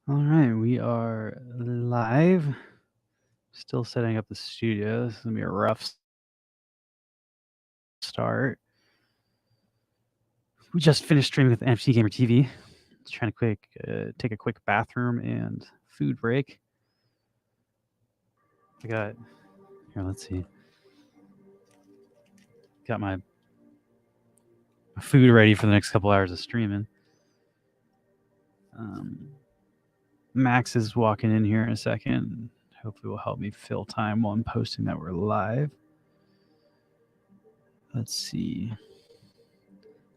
All right, we are live. Still setting up the studio. This is gonna be a rough start. We just finished streaming with NFT Gamer TV. Just trying to take a quick bathroom and food break. I got here. Let's see. Got my food ready for the next couple hours of streaming. Max is walking in here in a second. Hopefully, will help me fill time while I'm posting that we're live. Let's see.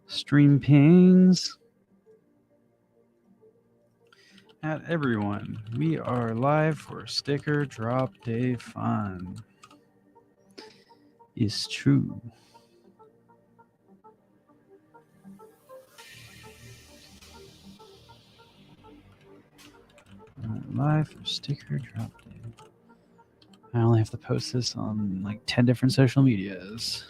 Stream pings. At everyone, we are live for sticker drop day fun. Is true. Live for sticker drop day. I only have to post this on like 10 different social medias.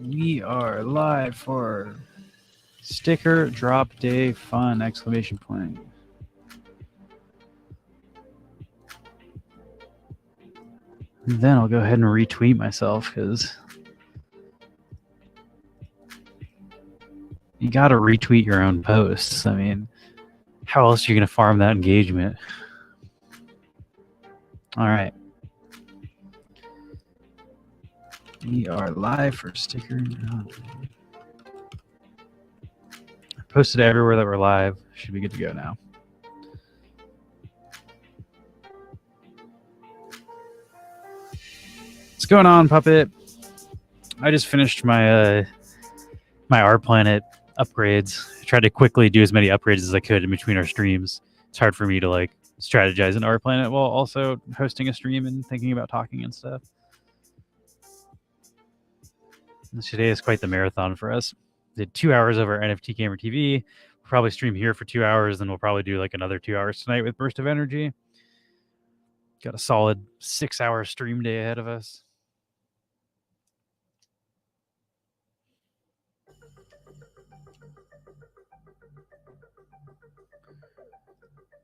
We are live for sticker drop day fun! Exclamation point. And then I'll go ahead and retweet myself because you got to retweet your own posts. I mean, how else are you going to farm that engagement? All right. We are live for sticker drop day. Posted everywhere that we're live. Should be good to go now. What's going on, Puppet? I just finished my my Art Planet upgrades. I tried to quickly do as many upgrades as I could in between our streams. It's hard for me to like strategize in Art Planet while also hosting a stream and thinking about talking and stuff. And today is quite the marathon for us. Did 2 hours over NFT Gamer TV. We'll probably stream here for 2 hours, then we'll probably do like another 2 hours tonight with Burst of Energy. Got a solid 6-hour stream day ahead of us.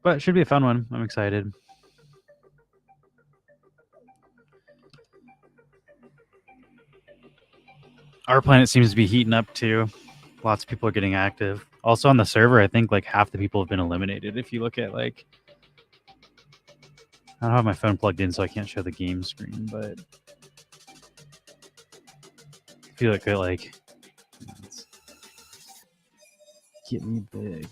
But it should be a fun one. I'm excited. Our planet seems to be heating up too. Lots of people are getting active. Also on the server, I think like half the people have been eliminated. If you look at like, I don't have my phone plugged in, so I can't show the game screen. But if you look at like, get me big.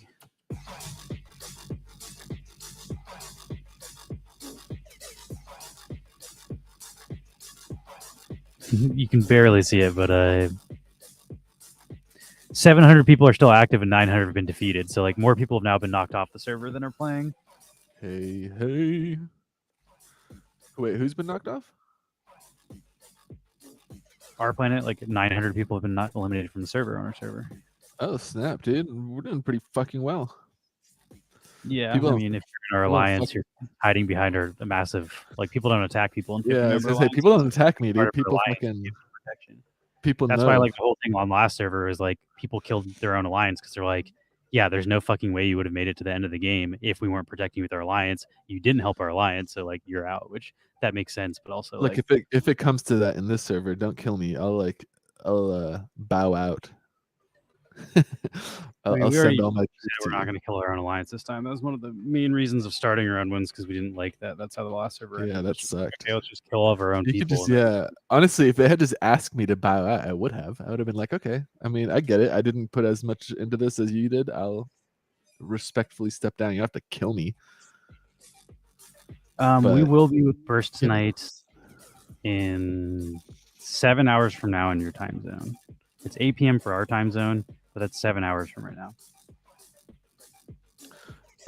You can barely see it, but 700 people are still active and 900 have been defeated. So like more people have now been knocked off the server than are playing. Hey. Wait, who's been knocked off? Our planet, like 900 people have been not eliminated from the server on our server. Oh, snap, dude. We're doing pretty fucking well. Yeah, people, I mean, if you're in our alliance, you're hiding behind a massive, like, people don't attack people. Yeah, I was gonna say, people don't attack me, dude. People fucking... People That's why, like, the whole thing on last server is, like, people killed their own alliance because they're like, yeah, there's no fucking way you would have made it to the end of the game if we weren't protecting you with our alliance. You didn't help our alliance, so, like, you're out, which that makes sense, but also, like if it comes to that in this server, don't kill me. I'll bow out. I'll send all my... We're not going to kill our own alliance this time. That was one of the main reasons of starting our own ones, because we didn't like that. That's how the last server ended. Yeah, that sucked. Okay, let's just kill all of our own people. Yeah, honestly, if they had just asked me to bow out, I would have. I would have been like, okay. I mean, I get it. I didn't put as much into this as you did. I'll respectfully step down. You have to kill me. We will be with Burst tonight in 7 hours from now in your time zone. It's 8 p.m. for our time zone, but that's 7 hours from right now.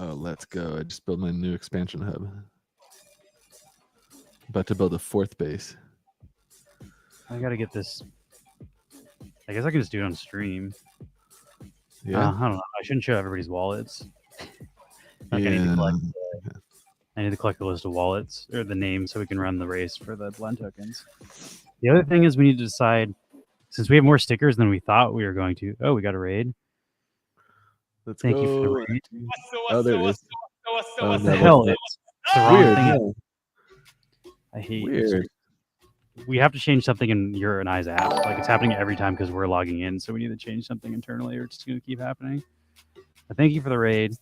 Oh, let's go. I just built my new expansion hub. About to build a 4th base. I got to get this. I guess I can just do it on stream. Yeah. I don't know. I shouldn't show everybody's wallets. Like I need to collect a list of wallets or the names so we can run the race for the blend tokens. The other thing is we need to decide, since we have more stickers than we thought we were going to. Oh, we got a raid. Let's Thank go. you for the raid. Oh, there it is. What Oh, the no, hell? that's It's the wrong weird. thing. Yeah. I hate Weird. We have to change something in your and I's app. Like it's happening every time because we're logging in, so we need to change something internally, or it's going to keep happening. But thank you for the raid.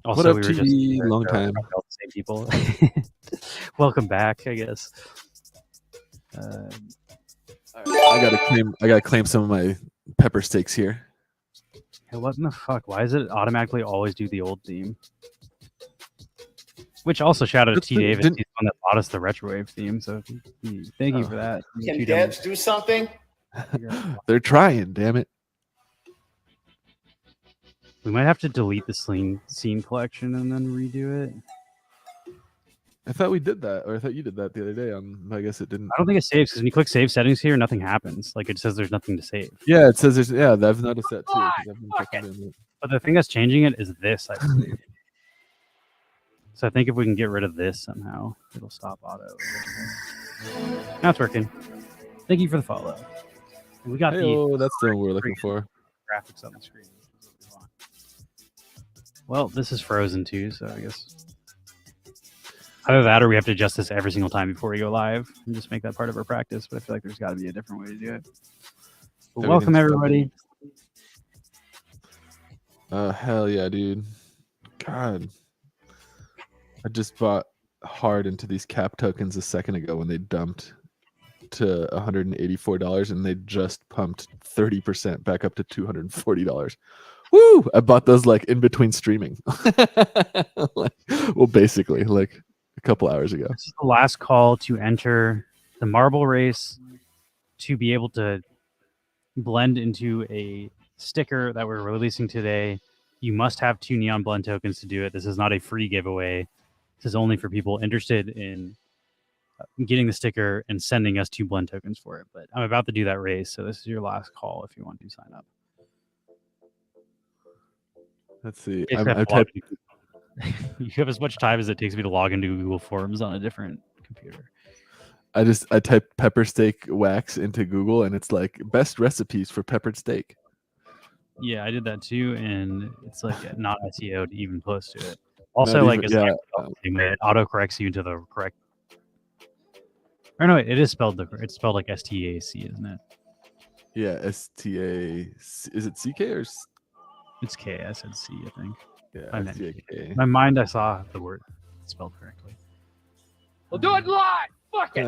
Also, What up, we were TD? just Long time. all the same people. Welcome back, I guess. I gotta claim some of my pepper steaks here. Hey, what in the fuck? Why does it automatically always do the old theme? Which also shout out to T. Davis. He's the one that bought us the Retrowave theme. So thank you for that. Can devs do something? They're trying, damn it. We might have to delete the scene collection and then redo it. I thought we did that, or I thought you did that the other day. I guess it didn't. I don't think it saves because when you click save settings here, nothing happens. Like it says there's nothing to save. Yeah, it says there's. Yeah, I've noticed that too. 'Cause I've been checking in it. But the thing that's changing it is this, I believe. So I think if we can get rid of this somehow, it'll stop auto. Now it's working. Thank you for the follow. We got Hey-o, that's the one we're looking for. graphics on the screen. Well, this is frozen too, so I guess either that or we have to adjust this every single time before we go live and just make that part of our practice. But I feel like there's got to be a different way to do it. But welcome everybody. Hell yeah, dude. God. I just bought hard into these cap tokens a second ago when they dumped to $184 and they just pumped 30% back up to $240. Woo! I bought those like in between streaming. Well, basically, like a couple hours ago. This is the last call to enter the marble race to be able to blend into a sticker that we're releasing today. You must have 2 Neon Blend tokens to do it. This is not a free giveaway. This is only for people interested in getting the sticker and sending us 2 blend tokens for it. But I'm about to do that race, so this is your last call if you want to sign up. Let's see. You have as much time as it takes me to log into Google Forms on a different computer. I typed pepper steak wax into Google and it's like best recipes for peppered steak. Yeah, I did that too, and it's like not SEO to even post to it. Also, like it auto corrects you to the correct. Or no, it is spelled it's spelled like STAC, isn't it? Yeah, STA. Is it CK or? It's K. I said C, I think. Yeah, STAK. In my mind, I saw the word spelled correctly. We'll do it live. Fuck it.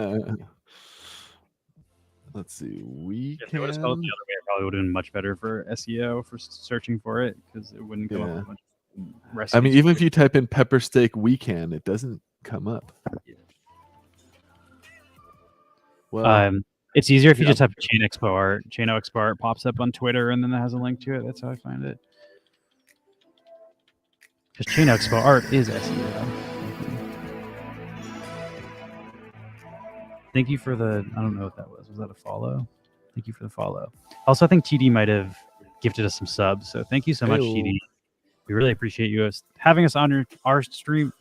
Let's see. We if they would have spelled it the other way, it probably would have been much better for SEO for searching for it because it wouldn't come up with a bunch of recipes. I mean, even if you type in pepper steak weekend, it doesn't come up. Yeah. Well, it's easier if you just type Chain Expo Art. Chain Expo Art pops up on Twitter, and then it has a link to it. That's how I find it. Because Chain Expo Art is SEO. Thank you for the. I don't know what that was. Was that a follow? Thank you for the follow. Also, I think TD might have gifted us some subs. So thank you so much, TD. We really appreciate you having us on your stream,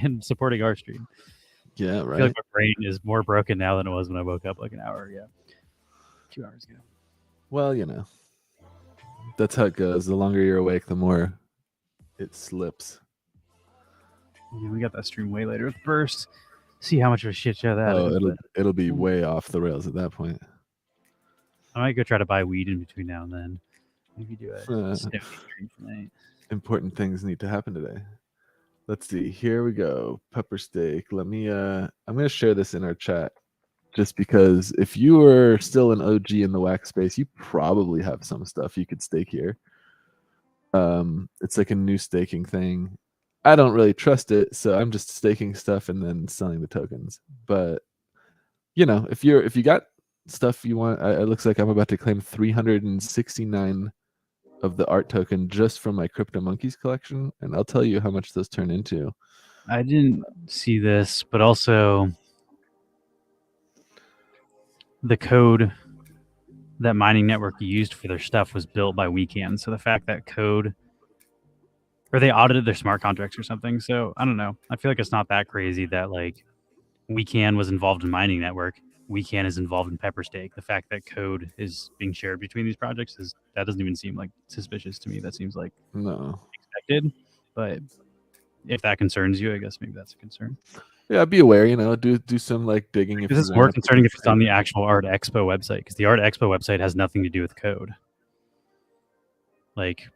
and supporting our stream. Yeah, right. I feel like my brain is more broken now than it was when I woke up like an hour ago. 2 hours ago. Well, you know, that's how it goes. The longer you're awake, the more it slips. Yeah, we got that stream way later with Burst. See how much of a shit show that is. It'll be way off the rails at that point. I might go try to buy weed in between now and then. Maybe do a stream tonight. Important things need to happen today. Let's see. Here we go. Pepper steak. Let me I'm gonna share this in our chat just because if you are still an OG in the wax space, you probably have some stuff you could stake here. It's like a new staking thing. I don't really trust it, so I'm just staking stuff and then selling the tokens. But you know, if you got stuff you want, it looks like I'm about to claim 369 of the art token just from my Crypto Monkeys collection, and I'll tell you how much those turn into. I didn't see this, but also the code that Mining Network used for their stuff was built by Weekend. So the fact that code, or they audited their smart contracts or something. So I don't know. I feel like it's not that crazy that like Weekend was involved in Mining Network. Weekend is involved in Pepper Steak. The fact that code is being shared between these projects that doesn't even seem like suspicious to me. That seems like No. expected. But if that concerns you, I guess maybe that's a concern. Yeah, be aware. Do some like digging. If This you is ran more up concerning if it's against on the it. actual Art Expo website, because the Art Expo website has nothing to do with code. Like,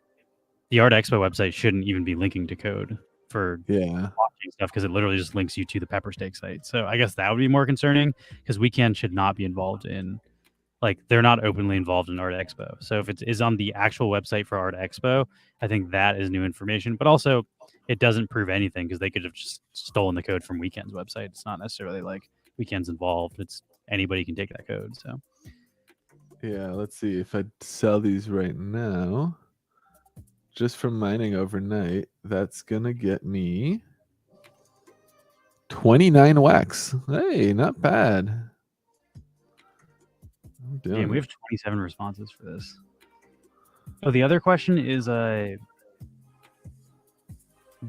the Art Expo website shouldn't even be linking to code for Yeah. watching stuff, because it literally just links you to the Pepper Steak site. So I guess that would be more concerning, because Weekend should not be involved in, like, they're not openly involved in Art Expo. So if it is on the actual website for Art Expo, I think that is new information. But also, it doesn't prove anything, because they could have just stolen the code from Weekend's website. It's not necessarily like Weekend's involved. It's anybody can take that code. So Yeah, let's see if I sell these right now. Just from mining overnight, that's gonna get me 29 wax. Hey, not bad. I'm doing damn, we it. have 27 responses for this. Oh, the other question is,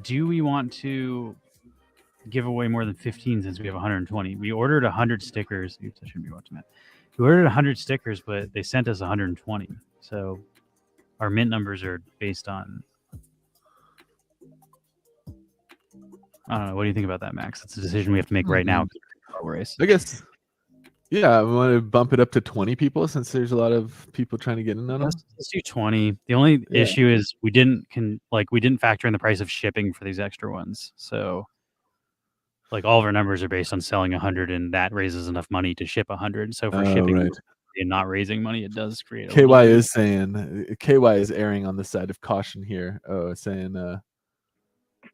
do we want to give away more than 15 since we have 120? We ordered 100 stickers. Oops, I shouldn't be watching that. We ordered 100 stickers, but they sent us 120. So our mint numbers are based on, I don't know. What do you think about that, Max? It's a decision we have to make right now. Race. I guess. Yeah, we want to bump it up to 20 people since there's a lot of people trying to get in on them. Let's do 20. The only Yeah. issue is we didn't factor in the price of shipping for these extra ones. So like all of our numbers are based on selling 100, and that raises enough money to ship 100. So for shipping Right. and not raising money, it does create a KY little bit. is saying KY is erring on the side of caution here. Oh, saying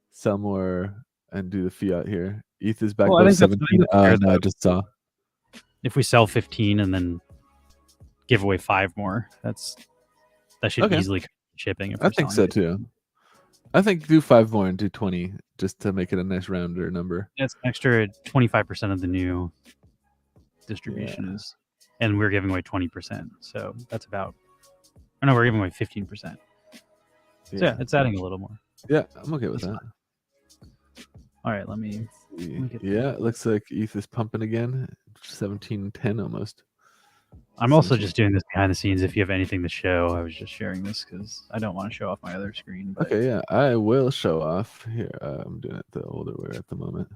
sell more and do the fiat here. ETH is back Well, I above think that's 17. fair, No, I though. just saw. If we sell 15 and then give away 5 more, that should Okay. easily cover shipping. If I we're think so selling it. too. I think do 5 more and do 20 just to make it a nice rounder number. That's an extra 25% of the new distribution is, and we're giving away 20%. So that's about, or no, we're giving away 15%. So yeah, it's adding a little more. Yeah, I'm okay with that. All right, let me Yeah, it looks like ETH is pumping again. 1710 almost. I'm also just doing this behind the scenes. If you have anything to show, I was just sharing this because I don't want to show off my other screen. But Okay, yeah, I will show off here. I'm doing it the older way at the moment.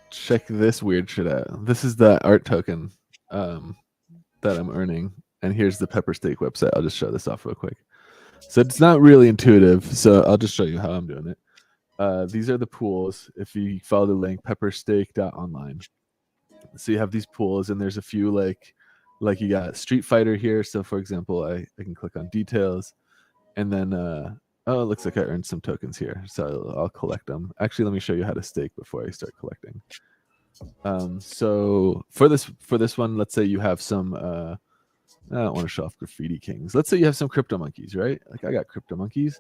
Check this weird shit out. This is the art token that I'm earning, and here's the Pepper Steak website. I'll just show this off real quick. So it's not really intuitive, so I'll just show you how I'm doing it. These are the pools. If you follow the link, peppersteak.online. So you have these pools, and there's a few like you got Street Fighter here. So for example, I can click on details, and then oh, it looks like I earned some tokens here. So I'll collect them. Actually, let me show you how to stake before I start collecting. So for this one, let's say you have some I don't want to show off Graffiti Kings. Let's say you have some Crypto Monkeys, right? Like I got Crypto Monkeys,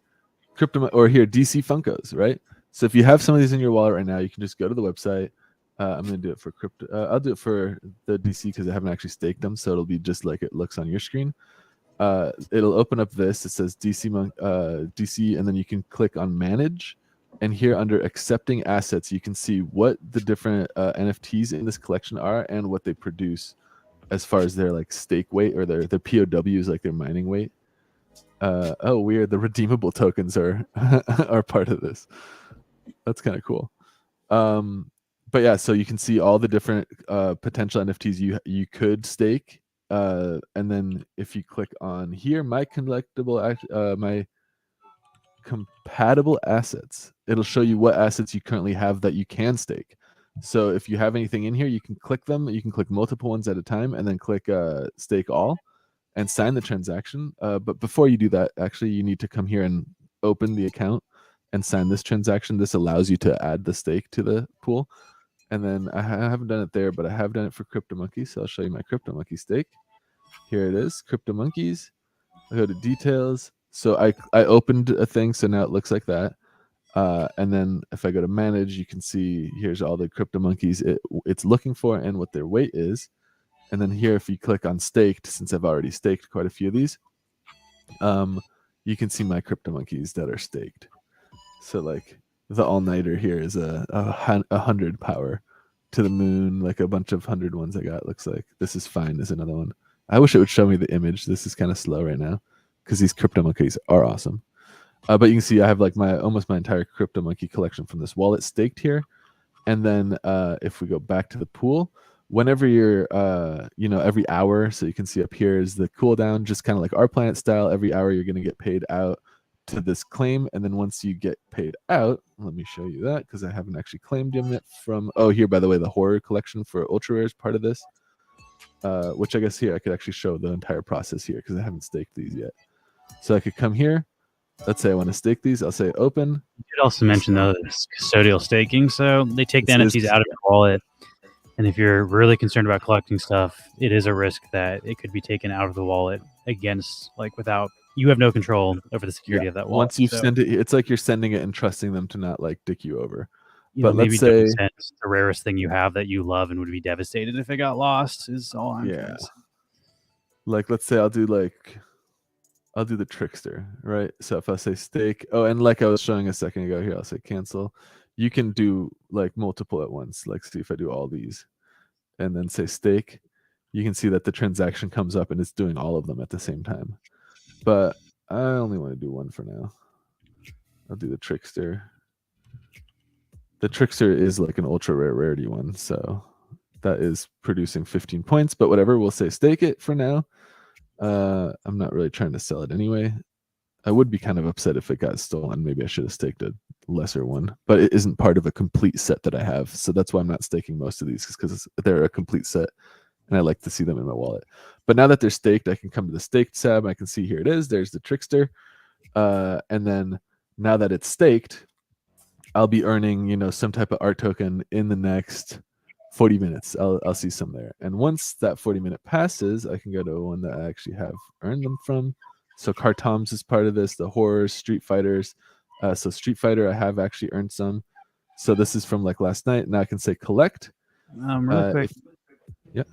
or here DC Funkos, right? So if you have some of these in your wallet right now, you can just go to the website. I'm gonna do it for crypto. I'll do it for the DC because I haven't actually staked them, so it'll be just like it looks on your screen. It'll open up this. It says DC, and then you can click on Manage. And here under Accepting Assets, you can see what the different NFTs in this collection are and what they produce as far as their like stake weight or their POWs, like their mining weight. Oh, weird. The redeemable tokens are are part of this. That's kind of cool. But yeah, so you can see all the different potential NFTs you could stake. And then if you click on here, my compatible assets, it'll show you what assets you currently have that you can stake. So if you have anything in here, you can click them. You can click multiple ones at a time and then click stake all and sign the transaction. But before you do that, actually, you need to come here and open the account and sign this transaction. This allows you to add the stake to the pool. And then I haven't done it there, but I have done it for Crypto Monkeys. So I'll show you my Crypto Monkey stake. Here it is, Crypto Monkeys. I go to details. So I opened a thing, so now it looks like that. And then if I go to manage, you can see here's all the Crypto Monkeys it's looking for and what their weight is. And then here, if you click on staked, since I've already staked quite a few of these, you can see my Crypto Monkeys that are staked. So like the all-nighter here is a 100 power to the moon, like a bunch of 100 ones I got. Looks like This Is Fine is another one. I wish it would show me the image. This is kind of slow right now because these Crypto Monkeys are awesome. But you can see I have like almost my entire Crypto Monkey collection from this wallet staked here. And then if we go back to the pool, whenever you're, every hour, so you can see up here is the cooldown, just kind of like our planet style. Every hour you're going to get paid out to this claim. And then once you get paid out, let me show you that because I haven't actually claimed him yet from, here, by the way, the horror collection for Ultra Rare is part of this, which I guess here I could actually show the entire process here because I haven't staked these yet. So I could come here. Let's say I want to stake these. I'll say open. You could also mention though this custodial staking. So they take the NFTs out of your wallet, and if you're really concerned about collecting stuff, it is a risk that it could be taken out of the wallet against, like, without you have no control over the security of that wallet. Once you've sent it, it's like you're sending it and trusting them to not like dick you over. But maybe don't send the rarest thing you have that you love and would be devastated if it got lost. Is all I'm trying to say. Like, let's say I'll do the trickster, right? So if I say stake, and like I was showing a second ago here, I'll say cancel. You can do like multiple at once. Like, see if I do all these and then say stake, you can see that the transaction comes up and it's doing all of them at the same time. But I only want to do one for now. I'll do the trickster. The trickster is like an ultra rare rarity one, so that is producing 15 points, but whatever, we'll say stake it for now. I'm not really trying to sell it anyway. I would be kind of upset if it got stolen. Maybe I should have staked a lesser one, but it isn't part of a complete set that I have. So that's why I'm not staking most of these, because they're a complete set and I like to see them in my wallet. But now that they're staked, I can come to the staked tab. I can see here it is. There's the trickster. And then now that it's staked, I'll be earning, some type of art token in the next 40 minutes. I'll see some there. And once that 40-minute passes, I can go to one that I actually have earned them from. So Cartoms is part of this, the horrors, Street Fighters. So Street Fighter, I have actually earned some. So this is from like last night. Now I can say collect. Really quick. Yeah.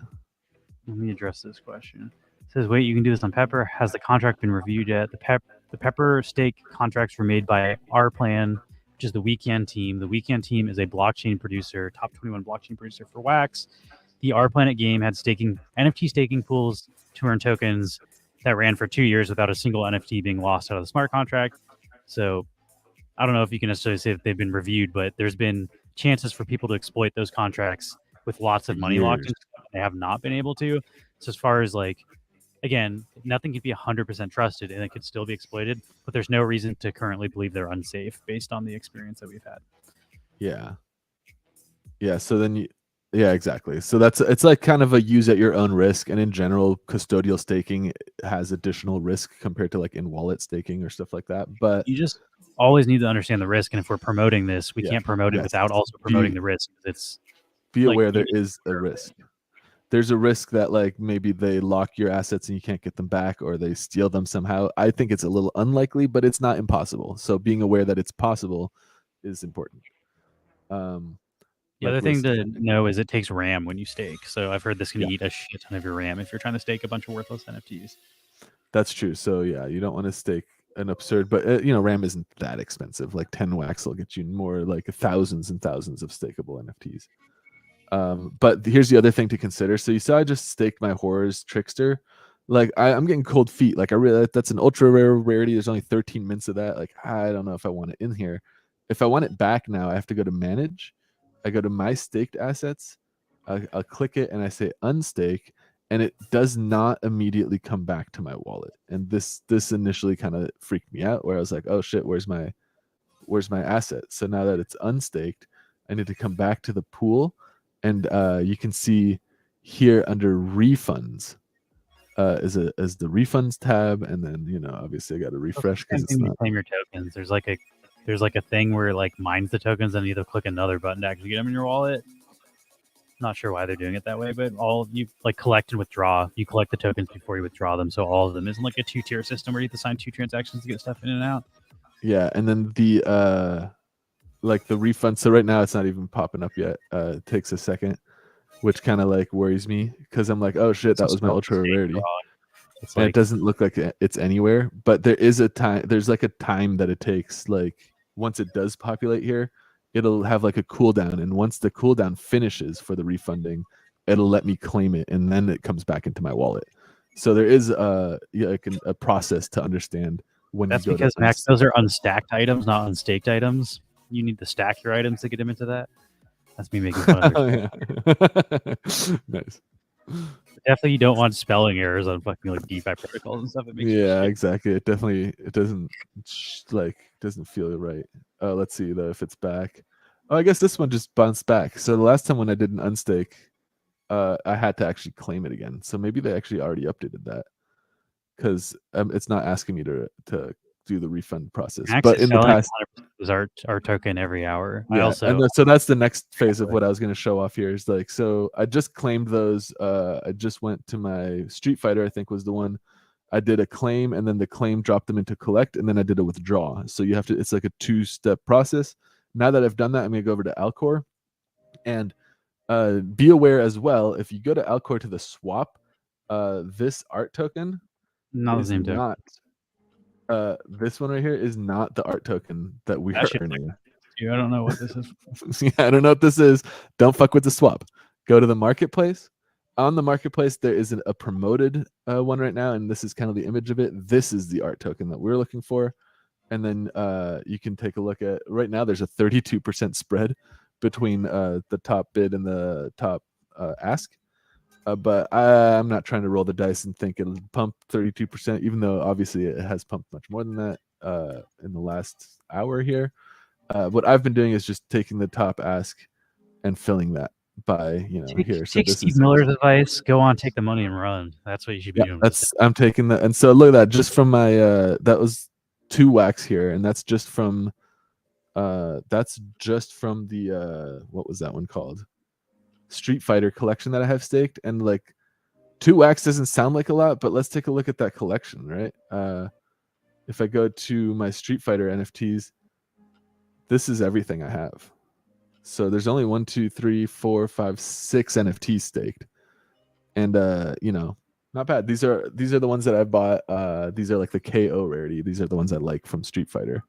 Let me address this question. It says, wait, you can do this on Pepper. Has the contract been reviewed yet? The Pepper stake contracts were made by our plan, which is the Weekend team. The Weekend team is a blockchain producer, top 21 blockchain producer for Wax. The Our Planet game had NFT staking pools to earn tokens that ran for 2 years without a single NFT being lost out of the smart contract. So I don't know if you can necessarily say that they've been reviewed, but there's been chances for people to exploit those contracts with lots of money locked in. They have not been able to. So as far as again, nothing can be 100% trusted and it could still be exploited, but there's no reason to currently believe they're unsafe based on the experience that we've had. Yeah. So then yeah, exactly. So it's like kind of a use at your own risk. And in general, custodial staking has additional risk compared to like in wallet staking or stuff like that. But you just always need to understand the risk. And if we're promoting this, we can't promote it without also promoting the risk. Be aware there is a risk. There's a risk that like maybe they lock your assets and you can't get them back, or they steal them somehow. I think it's a little unlikely, but it's not impossible. So being aware that it's possible is important. The other thing to know is it takes RAM when you stake. So I've heard this can eat a shit ton of your RAM if you're trying to stake a bunch of worthless NFTs. That's true. So yeah, you don't want to stake an absurd, but RAM isn't that expensive. Like 10 wax will get you more like thousands and thousands of stakeable NFTs. But here's the other thing to consider. So you saw I just staked my horrors trickster. Like I'm getting cold feet. Like that's an ultra rare rarity. There's only 13 mints of that. Like I don't know if I want it in here. If I want it back now, I have to go to manage. I go to my staked assets. I'll click it and I say unstake, and it does not immediately come back to my wallet. And this initially kind of freaked me out, where I was like, oh shit, where's my asset? So now that it's unstaked, I need to come back to the pool. And you can see here under refunds is the refunds tab, and then obviously I got to refresh because it's not. Claim your tokens. There's like a thing where it like mines the tokens and you either click another button to actually get them in your wallet. Not sure why they're doing it that way, but all you like collect and withdraw. You collect the tokens before you withdraw them, so all of them isn't like a 2-tier system where you have to sign 2 transactions to get stuff in and out. Yeah, and then the like the refund. So right now it's not even popping up yet. It takes a second, which kind of like worries me because I'm like, oh shit, that was my ultra rarity. It's and it doesn't look like it's anywhere, but there is a time. There's like a time that it takes, like once it does populate here, it'll have like a cooldown, and once the cooldown finishes for the refunding, it'll let me claim it, and then it comes back into my wallet. So there is a process to understand when That's you go because to Max, those are unstacked items, not unstaked items. You need to stack your items to get them into that. That's me making fun of it. Nice. Definitely, you don't want spelling errors on fucking like DeFi protocols and stuff. It makes Yeah, shit. exactly. It doesn't feel right. Let's see though if it's back. Oh, I guess this one just bounced back. So the last time when I did an unstake, I had to actually claim it again. So maybe they actually already updated that, because it's not asking me to do the refund process. Max But is in the selling past, our token every hour. I yeah, also so that's the next phase of what I was going to show off here. Is like, so I just claimed those. I just went to my Street Fighter, I think was the one. I did a claim, and then the claim dropped them into collect, and then I did a withdraw. So you have to, it's like a 2-step process. Now that I've done that, I'm going to go over to Alcor, and be aware as well, if you go to Alcor to the swap, this art token not the is same token. not, this one right here is not the art token that we That are shit's earning. I don't know what this is. Yeah, I don't know what this is. Don't fuck with the swap. Go to the marketplace. On the marketplace, there is a promoted one right now, and this is kind of the image of it. This is the art token that we're looking for. And then you can take a look at, right now there's a 32% spread between the top bid and the top ask. But I'm not trying to roll the dice and think it'll pump 32%, even though obviously it has pumped much more than that in the last hour here. What I've been doing is just taking the top ask and filling that by, here. So Take this Steve is Miller's advice. Go on, take the money and run. That's what you should be doing. I'm taking that. And so look at that, just from my that was 2 wax here, and that's just from the what was that one called? Street Fighter collection that I have staked. And like 2 wax doesn't sound like a lot, but let's take a look at that collection, right? If I go to my Street Fighter NFTs, this is everything I have. So there's only 1, 2, 3, 4, 5, 6 NFTs staked, and not bad. These are the ones that I bought. These are like the KO rarity. These are the ones I like from Street Fighter.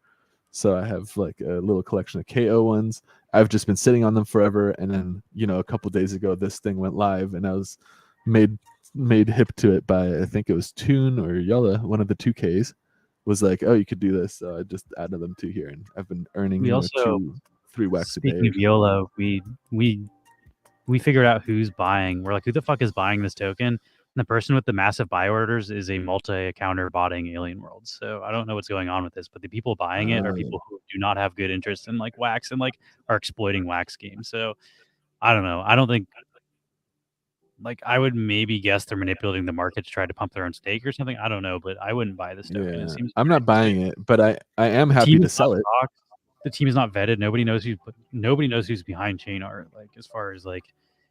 So I have like a little collection of KO ones. I've just been sitting on them forever, and then a couple days ago this thing went live, and I was made hip to it by, I think it was Toon or Yella, one of the 2Ks, was like, oh, you could do this. So I just added them to here, and I've been earning 2-3 wax a day. Speaking of YOLO, we figured out who's buying. We're like, who the fuck is buying this token? And the person with the massive buy orders is a multi-accounter botting Alien Worlds. So I don't know what's going on with this, but the people buying it are people who do not have good interest in like wax and like are exploiting wax games. So I don't know. I don't think, like, I would maybe guess they're manipulating the market to try to pump their own stake or something. I don't know, but I wouldn't buy this token. Yeah, It seems I'm not buying it, but I am happy to sell it. The team is not vetted. Nobody knows who's behind Chain Art. Like, as far as like,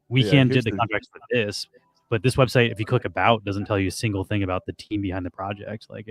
we can did the contracts with this, but this website, if you click about, doesn't tell you a single thing about the team behind the project. Like,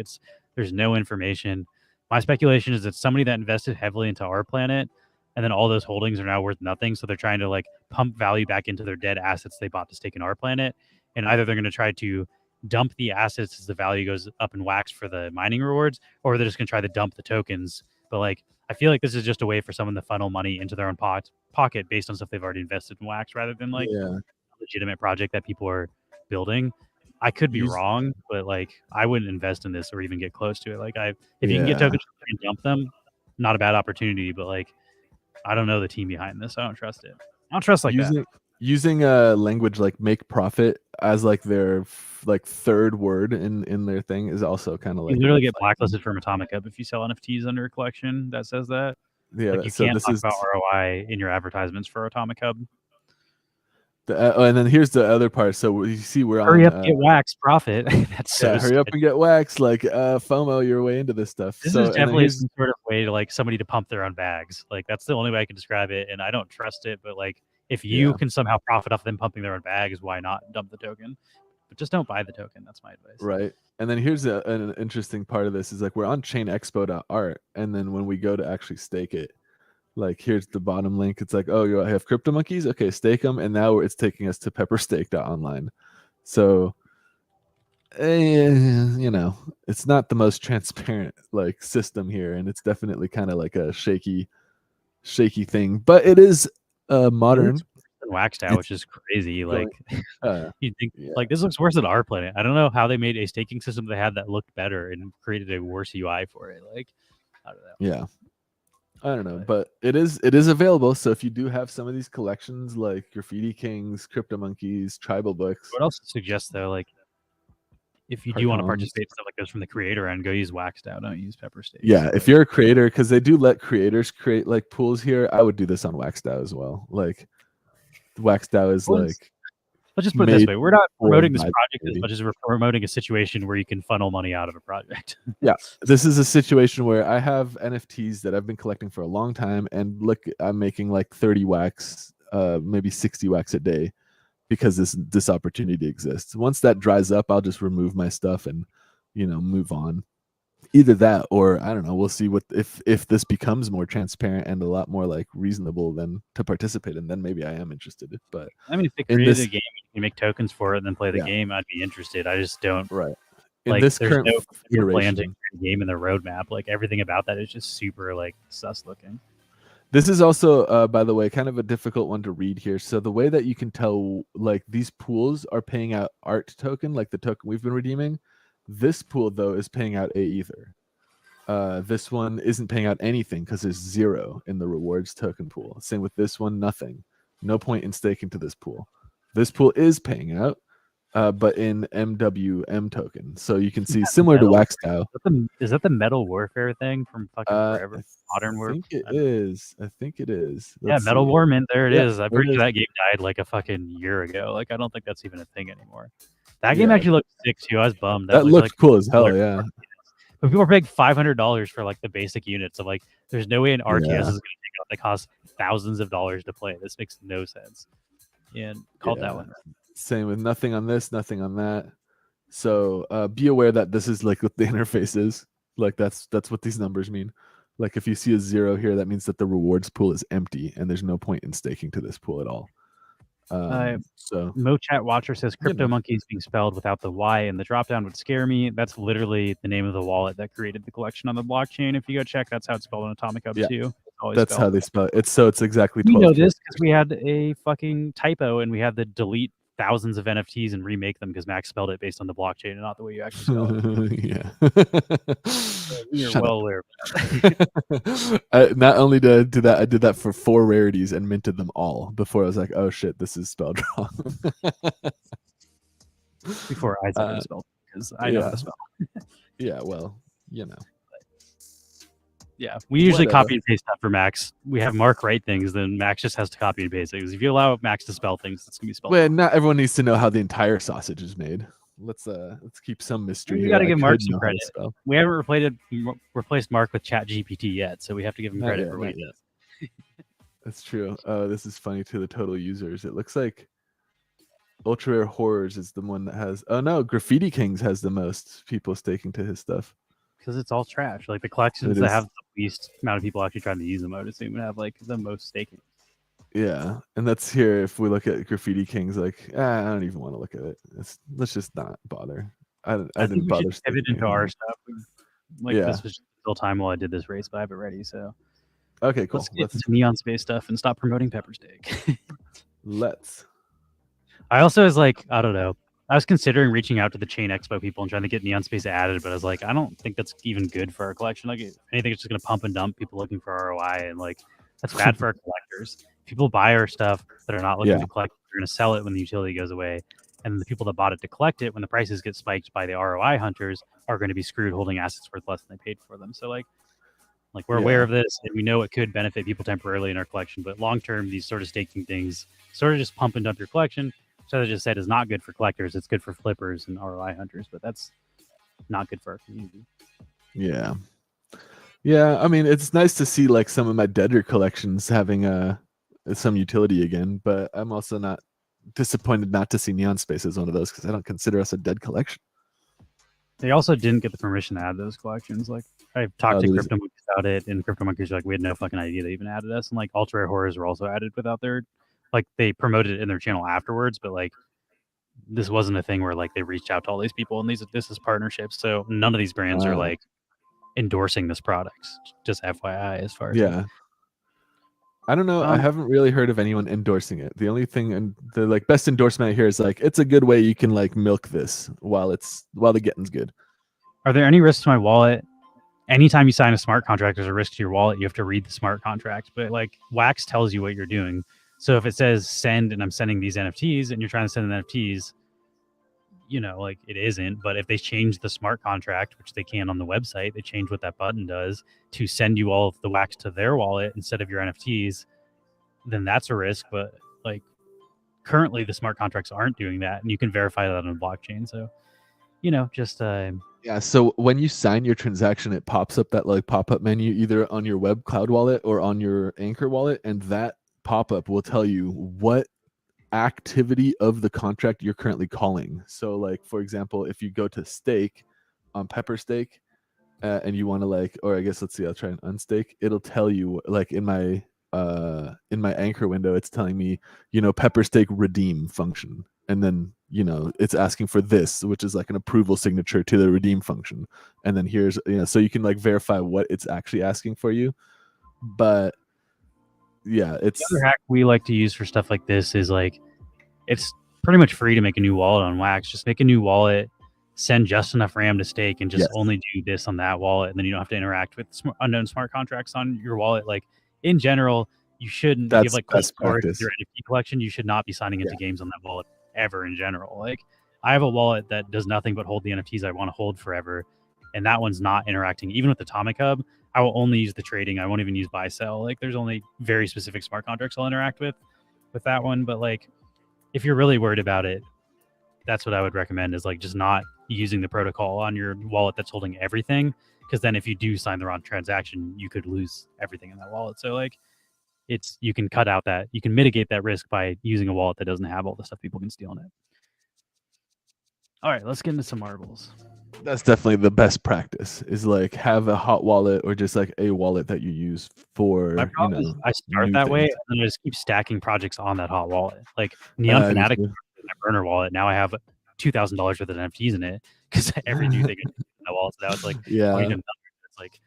there's no information. My speculation is it's somebody that invested heavily into Our Planet, and then all those holdings are now worth nothing. So they're trying to like pump value back into their dead assets they bought to stake in Our Planet, and either they're going to try to dump the assets as the value goes up in wax for the mining rewards, or they're just going to try to dump the tokens. But like, I feel like this is just a way for someone to funnel money into their own pocket based on stuff they've already invested in wax, rather than like a legitimate project that people are building. I could be wrong, but like, I wouldn't invest in this or even get close to it. Like, if you can get tokens and dump them, not a bad opportunity. But like, I don't know the team behind this. I don't trust it. I don't trust using a language like make profit as like their like third word in their thing is also kind of like, you literally get blacklisted from Atomic Hub if you sell NFTs under a collection that says that. Yeah, like, you can't talk about ROI in your advertisements for Atomic Hub. And then here's the other part. So you see, we're hurry on up, get wax profit. That's so hurry up and get wax. Like FOMO your way into this stuff. This is definitely some sort of way to like somebody to pump their own bags. Like, that's the only way I can describe it, and I don't trust it. But like, if you can somehow profit off them pumping their own bags, why not dump the token? But just don't buy the token. That's my advice. Right. And then here's an interesting part of this is like, we're on chainexpo.art, and then when we go to actually stake it, like, here's the bottom link. It's like, oh, you have CryptoMonkeys? Okay, stake them. And now it's taking us to pepperstake.online. So you know, it's not the most transparent like system here, and it's definitely kind of like a shaky thing, but it is modern. Waxed out, It's which is crazy. going, Like uh, you think yeah, like this looks worse than our planet. I don't know how they made a staking system they had that looked better and created a worse UI for it. Like I don't know. yeah. I don't know, but it is available. So if you do have some of these collections like Graffiti Kings, Crypto Monkeys, Tribal Books, What else suggests though, like if you do want to participate in stuff like this from the creator end, go use Waxed Out, don't use Pepper Steak. yeah, if you're a creator, because they do let creators create like pools here, I would do this on Waxed Out as well. Like Waxed Out is like, let's just put it this way: we're not promoting this by the project as community. much as we're promoting a situation where you can funnel money out of a project. Yeah, this is a situation where I have NFTs that I've been collecting for a long time, and look, I'm making like 30 wax, maybe 60 wax a day, because this opportunity exists. Once that dries up, I'll just remove my stuff and, you know, move on. Either that, or I don't know. We'll see what if this becomes more transparent and a lot more like reasonable then to participate in. Then maybe I am interested. But I mean, if they in created this, a game, you can make tokens for it and then play the Yeah. game. I'd be interested. I just don't. right in Like, this there's current no clear plan to iteration, create a game in the roadmap. Like everything about that is just super like sus looking. this is also, by the way, kind of a difficult one to read here. So the way that you can tell, like these pools are paying out art token, like the token we've been redeeming. This pool though is paying out A Ether. This one isn't paying out anything because there's 0 in the rewards token pool. Same with this one, nothing. No point in staking to this pool. This pool is paying out, but in MWM token. So you can see similar to Wax Style. Is that the Metal Warfare thing from fucking forever? Modern Warfare. I think it is. Yeah, Metal War Mint. There it Yeah, is. I'm there it pretty sure is. that game died like a fucking year ago. Like I don't think that's even a thing anymore. That game actually looked sick too. I was bummed. That was looked like cool as hell. Yeah. But people are paying $500 for like the basic units. So like, there's no way an RTS Yeah. is going to take out that costs thousands of dollars to play. This makes no sense. And called that one. Same with nothing on this, nothing on that. So be aware that this is like what the interface is. Like that's what these numbers mean. Like if you see a 0 here, that means that the rewards pool is empty and there's no point in staking to this pool at all. So MoChat Watcher says Crypto Monkeys being spelled without the Y and the dropdown would scare me. That's literally the name of the wallet that created the collection on the blockchain. If you go check, that's how it's spelled on Atomic Hub too. That's how they spell it. It's exactly 12. We know this because we had a fucking typo and we had to delete thousands of NFTs and remake them because Max spelled it based on the blockchain and not the way you actually spell it. Yeah. So you're well aware of that. Not only did I do that, I did that for 4 rarities and minted them all before I was like, oh shit, this is spelled wrong. Before I said it spelled because I know how to spell. Yeah, well, you know. Yeah, we usually copy and paste stuff for Max. We have Mark write things, then Max just has to copy and paste things. If you allow Max to spell things, it's gonna be spelled. Well, not everyone needs to know how the entire sausage is made. Let's keep some mystery. We got to give Mark some credit. We haven't replaced Mark with Chat GPT yet, so we have to give him credit for what he does. That's true. This is funny to the total users. It looks like Ultra Rare Horrors is the one that has. Oh no, Graffiti Kings has the most people staking to his stuff. Because it's all trash. Like the collections that have the least amount of people actually trying to use them, I would assume, would have like the most staking. Yeah, and that's here. If we look at Graffiti Kings, like I don't even want to look at it. Let's just not bother. I didn't bother. Pivot into our stuff. Like this was still time while I did this race, but I have it ready. So okay, cool. Let's get into Neon Space stuff and stop promoting Pepper Steak. I also was like, I don't know. I was considering reaching out to the Chain Expo people and trying to get Neon Space added, but I was like, I don't think that's even good for our collection. Like, if anything, it's just going to pump and dump people looking for ROI, and like that's bad for our collectors. People buy our stuff that are not looking to collect. They're going to sell it when the utility goes away, and the people that bought it to collect it, when the prices get spiked by the ROI hunters, are going to be screwed holding assets worth less than they paid for them. So like we're aware of this, and we know it could benefit people temporarily in our collection, but long term, these sort of staking things sort of just pump and dump your collection. So I just said is not good for collectors. It's good for flippers and ROI hunters, but that's not good for our community. Yeah. I mean, it's nice to see like some of my deader collections having some utility again, but I'm also not disappointed not to see Neon Space as one of those because I don't consider us a dead collection. They also didn't get the permission to add those collections. Like I've talked to Crypto Monkeys about it, and Crypto Monkeys are like, we had no fucking idea they even added us. And like Ultra Rare Horrors were also added without their, like they promoted it in their channel afterwards, but like this wasn't a thing where like they reached out to all these people and this is partnerships. So none of these brands are like endorsing this product. Just FYI, as far as yeah. I don't know. I Um, haven't really heard of anyone endorsing it. The only thing and the like best endorsement I hear is like it's a good way you can like milk this while the getting's good. are there any risks to my wallet? Anytime you sign a smart contract, there's a risk to your wallet. You have to read the smart contract, but like Wax tells you what you're doing. So if it says send and I'm sending these NFTs and you're trying to send the NFTs, you know, like it isn't. But if they change the smart contract, which they can on the website, they change what that button does to send you all of the Wax to their wallet instead of your NFTs, then that's a risk. But like currently the smart contracts aren't doing that, and you can verify that on the blockchain. So, you know, just Yeah, so when you sign your transaction, it pops up that like pop-up menu either on your web cloud wallet or on your Anchor wallet, and that pop-up will tell you what activity of the contract you're currently calling. So like for example, if you go to stake on PepperStake and you want to like, or I guess let's see, I'll try and unstake, it'll tell you like in my Anchor window, it's telling me, you know, PepperStake redeem function, and then you know it's asking for this, which is like an approval signature to the redeem function, and then here's, you know, so you can like verify what it's actually asking for you. But yeah, it's the other hack we like to use for stuff like this is like it's pretty much free to make a new wallet on Wax. Just make a new wallet, send just enough RAM to stake, and just Yes. only do this on that wallet, and then you don't have to interact with unknown smart contracts on your wallet. Like in general, you shouldn't. If you have That's like cold best storage with practice. your NFT collection, you should not be signing into games on that wallet ever in general. Like I have a wallet that does nothing but hold the NFTs I want to hold forever, and that one's not interacting. Even with Atomic Hub, I will only use the trading. I won't even use buy sell. Like there's only very specific smart contracts I'll interact with that one. But like if you're really worried about it, that's what I would recommend is like just not using the protocol on your wallet that's holding everything. Because then if you do sign the wrong transaction, you could lose everything in that wallet. So like you can cut out that, you can mitigate that risk by using a wallet that doesn't have all the stuff people can steal in it. All right, let's get into some marbles. That's definitely the best practice, is like have a hot wallet or just like a wallet that you use for, My you problem is know, I start new that way things. and then I just keep stacking projects on that hot wallet. Like Neon I do Fanatic, too. my burner wallet, now I have $2,000 worth of NFTs in it because every new thing in that wallet. So now it's like Yeah. it's like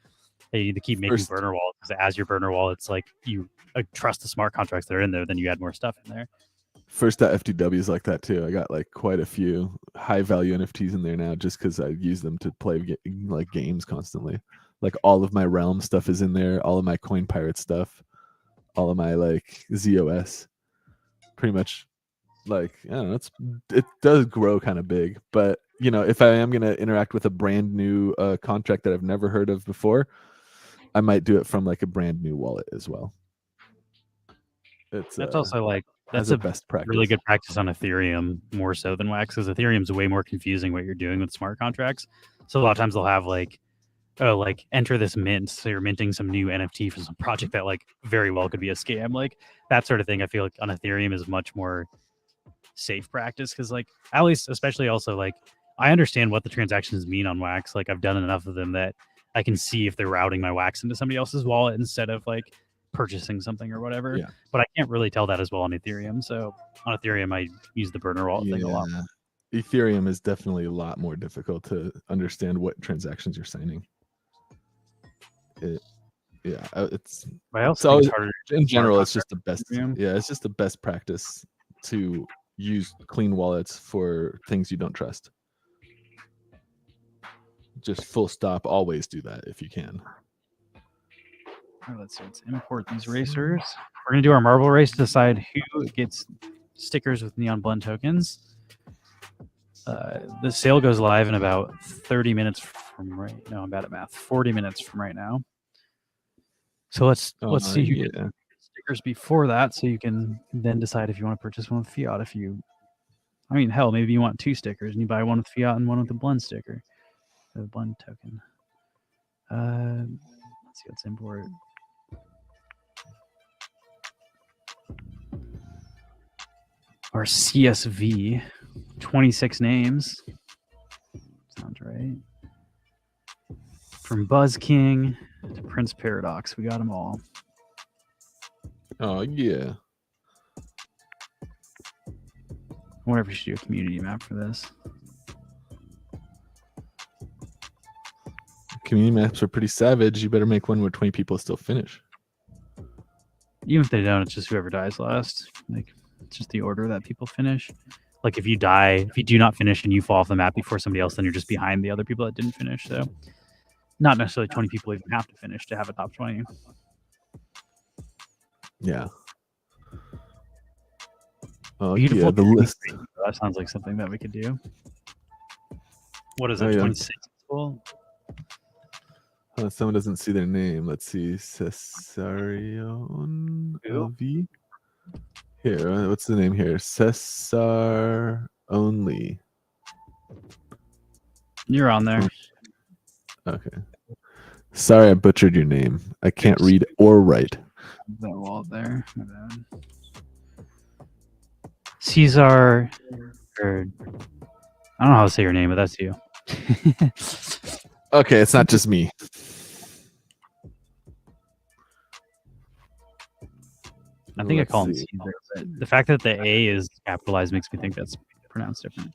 hey, you need to keep making First- burner wallets because as your burner wallets, like you trust the smart contracts that are in there, then you add more stuff in there. First.FTW is like that too. I got like quite a few high value NFTs in there now just because I use them to play like games constantly. Like all of my Realm stuff is in there, all of my Coin Pirate stuff, all of my like ZOS. Pretty much like, I don't know, it does grow kind of big. But you know, if I am gonna interact with a brand new contract that I've never heard of before, I might do it from like a brand new wallet as well. That's also like that's a a best practice. really good practice on Ethereum more so than Wax, because Ethereum's way more confusing what you're doing with smart contracts. So a lot of times they'll have like, oh, like enter this mint, so you're minting some new NFT for some project that like very well could be a scam, like that sort of thing. I feel like on Ethereum is much more safe practice because like at least especially also like I understand what the transactions mean on Wax. Like I've done enough of them that I can see if they're routing my Wax into somebody else's wallet instead of like purchasing something or whatever. Yeah. But I can't really tell that as well on Ethereum. So on Ethereum, I use the burner wallet thing a lot. Ethereum is definitely a lot more difficult to understand what transactions you're signing. It's But I also it's think always, it's harder. in general, it's just the best. Ethereum. Yeah, it's just the best practice to use clean wallets for things you don't trust. Just full stop. Always do that if you can. All right, let's see. Let's import these racers. We're gonna do our marble race to decide who gets stickers with Neon Blend tokens. The sale goes live in about 30 minutes from right. No, I'm bad at math. 40 minutes from right now. So let's see who gets stickers before that, so you can then decide if you want to purchase one with fiat. I mean, hell, maybe you want 2 stickers and you buy one with fiat and one with the blend sticker, the blend token. Let's see. Let's import. Our CSV, 26 names. Sounds right. From Buzz King to Prince Paradox, we got them all. Oh yeah. wonder if we should do a community map for this. Community maps are pretty savage. You better make one where 20 people still finish. Even if they don't, it's just whoever dies last. Like, it's just the order that people finish. Like, if you die, if you do not finish and you fall off the map before somebody else, then you're just behind the other people that didn't finish. So, not necessarily 20 people even have to finish to have a top 20. Yeah. Oh, Beautiful. yeah, the list. That sounds like something that we could do. What is Oh, it, yeah. 26 people? Someone doesn't see their name. Let's see. Cesarion LV. Here, what's the name here? Cesar Only. You're on there. Okay. Sorry, I butchered your name. I can't read or write. That wall there. My bad. Caesar. Or, I don't know how to say your name, but that's you. Okay, it's not just me. I think I Let's call him see. Caesar, but the fact that the A is capitalized makes me think that's pronounced different.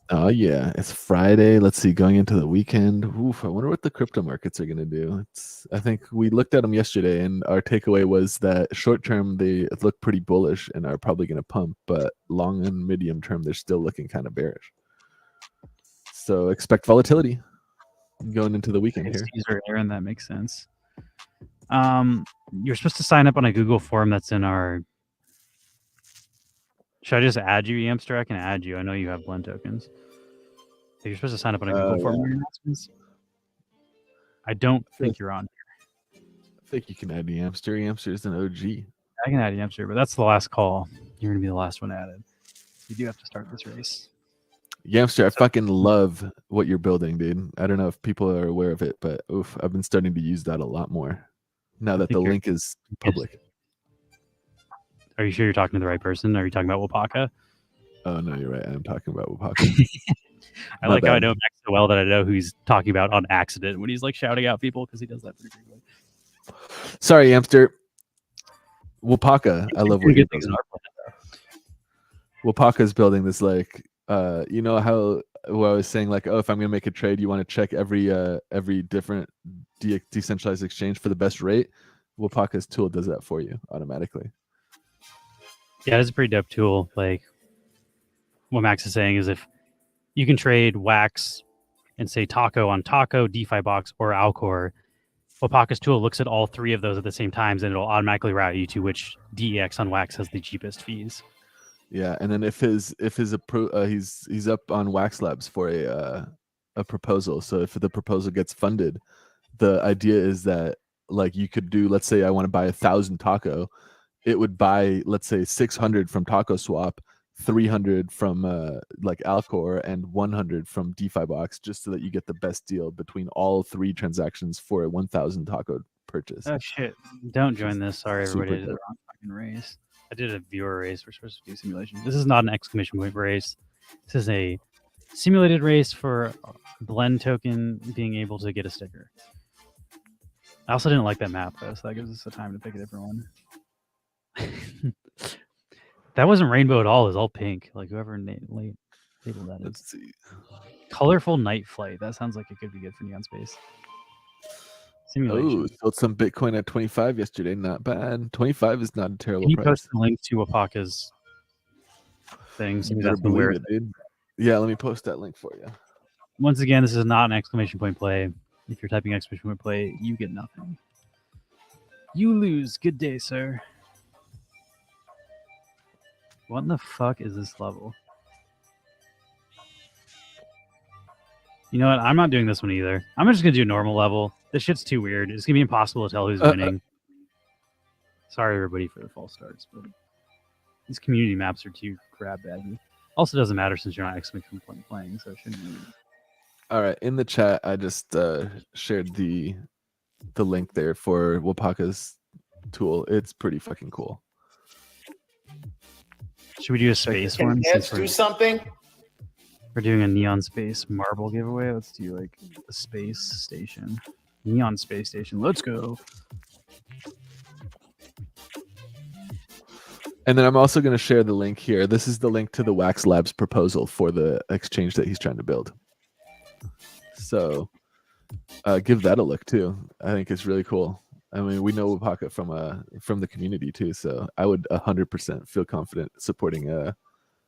Oh yeah, it's Friday. Let's see, going into the weekend. Oof, I wonder what the crypto markets are going to do. I think we looked at them yesterday, and our takeaway was that short term they look pretty bullish and are probably going to pump, but long and medium term they're still looking kind of bearish. So expect volatility going into the weekend here. Caesar Aaron, that makes sense. You're supposed to sign up on a Google form that's in our. Should I just add you, Yamster? I can add you. I know you have blend tokens. So you're supposed to sign up on a Google form for your announcements. I don't think you're on. I think you can add Yamster. Yamster is an OG. I can add Yamster, but that's the last call. You're gonna be the last one added. You do have to start this race. Yamster, I fucking love what you're building, dude. I don't know if people are aware of it, but oof, I've been starting to use that a lot more now that the link is public. Are you sure you're talking to the right person? Are you talking about Wapaka? Oh no, you're right. I'm talking about Wapaka. I like how I know Max so well that I know who he's talking about on accident when he's like shouting out people because he does that pretty frequently. Sorry, Yamster. Wapaka, I love what you're building. Wapaka's building this like you know how I was saying like, oh, if I'm gonna make a trade, you want to check every different decentralized exchange for the best rate. Wapaka's tool does that for you automatically. Yeah, it's a pretty dope tool. Like what Max is saying is if you can trade Wax and say Taco on Taco, DeFi Box, or Alcor, Wapaka's tool looks at all three of those at the same times and it'll automatically route you to which DEX on Wax has the cheapest fees. Yeah, and then if he's up on Wax Labs for a proposal. So if the proposal gets funded, the idea is that like you could do, let's say I want to buy 1,000 Taco, it would buy, let's say 600 from Taco Swap, 300 from like Alcor, and 100 from DeFi Box, just so that you get the best deal between all three transactions for a 1,000 Taco purchase. Oh shit! Don't join this. Sorry, Super everybody. I did the wrong fucking race. I did a viewer race. We're supposed to do simulation. This is not an exclamation point race. This is a simulated race for blend token being able to get a sticker. I also didn't like that map though, so that gives us the time to pick a different one. That wasn't rainbow at all. It was all pink. Like whoever labeled that is. Let's see. Colorful night flight. That sounds like it could be good for Neon Space. Simulation. Oh, sold some Bitcoin at 25 yesterday. Not bad. 25 is not a terrible Can you price. post the link to Wapaka's thing? So that's Believe where it, dude. Yeah, let me post that link for you. once again, this is not an exclamation point play. If you're typing exclamation point play, you get nothing. You lose. Good day, sir. What in the fuck is this level? You know what? I'm not doing this one either. I'm just going to do normal level. This shit's too weird. It's going to be impossible to tell who's winning. Sorry, everybody, for the false starts, but these community maps are too grab baggy. Also, doesn't matter since you're not exclamation point playing, so it shouldn't be. All right, in the chat, I just shared the link there for Wapaka's tool. It's pretty fucking cool. Should we do a space Can one? Eds Since do something? we're doing a Neon Space marble giveaway. Let's do like the space station. Neon Space Station. Let's go. And then I'm also going to share the link here. This is the link to the Wax Labs proposal for the exchange that he's trying to build. So give that a look too. I think it's really cool. I mean, we know Wapaka from the community too, so I would 100% feel confident supporting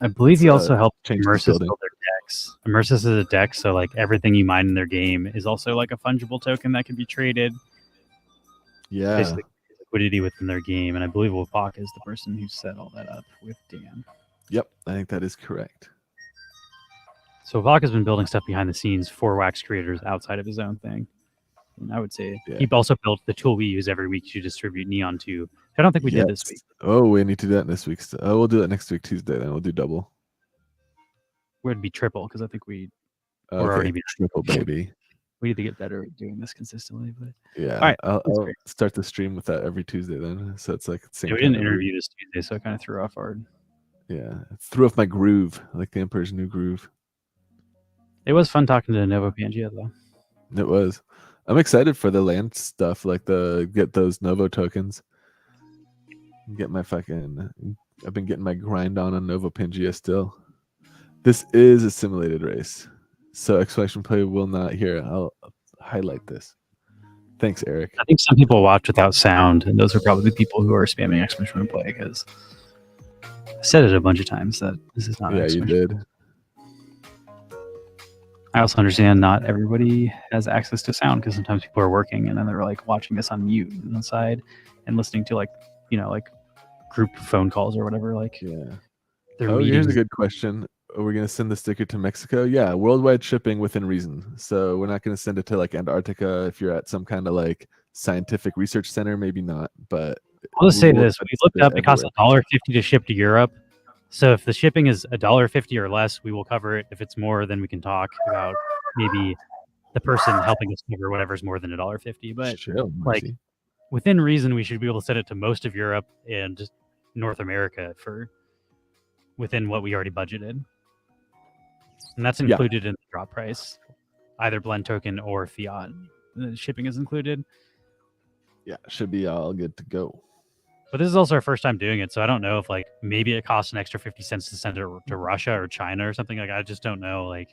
I believe he also helped change Immersus building. build their decks. Immersus is a deck, so like everything you mine in their game is also like a fungible token that can be traded. Yeah. Basically, liquidity within their game, and I believe Wapaka is the person who set all that up with Dan. Yep, I think that is correct. So Wapaka's been building stuff behind the scenes for Wax creators outside of his own thing. And I would say he also built the tool we use every week to distribute Neon to. I don't think we did this week. Oh, we need to do that this week. Oh, we'll do that next week, Tuesday. Then we'll do double. Would be triple because I think we're okay. already behind. Triple, baby. We need to get better at doing this consistently. But yeah, all right, I'll start the stream with that every Tuesday then. So it's like the same. We didn't interview this Tuesday, so it kind of threw off hard. Yeah, it threw off my groove, like the Emperor's New Groove. It was fun talking to Novo Pangea though. It was. I'm excited for the land stuff, like get those Novo tokens. Get my I've been getting my grind on Novo Pangea still. This is a simulated race, so exclamation play will not hear. I'll highlight this. Thanks, Eric. I think some people watch without sound, and those are probably the people who are spamming exclamation play because I said it a bunch of times that this is not. Yeah, you did. I also understand not everybody has access to sound because sometimes people are working and then they're like watching this on mute on the side and listening to like group phone calls or whatever. Like, yeah. Here's a good question. Are we going to send the sticker to Mexico? Yeah, worldwide shipping within reason. So we're not going to send it to like Antarctica if you're at some kind of like scientific research center. Maybe not, but I'll just say this: we looked up. It costs $1.50 to ship to Europe. So if the shipping is $1.50 or less, we will cover it. If it's more, then we can talk about maybe the person helping us cover whatever's more than $1.50. But like within reason, we should be able to send it to most of Europe and just North America for within what we already budgeted. And that's included in the drop price, either blend token or fiat. The shipping is included. Yeah, should be all good to go. But this is also our first time doing it, so I don't know if like maybe it costs an extra 50 cents to send it to Russia or China or something. Like I just don't know. Like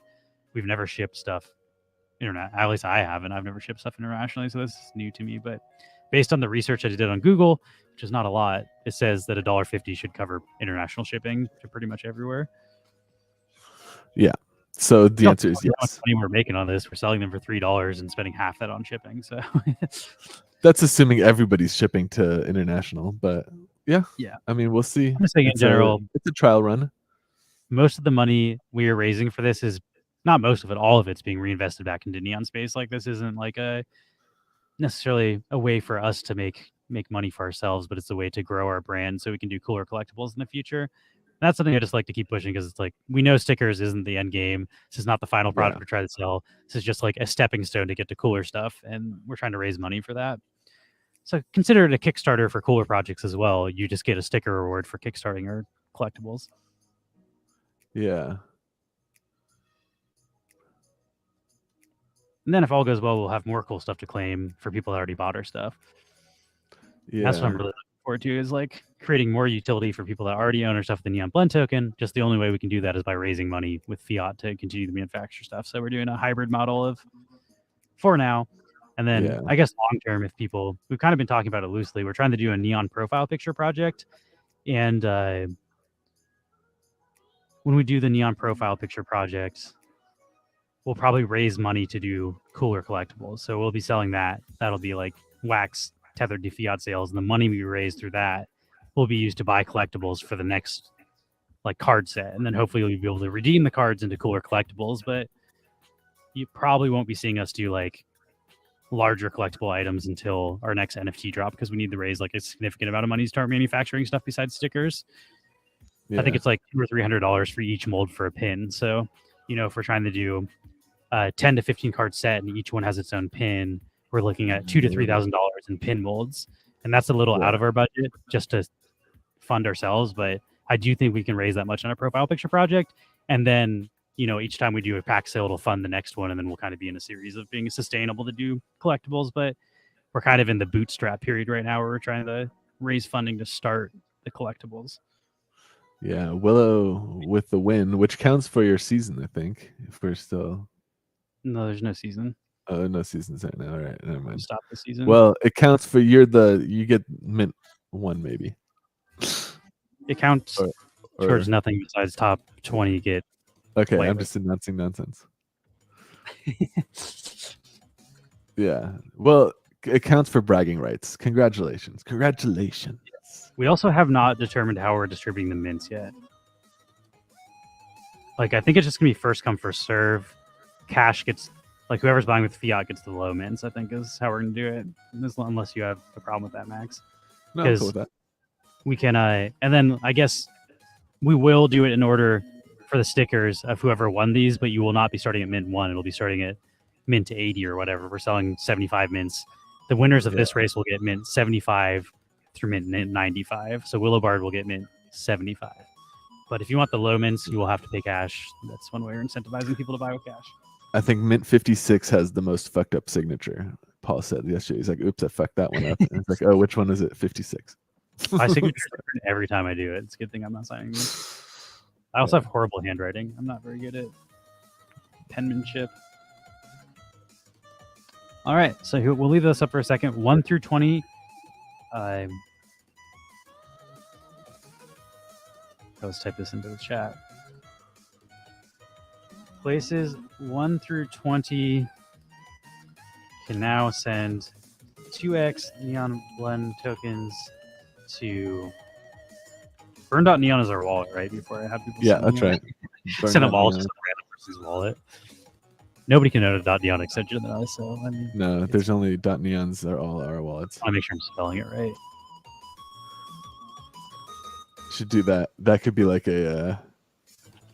we've never shipped stuff at least I haven't. I've never shipped stuff internationally, so this is new to me. But based on the research I did on Google, which is not a lot, it says that $1.50 should cover international shipping to pretty much everywhere. Yeah. So the answer is yes. How much money we're making on this? We're selling them for $3 and spending half that on shipping. So that's assuming everybody's shipping to international. But yeah. I mean, we'll see. I'm saying in general, it's a trial run. Most of the money we are raising for this is not most of it. All of it's being reinvested back into Neon Space. Like this isn't like necessarily a way for us to make money for ourselves, but it's a way to grow our brand so we can do cooler collectibles in the future. That's something I just like to keep pushing because it's like we know stickers isn't the end game. This is not the final product to try to sell. This is just like a stepping stone to get to cooler stuff, and we're trying to raise money for that. So consider it a Kickstarter for cooler projects as well. You just get a sticker reward for kickstarting our collectibles. Yeah. And then if all goes well, we'll have more cool stuff to claim for people that already bought our stuff. Yeah. That's what I'm really looking forward to, is like creating more utility for people that already own our stuff with the Neon Blend token. Just the only way we can do that is by raising money with fiat to continue to manufacture stuff. So we're doing a hybrid model of for now. And then I guess long term, if people, we've kind of been talking about it loosely, we're trying to do a neon profile picture project. And when we do the neon profile picture project, we'll probably raise money to do cooler collectibles. So we'll be selling that. That'll be like wax tethered to fiat sales. And the money we raise through that will be used to buy collectibles for the next like card set. And then hopefully you'll be able to redeem the cards into cooler collectibles. But you probably won't be seeing us do like larger collectible items until our next NFT drop, because we need to raise like a significant amount of money to start manufacturing stuff besides stickers. I think it's like $200 or $300 for each mold for a pin. So, you know, if we're trying to do a 10 to 15 card set and each one has its own pin, we're looking at $2,000 to $3,000 in pin molds. And that's a little out of our budget just to fund ourselves. But I do think we can raise that much on our profile picture project. And then, you know, each time we do a pack sale, it'll fund the next one. And then we'll kind of be in a series of being sustainable to do collectibles. But we're kind of in the bootstrap period right now where we're trying to raise funding to start the collectibles. Yeah, Willow with the win, which counts for your season, I think. If we're still No, there's no season. no seasons right now. All right, never You mind. stop the season. Well, it counts for you get mint 1 maybe. It counts Or- towards nothing besides top 20 get. Okay, Wait, I'm wait. just announcing nonsense. Yeah. Well, it counts for bragging rights. Congratulations. We also have not determined how we're distributing the mints yet. Like, I think it's just gonna be first come first serve. Cash gets, like, whoever's buying with fiat gets the low mints, I think is how we're gonna do it. Unless you have a problem with that, Max. No, I'm cool with that. We can and then I guess we will do it in order for the stickers of whoever won these, but you will not be starting at mint 1. It'll be starting at mint 80 or whatever. We're selling 75 mints. The winners of this race will get mint 75 through mint 95. So Willowbard will get mint 75. But if you want the low mints, you will have to pay cash. That's one way you're incentivizing people to buy with cash. I think mint 56 has the most fucked up signature. Paul said yesterday. He's like, "Oops, I fucked that one up." And it's like, "Oh, which one is it? 56." My signature is different every time I do it. It's a good thing I'm not signing these. I also have horrible handwriting. I'm not very good at penmanship. All right, so we'll leave this up for a second. 1 through 20. Let's type this into the chat. Places 1 through 20 can now send 2x Neon Blend tokens to Burn.Neon is our wallet, right? Before I have people that's right. Send a wallet to some random person's wallet. Nobody can own a .neon extension than us, so I mean, no, there's only .neons are all our wallets. I want to make sure I'm spelling it right. Should do that. That could be like a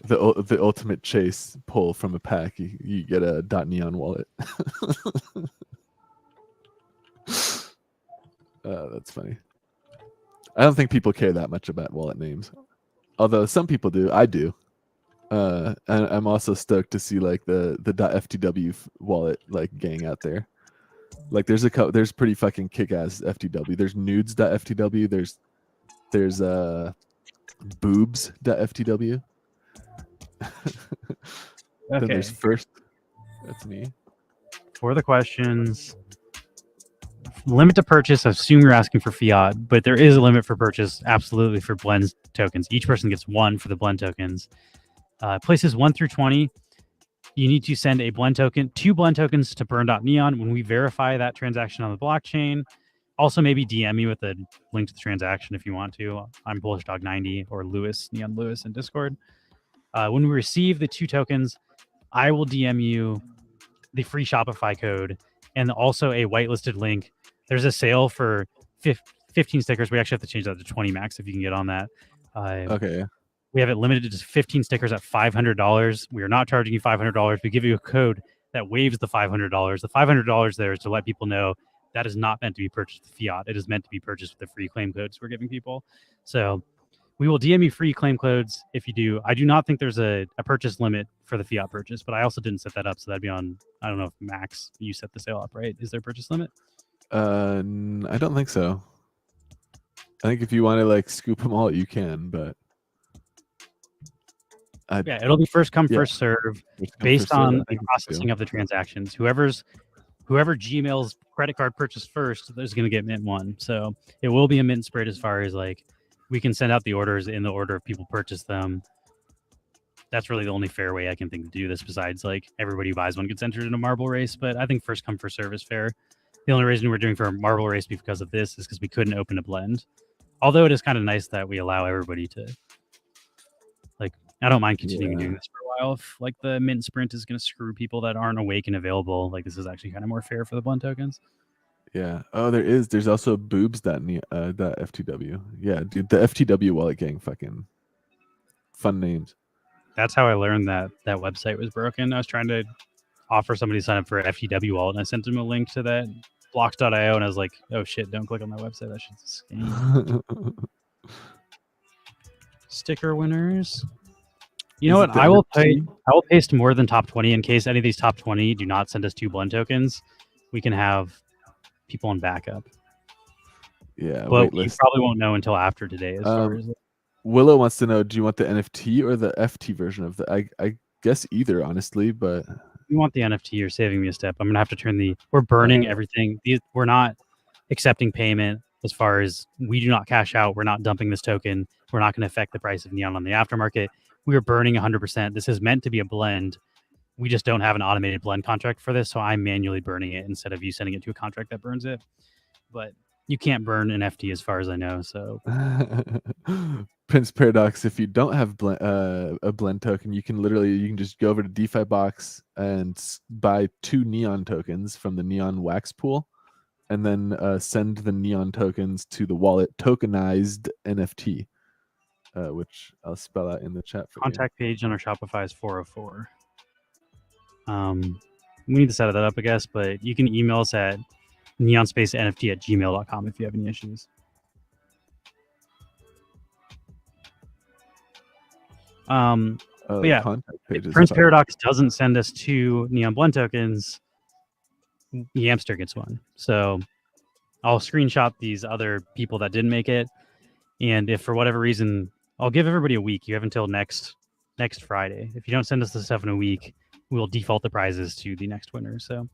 the ultimate chase pull from a pack. You get a .neon wallet. That's funny. I don't think people care that much about wallet names, although some people do. I do. And I'm also stoked to see like the .ftw wallet like gang out there. Like there's pretty fucking kick-ass FTW. There's nudes.ftw. There's boobs.ftw. Then Okay. there's first. That's me. For the questions, limit to purchase. I assume you're asking for fiat, but there is a limit for purchase. Absolutely, for blend tokens. Each person gets 1 for the blend tokens. Places 1 through 20, you need to send a blend token, 2 blend tokens to Burn.Neon when we verify that transaction on the blockchain. Also, maybe DM me with a link to the transaction if you want to. I'm BullishDog90 or Lewis, Neon Lewis in Discord. When we receive the 2 tokens, I will DM you the free Shopify code and also a whitelisted link. There's a sale for 15 stickers. We actually have to change that to 20 max if you can get on that. Okay. We have it limited to 15 stickers at $500. We are not charging you $500. We give you a code that waives the $500. The $500 there is to let people know that is not meant to be purchased with fiat. It is meant to be purchased with the free claim codes we're giving people. So we will DM you free claim codes if you do. I do not think there's a purchase limit for the fiat purchase, but I also didn't set that up. So that'd be on, I don't know if Max, you set the sale up, right? Is there a purchase limit? I don't think so. I think if you want to like scoop them all, you can, but yeah, it'll be first come, first serve based on the processing of the transactions. Whoever Gmail's credit card purchase first is going to get mint 1. So it will be a mint spread as far as like we can send out the orders in the order of people purchase them. That's really the only fair way I can think to do this, besides like everybody who buys one gets entered in a marble race. But I think first come, first serve is fair. The only reason we're doing for a marble race because of this is because we couldn't open a blend. Although it is kind of nice that we allow everybody to, like, I don't mind continuing doing this for a while. If like the mint sprint is going to screw people that aren't awake and available, like this is actually kind of more fair for the blend tokens. Yeah. Oh, there's also boobs.ftw. Yeah, dude, the FTW wallet gang, fucking fun names. That's how I learned that website was broken. I was trying to offer somebody to sign up for an FTW wallet, and I sent them a link to that blocks.io, and I was like, oh shit, don't click on that website. That shit's a scam. Sticker winners. You know what? I will paste more than top 20 in case any of these top 20 do not send us 2 blend tokens. We can have people on backup. Yeah, but you probably won't know until after today. As far as Willow wants to know: do you want the NFT or the FT version of the? I guess either, honestly, but You want the NFT? You're saving me a step. I'm gonna have to turn the. We're burning everything. We're not accepting payment as far as we do not cash out. We're not dumping this token. We're not going to affect the price of Neon on the aftermarket. We are burning 100%. This is meant to be a blend. We just don't have an automated blend contract for this, so I'm manually burning it instead of you sending it to a contract that burns it. But you can't burn an FT as far as I know. So Prince Paradox, if you don't have a blend token, you can just go over to DeFi Box and buy 2 Neon tokens from the Neon Wax pool, and then send the Neon tokens to the wallet tokenized NFT, which I'll spell out in the chat for contact page on our Shopify is 404. We need to set that up, I guess, but you can email us at neonspacenft@gmail.com if you have any issues. But yeah, Prince Paradox doesn't send us 2 Neon Blend tokens. Yamster gets 1. So I'll screenshot these other people that didn't make it. And if for whatever reason, I'll give everybody a week. You have until next Friday. If you don't send us the stuff in a week, we'll default the prizes to the next winner. So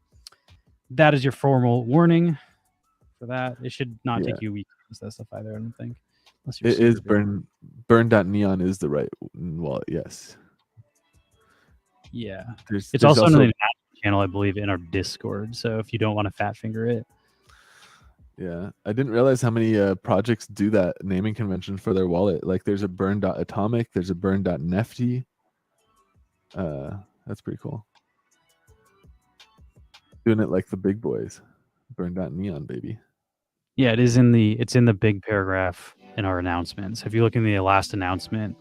that is your formal warning for that. It should not take you a week to use that stuff either, I don't think. It is burn.neon is the right wallet, yes. Yeah. There's also in the channel, I believe, in our Discord. So if you don't want to fat finger it. Yeah. I didn't realize how many projects do that naming convention for their wallet. Like there's a burn.atomic, there's a burn.nefty. That's pretty cool. Doing it like the big boys. Burn.neon, baby. Yeah, it's in the big paragraph in our announcement. So if you look in the last announcement,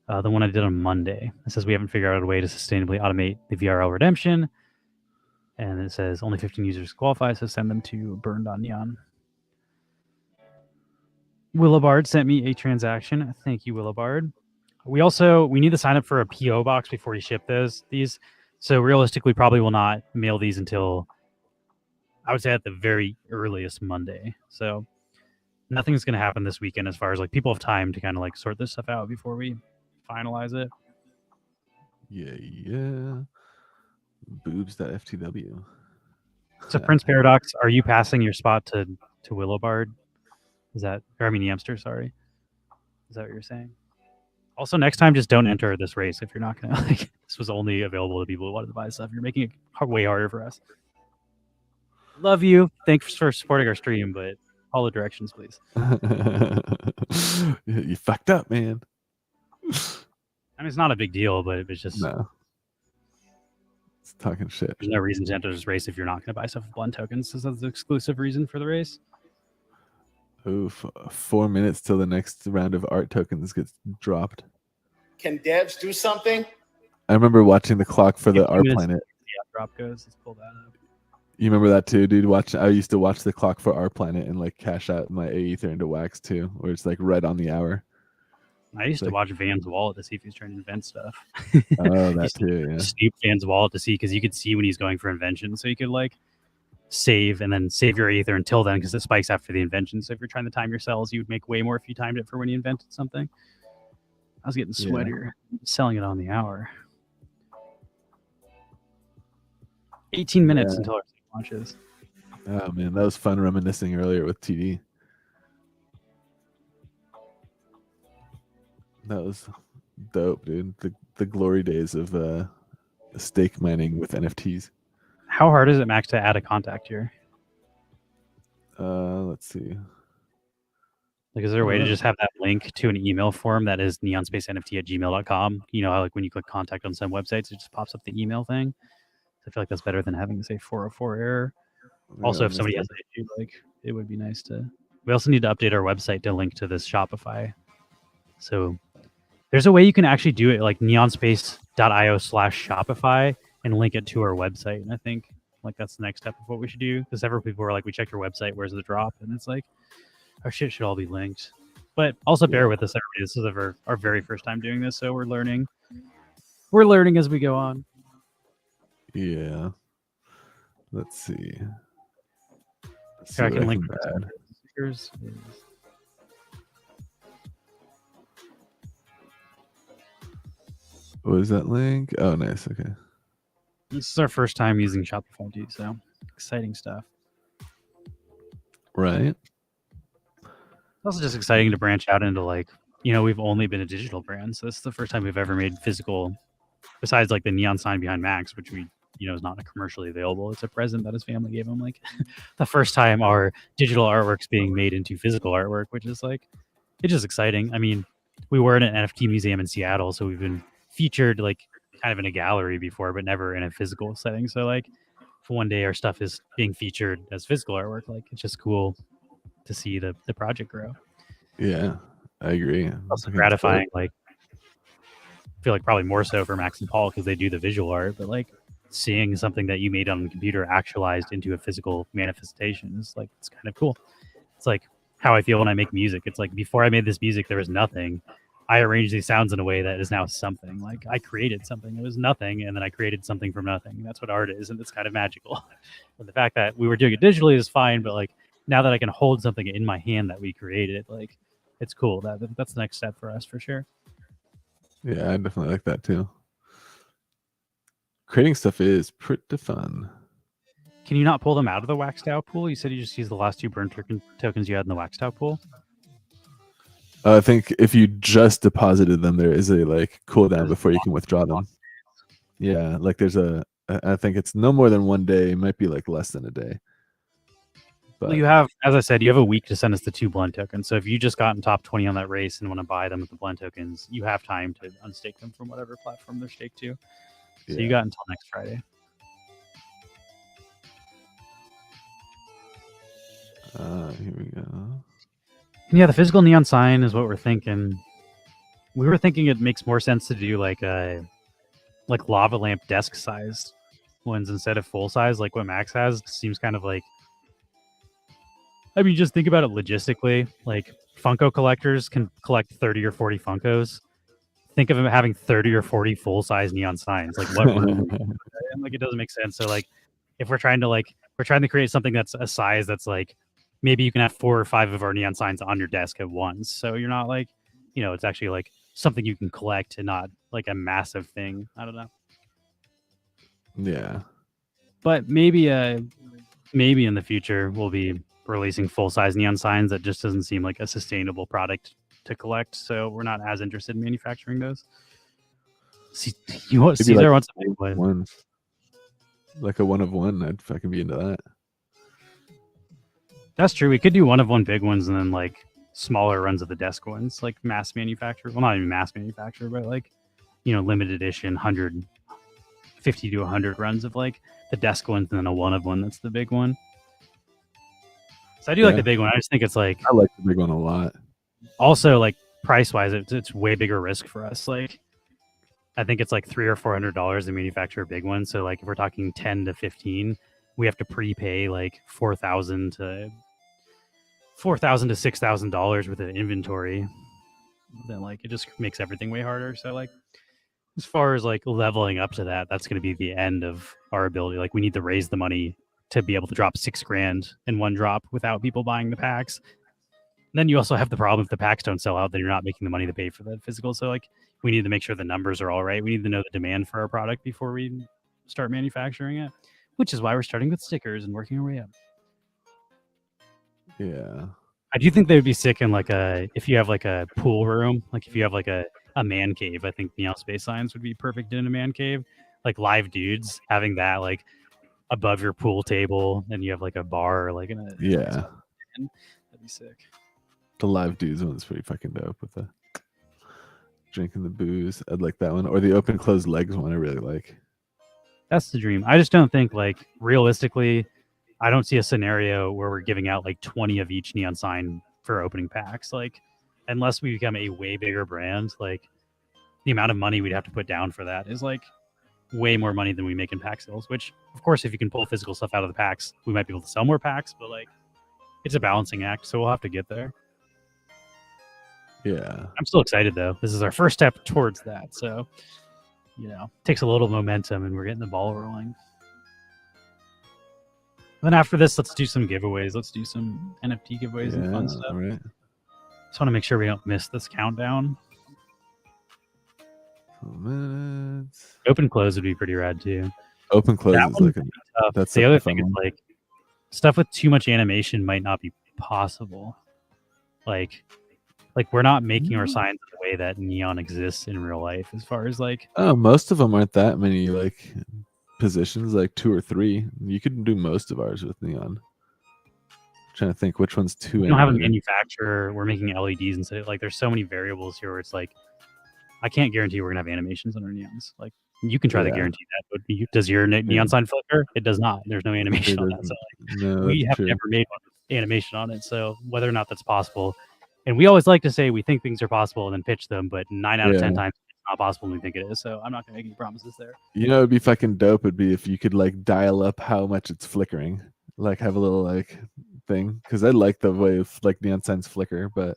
the one I did on Monday, it says we haven't figured out a way to sustainably automate the VRL redemption. And it says only 15 users qualify, so send them to burn.neon. Willowbard sent me a transaction. Thank you, Willowbard. We need to sign up for a PO box before you ship these. So realistically, probably will not mail these until, I would say, at the very earliest Monday. So nothing's going to happen this weekend as far as like people have time to kind of like sort this stuff out before we finalize it. Yeah. Boobs.ftw. So Prince Paradox, are you passing your spot to Willowbard? Yamster, sorry. Is that what you're saying? Also, next time, just don't enter this race if you're not going to, like, this was only available to people who wanted to buy stuff. You're making it way harder for us. Love you. Thanks for supporting our stream, but follow directions, please. You fucked up, man. I mean, it's not a big deal, but it was just... No. It's talking shit. There's no reason to enter this race if you're not going to buy stuff with blend tokens. Is that the exclusive reason for the race? Oof, 4 minutes till the next round of art tokens gets dropped. Can devs do something? I remember watching the clock for the Art Planet. Yeah, drop goes. Let's pull that up. You remember that too, dude? I used to watch the clock for Art Planet and like cash out my Aether into Wax too, where it's like right on the hour. I used to watch Van's wallet to see if he's trying to invent stuff. Oh, that too, yeah. Snoop Van's wallet to see, because you could see when he's going for invention, so you could like save and then save your Aether until then, because it spikes after the invention. So if you're trying to time your cells, you would make way more if you timed it for when you invented something. I was getting sweatier selling it on the hour. 18 minutes until our launches. Oh man, that was fun reminiscing earlier with TD. That was dope, dude. The glory days of stake mining with NFTs. How hard is it, Max, to add a contact here? Let's see. Like, is there a way to just have that link to an email form that is neonspacenft@gmail.com? You know how, like, when you click contact on some websites, it just pops up the email thing. So I feel like that's better than having to say 404 error. Also, if somebody has an issue, like, it would be nice to. We also need to update our website to link to this Shopify. So there's a way you can actually do it, like neonspace.io/Shopify, and link it to our website. And I think like that's the next step of what we should do, because several people were like, we checked your website, where's the drop? And it's like, our shit should all be linked. But also bear with us, everybody. This is our very first time doing this, so we're learning. We're learning as we go on. Yeah. Let's see. I can link stickers. What is that link? Oh, nice. Okay. This is our first time using Shopify too, so exciting stuff. Right. It's also just exciting to branch out into like, we've only been a digital brand, so this is the first time we've ever made physical, besides like the neon sign behind Max, which we, is not commercially available. It's a present that his family gave him. Like the first time our digital artwork's being made into physical artwork, which is like, it's just exciting. I mean, we were in an NFT museum in Seattle, so we've been featured like kind of in a gallery before, but never in a physical setting. So like, for one day our stuff is being featured as physical artwork. Like it's just cool to see the project grow. Yeah, I agree. Also gratifying, like I feel like probably more so for Max and Paul because they do the visual art, but like seeing something that you made on the computer actualized into a physical manifestation is like, it's kind of cool. It's like how I feel when I make music. It's like before I made this music, there was nothing. I arranged these sounds in a way that is now something. Like I created something. It was nothing, and then I created something from nothing. That's what art is, and it's kind of magical. But the fact that we were doing it digitally is fine, but like now that I can hold something in my hand that we created, like it's cool. That's the next step for us for sure. Yeah, I definitely like that too. Creating stuff is pretty fun. Can you not pull them out of the waxed out pool? You said you just used the last 2 burn tokens you had in the waxed out pool. I think if you just deposited them, there is a like cooldown before you can withdraw them. Yeah, like there's I think it's no more than 1 day. It might be like less than a day. But well, you have, as I said, you have a week to send us the 2 blend tokens. So if you just got in top 20 on that race and want to buy them with the blend tokens, you have time to unstake them from whatever platform they're staked to. So you got until next Friday. Here we go. Yeah, the physical neon sign is what we're thinking. We were thinking it makes more sense to do like lava lamp desk sized ones instead of full size, like what Max has. It seems kind of like, I mean, just think about it logistically. Like Funko collectors can collect 30 or 40 Funkos. Think of them having 30 or 40 full size neon signs. Like what? Like it doesn't make sense. So like, if we're trying to create something that's a size that's like, maybe you can have 4 or 5 of our neon signs on your desk at once. So you're not like, it's actually like something you can collect and not like a massive thing. I don't know. Yeah. But maybe in the future we'll be releasing full size neon signs. That just doesn't seem like a sustainable product to collect. So we're not as interested in manufacturing those. See, Caesar wants a big one. Like a 1 of 1. I'd fucking be into that. That's true. We could do 1 of 1 big ones and then like smaller runs of the desk ones, like mass manufacturer. Well, not even mass manufacturer, but like, limited edition 150 to 100 runs of like the desk ones and then a 1 of 1 that's the big one. So I do like the big one. I just think it's like, I like the big one a lot. Also, like price wise, it's way bigger risk for us. Like, I think it's like $300 or $400 to manufacture a big one. So like if we're talking 10 to 15, we have to prepay like $4,000 to $6,000 worth of inventory. Then like it just makes everything way harder. So like as far as like leveling up to that, that's going to be the end of our ability. Like we need to raise the money to be able to drop $6,000 in one drop without people buying the packs. And then you also have the problem if the packs don't sell out, then you're not making the money to pay for the physical. So like we need to make sure the numbers are all right. We need to know the demand for our product before we start manufacturing it, which is why we're starting with stickers and working our way up. Yeah. I do think they would be sick in like if you have like a pool room, like if you have like a man cave, I think Neon Space Science would be perfect in a man cave. Like live dudes having that like above your pool table, and you have like a bar, like in a that'd be sick. The live dudes one's pretty fucking dope with the drinking the booze. I'd like that one, or the open closed legs one. I really like. That's the dream. I just don't think like realistically, I don't see a scenario where we're giving out like 20 of each neon sign for opening packs. Like, unless we become a way bigger brand, like the amount of money we'd have to put down for that is like way more money than we make in pack sales, which of course, if you can pull physical stuff out of the packs, we might be able to sell more packs, but like it's a balancing act. So we'll have to get there. Yeah. I'm still excited though. This is our first step towards that. So, takes a little momentum and we're getting the ball rolling. Then after this, let's do some giveaways. Let's do some NFT giveaways and fun stuff. Right. Just want to make sure we don't miss this countdown. minutes. Open close would be pretty rad too. Open close That is one like would a be tough. that's The such other a thing fun is one. like stuff with too much animation might not be possible. Like we're not making our signs in the way that Neon exists in real life. As far as like, Oh, most of them aren't that many like positions, like 2 or 3. You could do most of ours with neon. Trying to think which one's too we don't have a animated. manufacturer. We're making LEDs and so like there's so many variables here where it's like I can't guarantee we're gonna have animations on our neons. Like you can try to Yeah. guarantee that, but does your neon sign flicker? It does not. There's no animation on that. So No, we that's have true. never made one with animation on it. So whether or not that's possible, and we always like to say we think things are possible and then pitch them, but 9 out of 10 Yeah. times it's not possible and we think it is. So I'm not gonna make any promises there. You know, it'd be fucking dope. It'd be if you could like dial up how much it's flickering, like have a little like thing. Because I like the way like neon signs flicker, but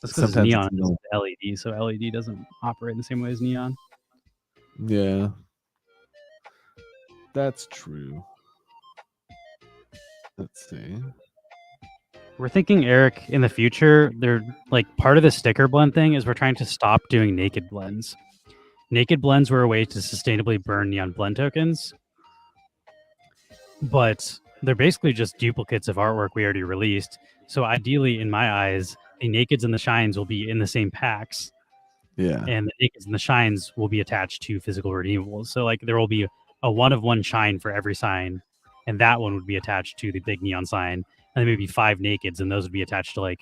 That's because sometimes neon it's is annoying. LED, so LED doesn't operate in the same way as neon. Yeah, that's true. Let's see. We're thinking, Eric, in the future, they're like part of the sticker blend thing is we're trying to stop doing naked blends. Naked blends were a way to sustainably burn neon blend tokens, but they're basically just duplicates of artwork we already released. So ideally, in my eyes, the nakeds and the shines will be in the same packs, Yeah, and the nakeds and the shines will be attached to physical redeemables. So like there will be a 1-of-1 shine for every sign, and that one would be attached to the big neon sign, and then maybe 5 nakeds, and those would be attached to like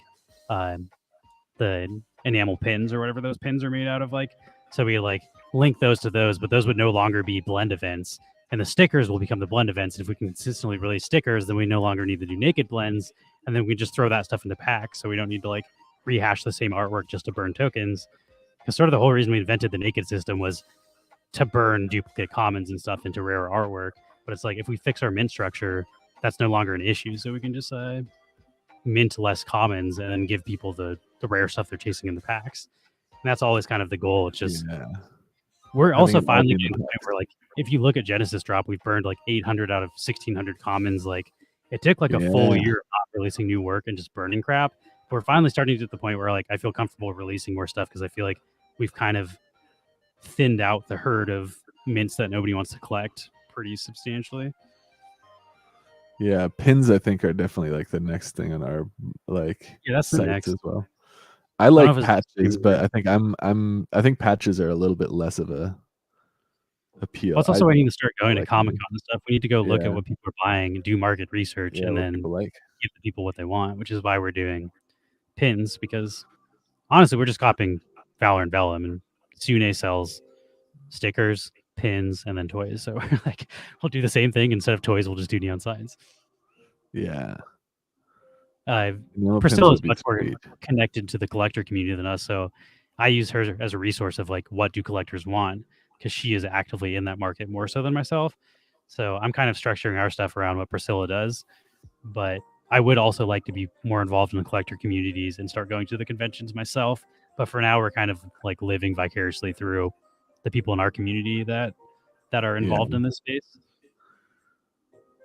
the enamel pins or whatever those pins are made out of. Like, so we like link those to those, but those would no longer be blend events, and the stickers will become the blend events. And if we can consistently release stickers, then we no longer need to do naked blends, and then we just throw that stuff into packs, so we don't need to like rehash the same artwork just to burn tokens. Because sort of the whole reason we invented the naked system was to burn duplicate commons and stuff into rare artwork. But it's like if we fix our mint structure, that's no longer an issue. So we can just mint less commons and then give people the rare stuff they're chasing in the packs. And that's always kind of the goal. It's just we're also finally getting to the point where like if you look at Genesis Drop, we've burned like 800 out of 1600 commons. Like it took like a full year of not releasing new work and just burning crap. But we're finally starting to get to the point where like I feel comfortable releasing more stuff because I feel like we've kind of thinned out the herd of mints that nobody wants to collect pretty substantially. Yeah, pins I think are definitely like the next thing on our like that's the sites next as well. I like patches, but I think I think patches are a little bit less of a appeal. Well, it's also why we need to start going to Comic-Con and stuff. We need to go look at what people are buying and do market research and then give the people what they want, which is why we're doing pins, because honestly, we're just copying Valor and Vellum, and Sune sells stickers, pins, and then toys. So we're like, we'll do the same thing. Instead of toys, we'll just do neon signs. Yeah. Priscilla is much more connected to the collector community than us. So I use her as a resource of like, what do collectors want? Because she is actively in that market more so than myself. So I'm kind of structuring our stuff around what Priscilla does. But I would also like to be more involved in the collector communities and start going to the conventions myself. But for now, we're kind of like living vicariously through the people in our community that are involved in this space.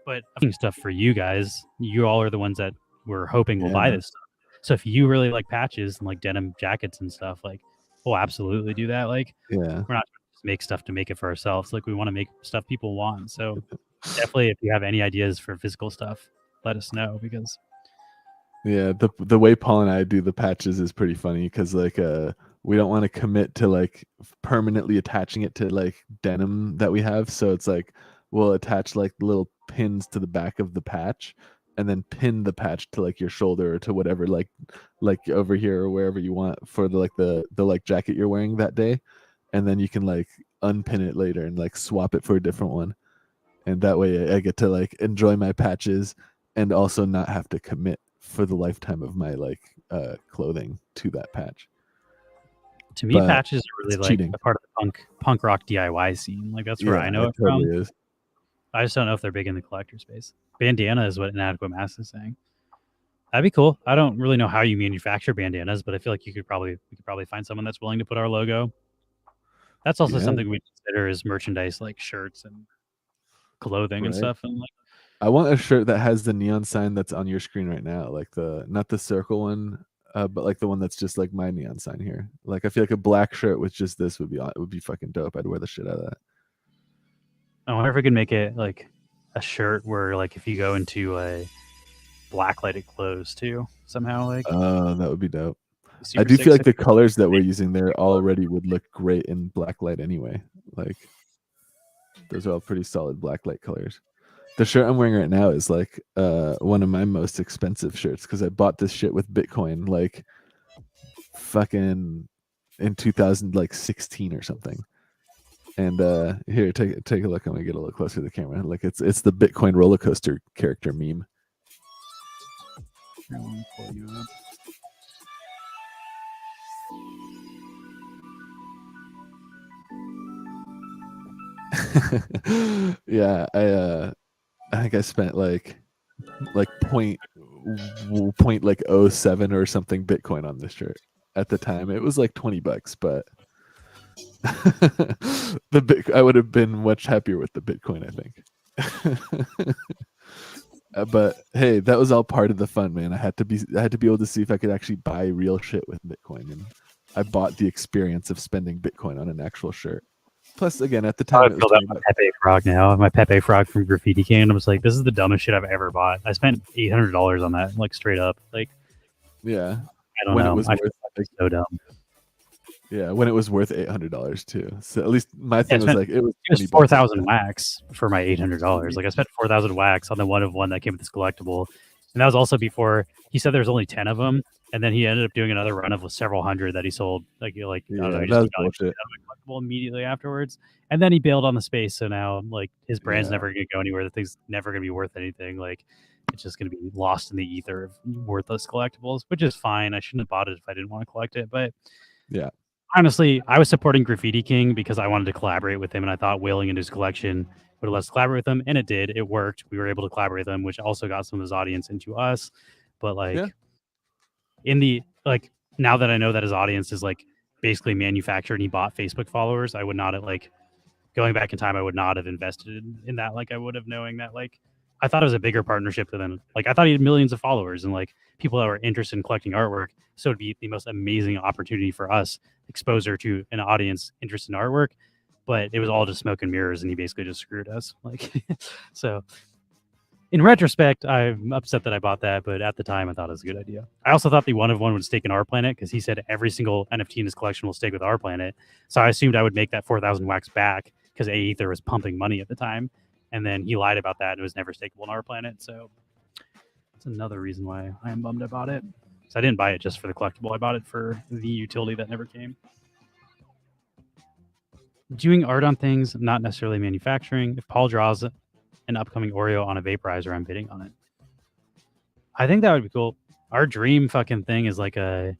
But stuff for you guys, you all are the ones that we're hoping will buy this stuff. So if you really like patches and like denim jackets and stuff, like we'll absolutely do that. Like we're not trying to just make stuff to make it for ourselves. Like we want to make stuff people want. So definitely, if you have any ideas for physical stuff, let us know, because the way Paul and I do the patches is pretty funny because like we don't want to commit to like permanently attaching it to like denim that we have. So it's like we'll attach like little pins to the back of the patch and then pin the patch to like your shoulder or to whatever like over here or wherever you want for the like jacket you're wearing that day, and then you can like unpin it later and like swap it for a different one, and that way I get to like enjoy my patches and also not have to commit for the lifetime of my like clothing to that patch. To me, patches are really like a part of the punk rock DIY scene. Like that's where I know it from. Is. I just don't know if they're big in the collector space. Bandana is what Inadequate Mass is saying. That'd be cool. I don't really know how you manufacture bandanas, but I feel like we could probably find someone that's willing to put our logo. That's also something we consider as merchandise, like shirts and clothing and stuff. And like, I want a shirt that has the neon sign that's on your screen right now, like not the circle one. but like the one that's just like my neon sign here. Like I feel like a black shirt with just this would be fucking dope. I'd wear the shit out of that. I wonder if we could make it like a shirt where like if you go into a black light, it glows too somehow. Like That would be dope. I super do feel like the sexy. colors that we're using there already would look great in black light anyway. Like those are all pretty solid black light colors. The shirt I'm wearing right now is like one of my most expensive shirts because I bought this shit with Bitcoin like fucking in 2016 or something. And here, take a look. I'm gonna get a little closer to the camera. Like it's the Bitcoin roller coaster character meme. Here, let me pull you up. Yeah, I think I spent like point like 07 or something Bitcoin on this shirt. At the time, it was like $20, but I would have been much happier with the Bitcoin, I think. But hey, that was all part of the fun, man. I had to be able to see if I could actually buy real shit with Bitcoin, and I bought the experience of spending Bitcoin on an actual shirt. Plus, again, at the I time, feel that my Pepe Frog now. My Pepe Frog from Graffiti King. I was like, this is the dumbest shit I've ever bought. I spent $800 on that, like straight up. Like, yeah, I don't when know. it was I worth, feel so dumb. yeah, when it was worth $800 too. So at least my thing I was spent- like it was It was 20 bucks. 4,000 wax for my $800. Like I spent 4,000 wax on the one of one that came with this collectible, and that was also before he said there was only 10 of them, and then he ended up doing another run of several hundred that he sold. Like I don't know, he that was just got bullshit. collectible immediately afterwards, and then he bailed on the space. So now like his brand's Yeah. never gonna go anywhere. The thing's never gonna be worth anything. Like it's just gonna be lost in the ether of worthless collectibles, which is fine. I shouldn't have bought it if I didn't want to collect it, but Yeah. honestly, I was supporting Graffiti King because I wanted to collaborate with him, and I thought whaling into his collection would let us collaborate with him, and it did. It worked. We were able to collaborate with him, which also got some of his audience into us. But like, Yeah. in the like, now that I know that his audience is like basically manufactured, and he bought Facebook followers, I would not have like going back in time. I would not have invested in that like I would have, knowing that like I thought it was a bigger partnership than like I thought he had millions of followers and like people that were interested in collecting artwork. So it'd be the most amazing opportunity for us, exposure to an audience interested in artwork. But it was all just smoke and mirrors, and he basically just screwed us. Like, so in retrospect, I'm upset that I bought that, but at the time, I thought it was a good idea. I also thought the one of one would stake in Our Planet because he said every single NFT in his collection will stake with Our Planet. So I assumed I would make that 4,000 wax back because Aether was pumping money at the time, and then he lied about that and it was never stakeable in Our Planet. So that's another reason why I am bummed about it. So I didn't buy it just for the collectible. I bought it for the utility that never came. Doing art on things, not necessarily manufacturing. If Paul draws an upcoming Oreo on a vaporizer, I'm bidding on it. I think that would be cool. Our dream fucking thing is like a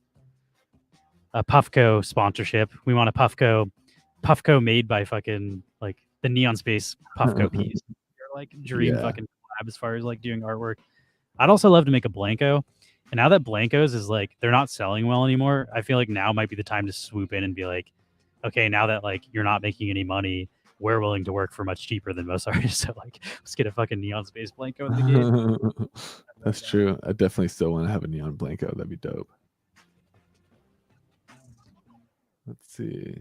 Puffco sponsorship. We want a Puffco made by fucking like the Neon Space Puffco piece. Or like dream fucking collab as far as like doing artwork. I'd also love to make a Blanco. And now that Blancos is like they're not selling well anymore, I feel like now might be the time to swoop in and be like, okay, now that like you're not making any money, we're willing to work for much cheaper than most artists. So like, let's get a fucking Neon Space Blanco in the game. That's true. I definitely still want to have a neon Blanco. That'd be dope. Let's see.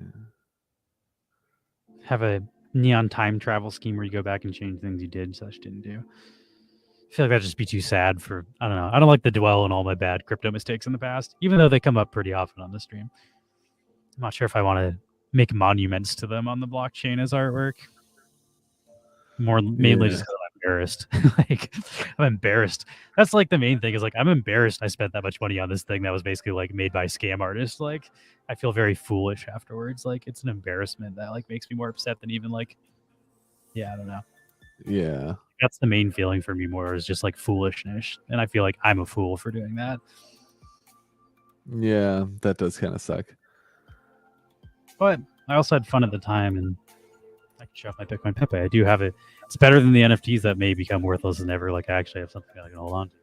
Have a neon time travel scheme where you go back and change things you did / didn't do. I feel like that'd just be too sad for, I don't know. I don't like to dwell on all my bad crypto mistakes in the past, even though they come up pretty often on the stream. I'm not sure if I want to make monuments to them on the blockchain as artwork. Mainly just because I'm embarrassed. Like I'm embarrassed. That's like the main thing is like I'm embarrassed I spent that much money on this thing that was basically like made by scam artists. Like I feel very foolish afterwards. Like it's an embarrassment that like makes me more upset than even like, yeah, I don't know. Yeah. That's the main feeling for me more is just like foolishness. And I feel like I'm a fool for doing that. Yeah, that does kind of suck. But I also had fun at the time, and I can show off my Bitcoin Pepe. I do have it. It's better than the NFTs that may become worthless and never. Like I actually have something I can hold on to.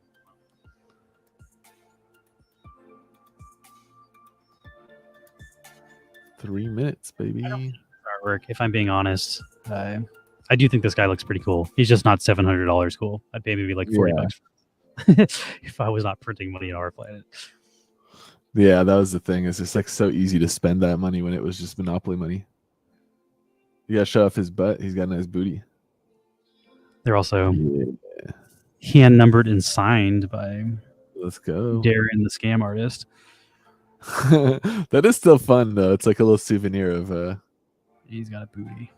3 minutes, baby. Artwork, if I'm being honest, I do think this guy looks pretty cool. He's just not $700 cool. I'd pay maybe like $40 if I was not printing money on Our Planet. Yeah, that was the thing. It's just like so easy to spend that money when it was just Monopoly money. You gotta show off his butt. He's got a nice booty. They're also Yeah, hand numbered and signed by let's go. Darren, the scam artist. That is still fun though. It's like a little souvenir of He's got a booty.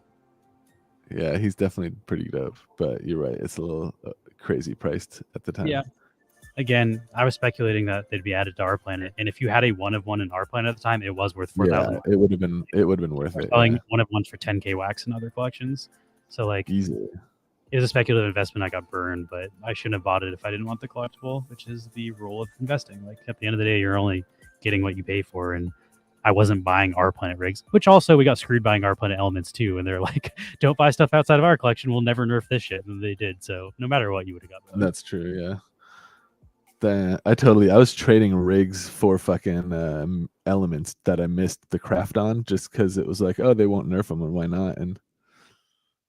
yeah, he's definitely pretty dope. But you're right, it's a little crazy priced at the time. Yeah. Again, I was speculating that they'd be added to our planet, and if you had a one of one in our planet at the time, it was worth 4,000. Yeah, it would have been worth it. Selling Yeah. one of ones for 10K wax and other collections. So like, Easily. it was a speculative investment. I got burned, but I shouldn't have bought it if I didn't want the collectible, which is the rule of investing. Like at the end of the day, you're only getting what you pay for, and I wasn't buying our planet rigs, which also we got screwed buying our planet elements too. And they're like, don't buy stuff outside of our collection. We'll never nerf this shit. And they did. So no matter what, you would have got both. That's true. Yeah. I was trading rigs for fucking elements that I missed the craft on just because it was like, oh, they won't nerf them, and why not? And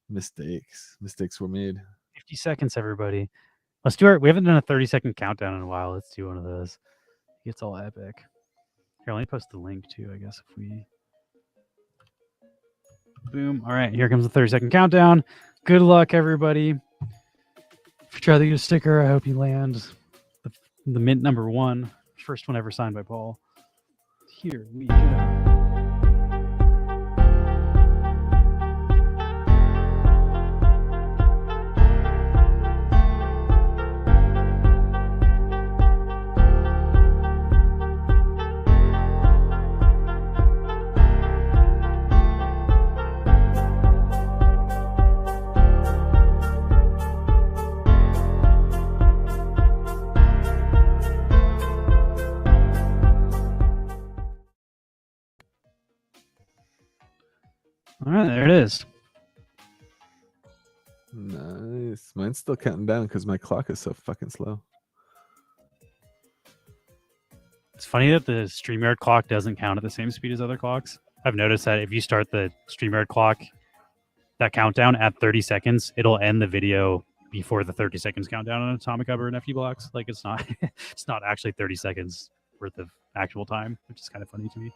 mistakes were made. 50 seconds, everybody. Let's do we haven't done a 30-second countdown in a while. Let's do one of those. It's all epic. Here, let me post the link too, I guess, if we... Boom. All right, here comes the 30-second countdown. Good luck, everybody. If you try to get a sticker, I hope you land the mint number 1. First one ever signed by Paul. Here we go. All right, there it is. Nice. Mine's still counting down because my clock is so fucking slow. It's funny that the StreamYard clock doesn't count at the same speed as other clocks. I've noticed that if you start the StreamYard clock, that countdown at 30 seconds, it'll end the video before the 30 seconds countdown on Atomic Hub or an FD Blocks. Like it's not actually 30 seconds worth of actual time, which is kind of funny to me.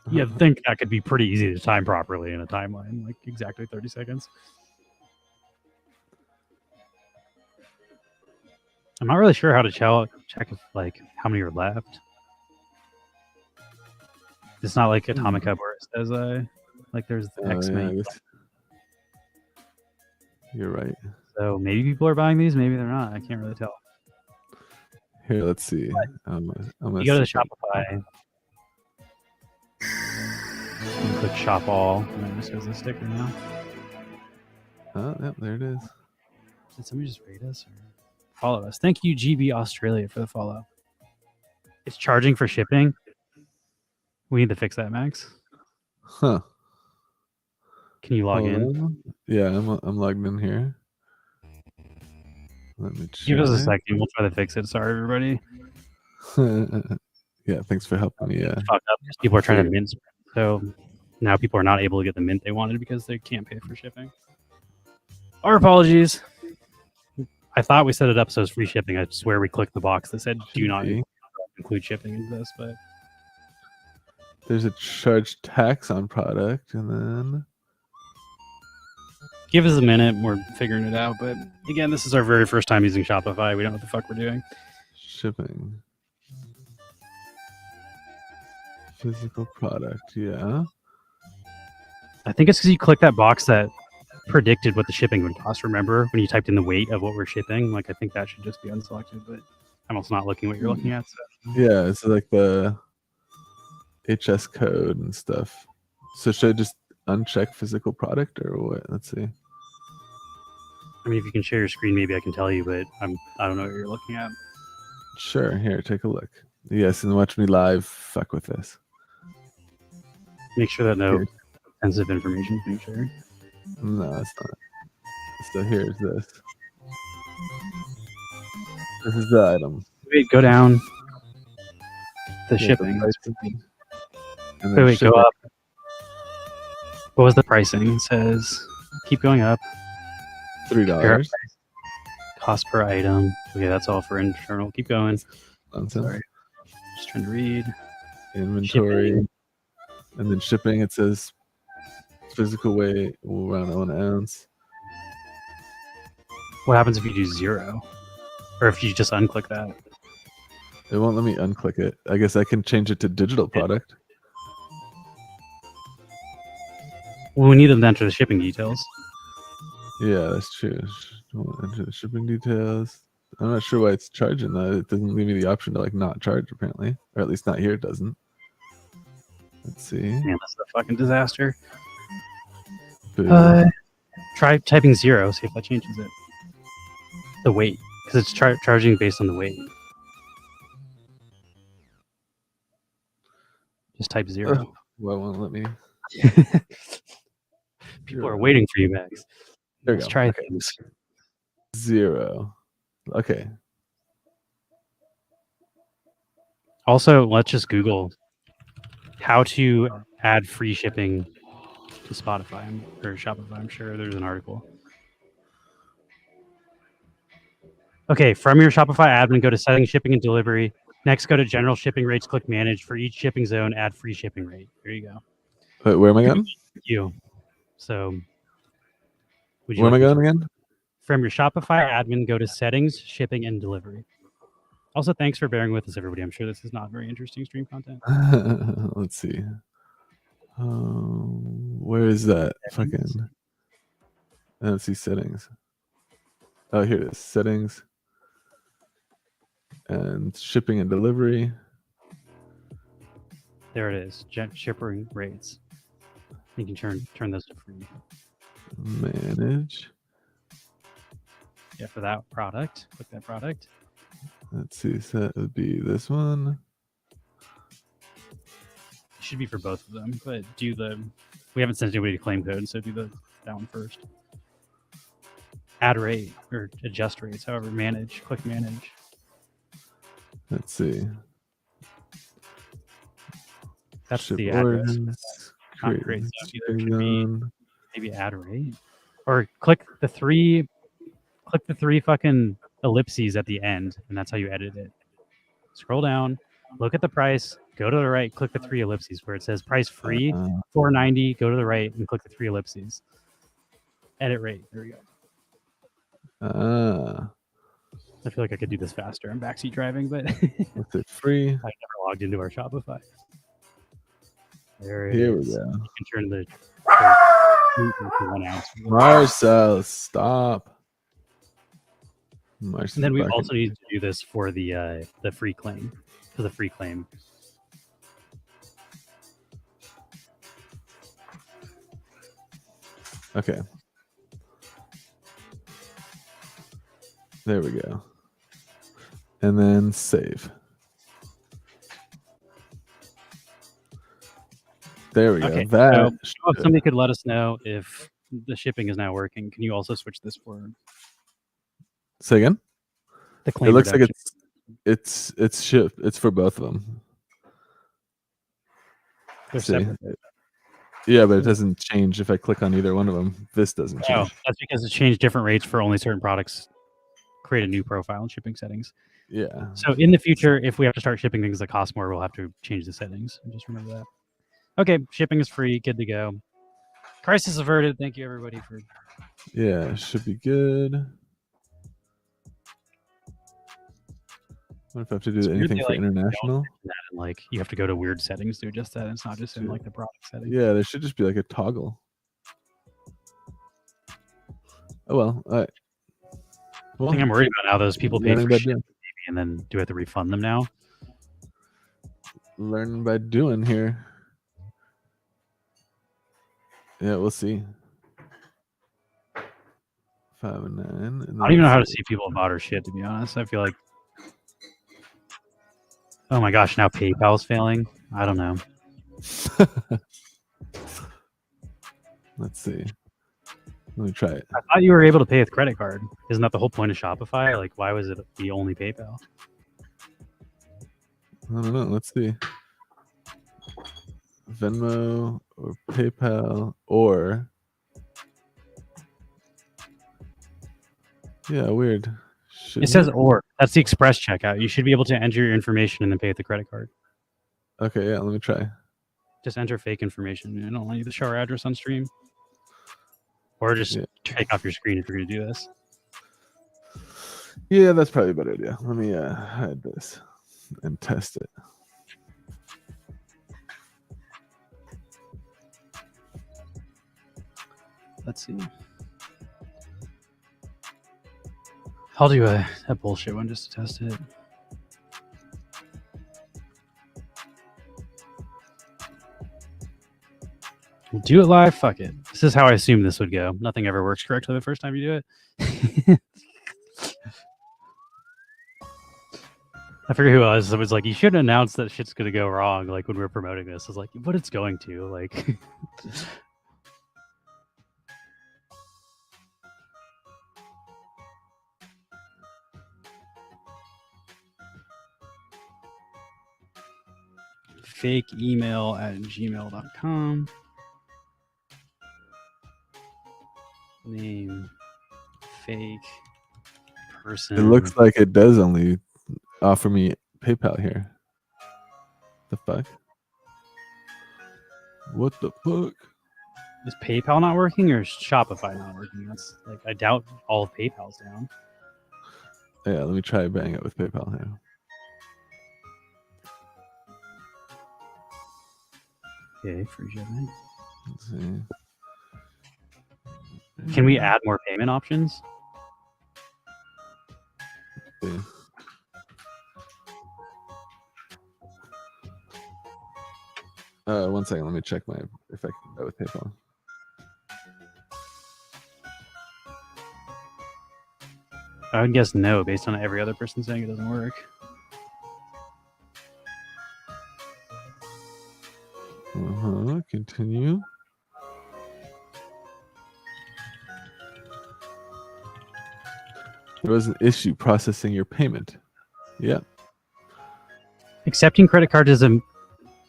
You think that could be pretty easy to time properly in a timeline, like exactly 30 seconds. I'm not really sure how to check if, like, how many are left. It's not like Atomic Hub where it says like there's the X many. You're right. So maybe people are buying these, maybe they're not. I can't really tell. Here, let's see. You go to the Shopify. You click shop all, and then it just has a sticker now. Oh, yep, there it is. Did somebody just rate us or follow us? Thank you, GB Australia, for the follow. It's charging for shipping. We need to fix that, Max. Huh. Can you log in? Yeah, I'm logged in here. Let me Give us a second. We'll try to fix it. Sorry, everybody. Yeah, thanks for helping me. Yeah. Fuck up. People are trying to mint. So now people are not able to get the mint they wanted because they can't pay for shipping. Our apologies. I thought we set it up so it's free shipping. I swear we clicked the box that said do not include shipping into this, but there's a charge tax on product, and then give us a minute. We're figuring it out. But again, this is our very first time using Shopify. We don't know what the fuck we're doing. Shipping. Physical product, yeah. I think it's because you click that box that predicted what the shipping would cost. Remember when you typed in the weight of what we're shipping? Like I think that should just be unselected, but I'm also not looking what you're looking at. So. Yeah, it's like the HS code and stuff. So should I just uncheck physical product or what? Let's see. I mean, if you can share your screen, maybe I can tell you, but I don't know what you're looking at. Sure, here, take a look. Yes, and watch me live. Fuck with this. Make sure that no sensitive information is being shared. No, it's not. So here's this. This is the item. Wait, go down. The shipping. Wait, go up. What was the pricing? It says, keep going up. $3. Cost per item. Okay, that's all for internal. Keep going. Nonsense. Sorry. Just Trying to read. Inventory. Shipping. And then shipping, it says physical weight around 1 ounce. What happens if you do 0? Or if you just unclick that? It won't let me unclick it. I guess I can change it to digital product. Well, we need them to enter the shipping details. Yeah, that's true. Enter the shipping details. I'm not sure why it's charging that. It doesn't give me the option to like not charge apparently, or at least not here. It doesn't. Let's see. Man, that's a fucking disaster. Boom. Try typing 0. See if that changes it. The weight, because it's charging based on the weight. Just type 0. Oh, why won't it let me? People are waiting for you, Max. There we Let's go. try Okay. things. 0. Okay. Also, let's just Google how to add free shipping to Spotify or Shopify. I'm sure there's an article. Okay, from your Shopify admin, go to settings, shipping, and delivery. Next, go to general shipping rates, click manage. For each shipping zone, add free shipping rate. There you go. Wait, where am I going? You. So, would you Where am I like going again? from your Shopify admin, go to settings, shipping, and delivery. Also, thanks for bearing with us, everybody. I'm sure this is not very interesting stream content. Let's see. Where is that? Fucking. I don't see settings. Oh, here it is. Settings and shipping and delivery. There it is. Shipping rates. You can turn those to free. Manage. Yeah, for that product. Click that product. Let's see. So that would be this one. It should be for both of them, but do the. We haven't sent anybody to claim code, so do that one first. Add rate or adjust rates, however, manage. Click manage. Let's see. That's Ship the address. origins, Not create great stuff either. It shipping should be zone. maybe add rate. Or click the three fucking ellipses at the end, and that's how you edit it. Scroll down, look at the price, go to the right, click the 3 ellipses where it says price free, $4.90, go to the right and click the 3 ellipses. Edit rate. There we go. I feel like I could do this faster. I'm backseat driving, but What's it free? I never logged into our Shopify. There it Here we is. go. You can turn the to 1 ounce. Marcel, stop. Marcel's And then we back also in- need to do this for the free claim. For the free claim. Okay. There we go. And then save. There we go. Okay, That so if should- somebody could let us know if the shipping is now working, can you also switch this forward? Say again? The claim It looks like reduction. it's shipped. It's for both of them. They're See? separate. Yeah, but it doesn't change if I click on either one of them. This doesn't Oh, change. that's because it changed different rates for only certain products. Create a new profile in shipping settings. Yeah. So in the future, if we have to start shipping things that cost more, we'll have to change the settings. Just remember that. Okay, shipping is free. Good to go. Crisis averted. Thank you, everybody, for. Yeah, should be good. What if I have to do It's weird anything they, for like, international? That and, like, you have to go to weird settings to adjust that. It's not just in like the product setting. Yeah, there should just be like a toggle. Oh well. All right. The thing I'm worried about now, those people pay learning for by shipping doing. and then do I have to refund them now? Learning by doing here. Yeah, we'll see. 5 and 9. And I then don't even know how to let's see people bought our shit, to be honest. I feel like. Oh my gosh, now PayPal's failing. I don't know. see. Let's see. Let me try it. I thought you were able to pay with credit card. Isn't that the whole point of Shopify? Like, why was it the only PayPal? I don't know. Let's see. Venmo or PayPal or yeah, weird. Should It says it? or. That's the express checkout. You should be able to enter your information and then pay with the credit card. Okay, yeah, let me try. Just enter fake information. I don't want you to show our address on stream. Or just Yeah. take off your screen if you're going to do this. Yeah, that's probably a better idea. Let me hide this and test it. Let's see. I'll do a bullshit one just to test it. We'll do it live. Fuck it. This is how I assumed this would go. Nothing ever works correctly the first time you do it. I forget who it was. It was like, you should announce that shit's going to go wrong. Like when we were promoting this, I was like, but it's going to. Like, fake email at gmail.com. Name fake person. It looks like it does only offer me PayPal here. The fuck? What the fuck? Is PayPal not working or is Shopify not working? That's like, I doubt all of PayPal's down. Yeah, let me try bang it with PayPal here. Okay, free shipping. Let's see. Can we add more payment options? Yeah. One second, let me check if I can do that with PayPal. I would guess no, based on every other person saying it doesn't work. Continue. There was an issue processing your payment. Yep. Accepting credit cards is a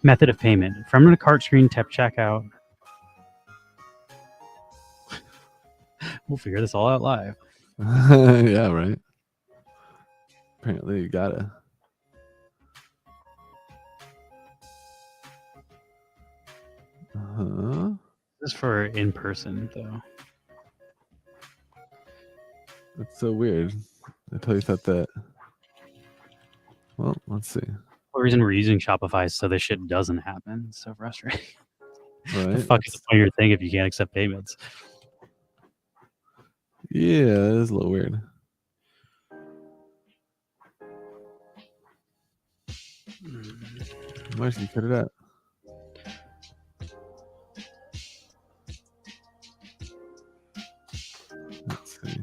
method of payment. From the cart screen, tap checkout. We'll figure this all out live. Yeah, right. Apparently you gotta. This is for in person, though. That's so weird. I totally thought that. Well, let's see. The reason we're using Shopify is so this shit doesn't happen. It's so frustrating. Right. The fuck is the point of your thing if you can't accept payments? Yeah, that is a little weird. Why should you cut it out? Let's see.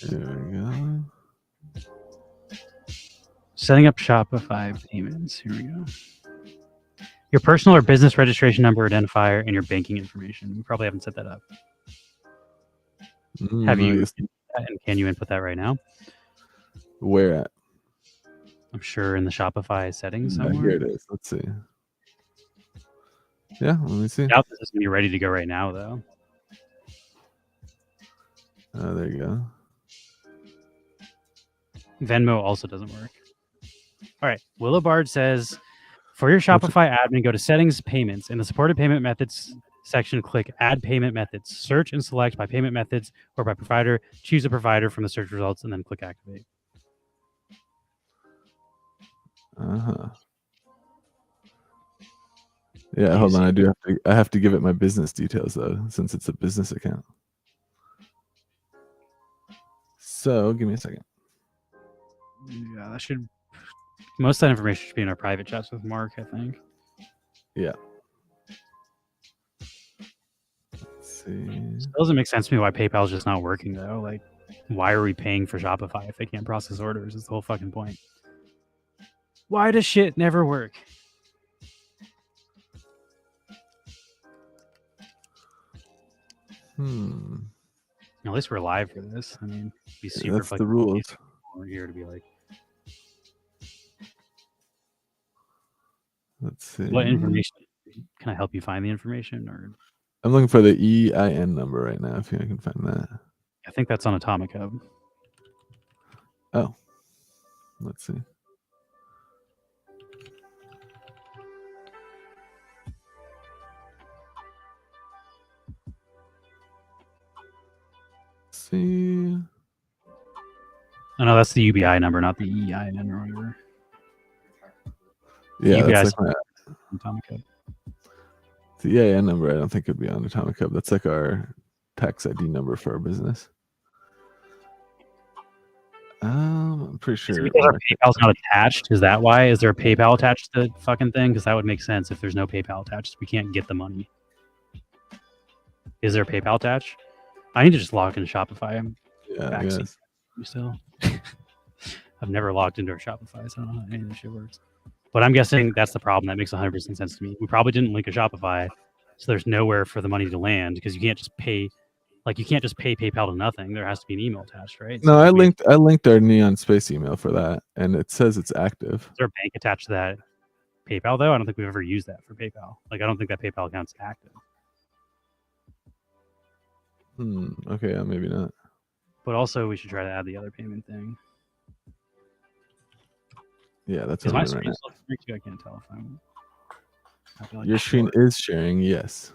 There we go. Setting up Shopify payments. Here we go. Your personal or business registration number, identifier, and your banking information. We probably haven't set that up. Have you? And can you input that right now? Where at? I'm sure in the Shopify settings Yeah, somewhere. here it is. Let's see. Yeah, let me see. I doubt this is going to be ready to go right now, though. Oh, there you go. Venmo also doesn't work. All right. Willowbard says, for your Shopify admin, go to Settings, Payments. In the Supported Payment Methods section, click Add Payment Methods. Search and select by payment methods or by provider. Choose a provider from the search results and then click Activate. Yeah, hold on. I have to give it my business details though, since it's a business account. So give me a second. Yeah, that should. Most of that information should be in our private chats with Mark, I think. Yeah. Let's see. It doesn't make sense to me why PayPal is just not working though. Like, why are we paying for Shopify if they can't process orders? Is the whole fucking point. Why does shit never work? At least we're live for this. I mean, it'd be super. That's the rules. We're here to be like, let's see. what information can I help you find the information? Or I'm looking for the EIN number right now. If you can find that. I think that's on Atomic Hub. Oh, let's see. See. Oh, no, that's the UBI number, not the EIN or whatever. Yeah, UBI that's is like Atomic Hub. the EIN number. I don't think it'd be on Atomic Hub. That's like our tax ID number for our business. I'm pretty Is sure. it because our PayPal's not attached? Is that why? Is there a PayPal attached to the fucking thing? Because that would make sense. If there's no PayPal attached, we can't get the money. Is there a PayPal attached? I need to just log into Shopify. Yeah, Back yes. Still, I've never logged into our Shopify, so I don't know how any of this shit works. But I'm guessing that's the problem. That makes 100% sense to me. We probably didn't link a Shopify, so there's nowhere for the money to land because you can't just pay. Like you can't just pay PayPal to nothing. There has to be an email attached, right? No, So I we- linked our Neon Space email for that, and it says it's active. Is there a bank attached to that PayPal though? I don't think we've ever used that for PayPal. Like I don't think that PayPal account's active. Okay, yeah, maybe not. But also we should try to add the other payment thing. Yeah, that's Is what my I'm doing screen right still sharing? I can't tell if I'm. I feel now. like Your it's screen short. is sharing. Yes,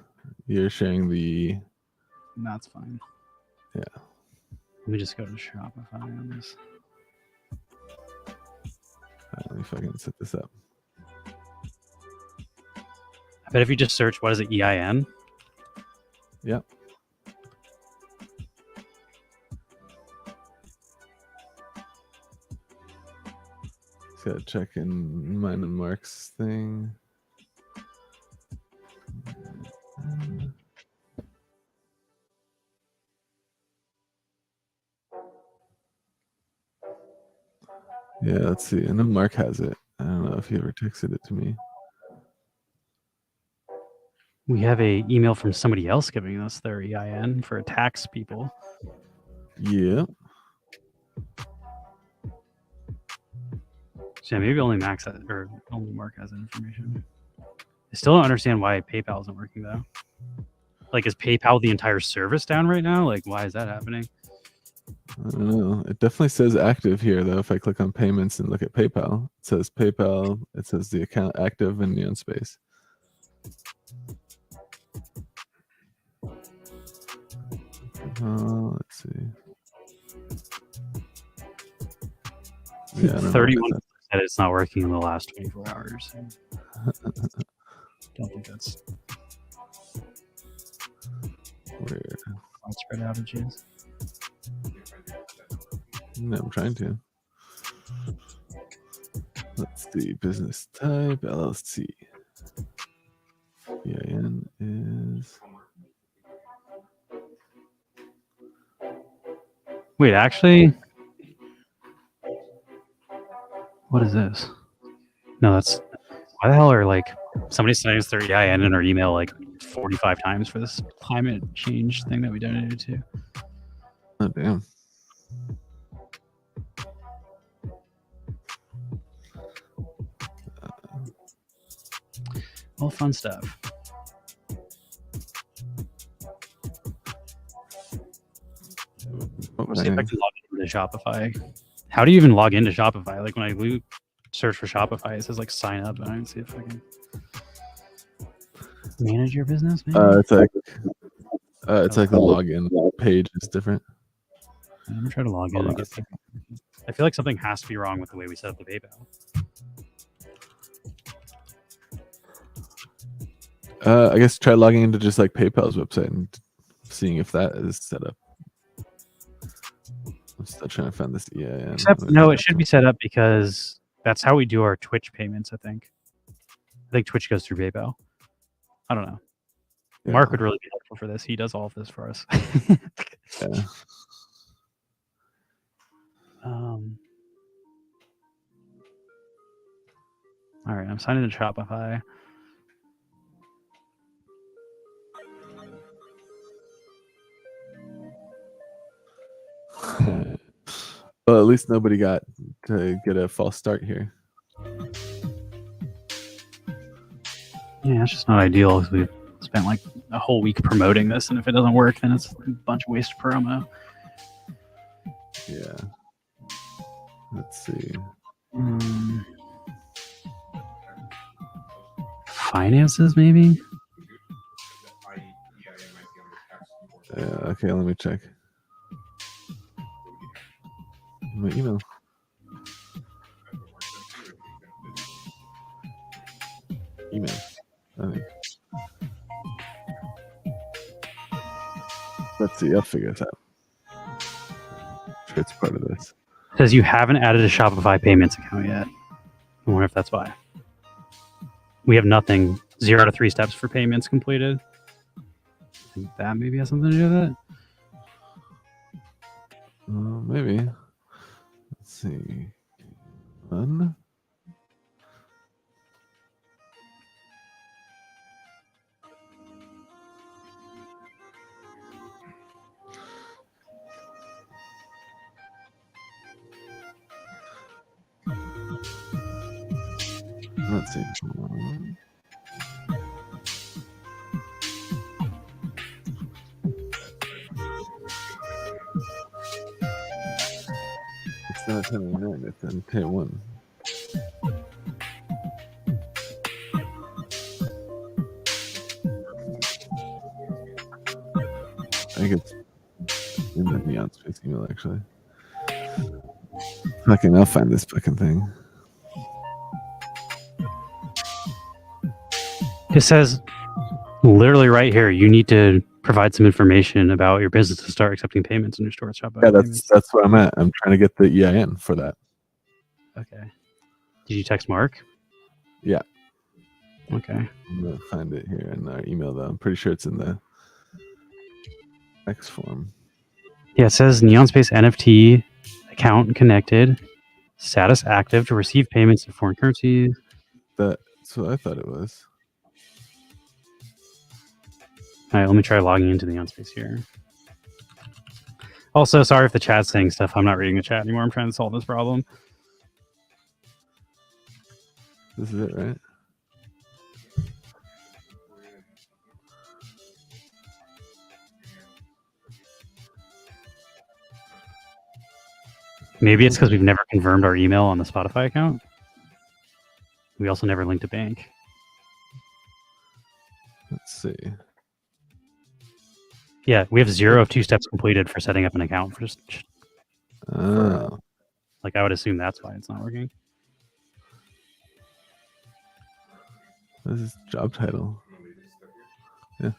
you're sharing the. That's fine. Yeah. Let me just go to Shopify on this. Let me fucking set this up. I bet if you just search what is it, EIN? Yep. Just gotta check in mine and Mark's thing. Yeah, let's see. I know Mark has it. I don't know if he ever texted it to me. We have a email from somebody else giving us their EIN for tax people. Yeah. So yeah, maybe only Max has, or only Mark has that information. I still don't understand why PayPal isn't working though. Like, is PayPal the entire service down right now? Like, why is that happening? I don't know. It definitely says active here, though. If I click on payments and look at PayPal, it says PayPal. It says the account active in Neon Space. Let's see. Yeah, I don't know what 31 that- said it's not working in the last 24 hours. Don't think that's Weird. widespread outages. No, I'm trying to. Let's see. Business type LLC. EIN is. Wait, actually, what is this? No, that's why the hell are like somebody sending us their EIN in our email like 45 times for this climate change thing that we donated to. Oh damn. All fun stuff. Let's see if I can log into Shopify. How do you even log into Shopify? Like when I search for Shopify, it says like sign up, and I can see if I can manage your business. Maybe? It's like the login page is different. I'm gonna try to log in and get. I feel like something has to be wrong with the way we set up the PayPal. I guess try logging into just like PayPal's website and seeing if that is set up. I'm still trying to find this EIN. Except no, it should be set up because that's how we do our Twitch payments. I think Twitch goes through PayPal. I don't know. Yeah. Mark would really be helpful for this. He does all of this for us. Yeah. All right, I'm signing into Shopify. Well, at least nobody got to get a false start here. Yeah, it's just not ideal because we've spent like a whole week promoting this, and if it doesn't work, then it's a bunch of waste promo. Yeah. Let's see. Finances, maybe? Okay, let me check. My email. Email. I think. Let's see. I'll figure this out. Sure, it's part of this. It says you haven't added a Shopify payments account yet. I wonder if that's why. We have nothing. 0 to 3 steps for payments completed. I think that maybe has something to do with it. Maybe. Let's see. One. Let's see. It's not 10:09. It's 10:01. I think it's in the Neon Space email, actually. Fucking, I'll find this fucking thing. It says literally right here, you need to provide some information about your business to start accepting payments in your store at Shopify. Yeah, Payments. that's where I'm at. I'm trying to get the EIN for that. Okay. Did you text Mark? Yeah. Okay. I'm gonna find it here in our email, though. I'm pretty sure it's in the X form. Yeah, it says Neon Space NFT account connected, status active to receive payments in foreign currencies. That's what I thought it was. All right, let me try logging into the Neon Space here. Also, sorry if the chat's saying stuff. I'm not reading the chat anymore. I'm trying to solve this problem. This is it, right? Maybe it's because we've never confirmed our email on the Spotify account. We also never linked a bank. Let's see. Yeah, we have 0 of 2 steps completed for setting up an account. For just, Oh. like, I would assume that's why it's not working. This is job title. Yeah.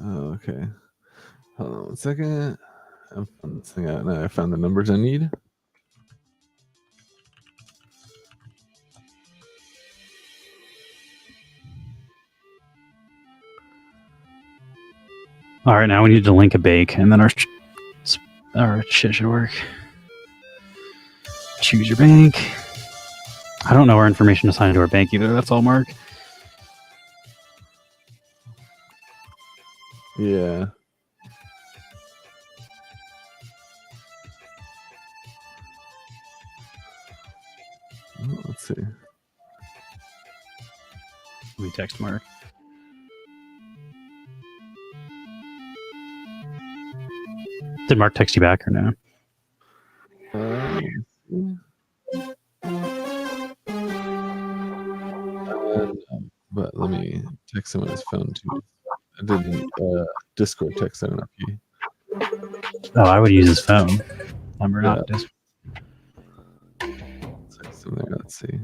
Oh, okay. Hold on 1 second. I'm finding this thing out now. I found the numbers I need. All right, now we need to link a bank, and then our shit should work. Choose your bank. I don't know our information assigned to our bank either. That's all, Mark. Yeah. Let's see. Let me text Mark. Did Mark text you back or no? But let me text him on his phone too. I didn't Discord text. I don't know if he. Oh, I would use his phone number, not Yeah. Discord. Text him there. Let's see.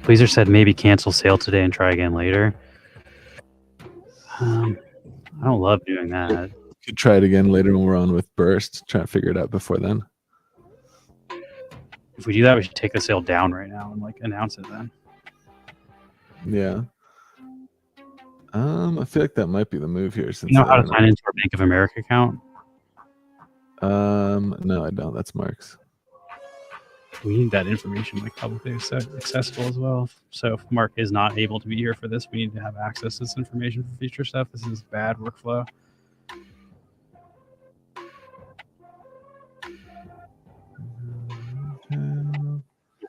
Pleaser said maybe cancel sale today and try again later. I don't love doing that. Could try it again later when we're on with Burst. Try to figure it out before then. If we do that, we should take the sale down right now and like announce it then. Yeah. I feel like that might be the move here. Since You know how to sign into our Bank of America account? No, I don't. That's Mark's. We need that information like publicly accessible as well. So if Mark is not able to be here for this, we need to have access to this information for future stuff. This is bad workflow.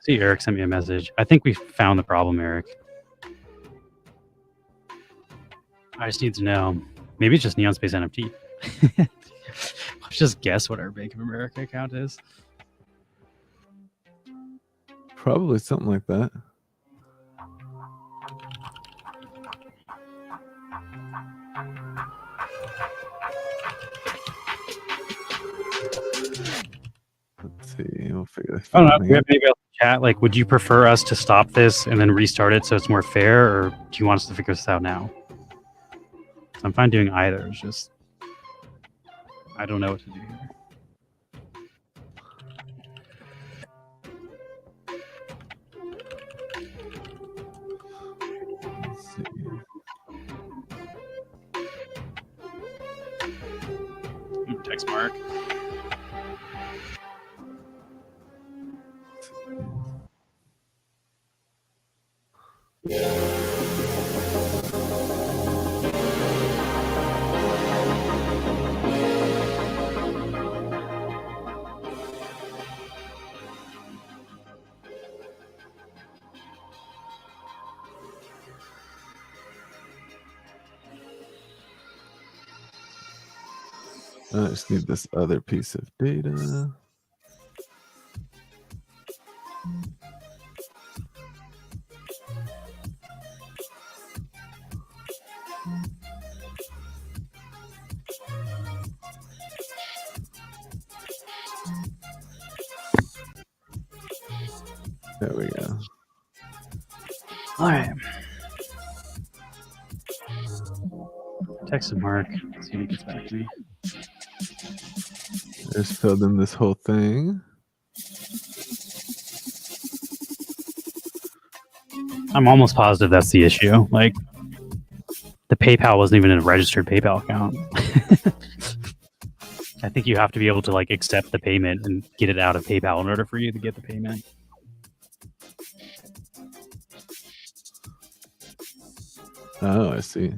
See, Eric sent me a message. I think we found the problem, Eric. I just need to know. Maybe it's just Neon Space NFT. Let's just guess what our Bank of America account is. Probably something like that. Let's see. We'll figure this I don't know. thing We out. have maybe I'll chat. Like, would you prefer us to stop this and then restart it so it's more fair, or do you want us to figure this out now? I'm fine doing either. It's just I don't know what to do here. Let's see. Text Mark. I just need this other piece of data. There we go. All right. Text Mark. See if he gets back to me. Just filled in this whole thing. I'm almost positive that's the issue. Like, the PayPal wasn't even a registered PayPal account. I think you have to be able to like accept the payment and get it out of PayPal in order for you to get the payment. Oh, I see.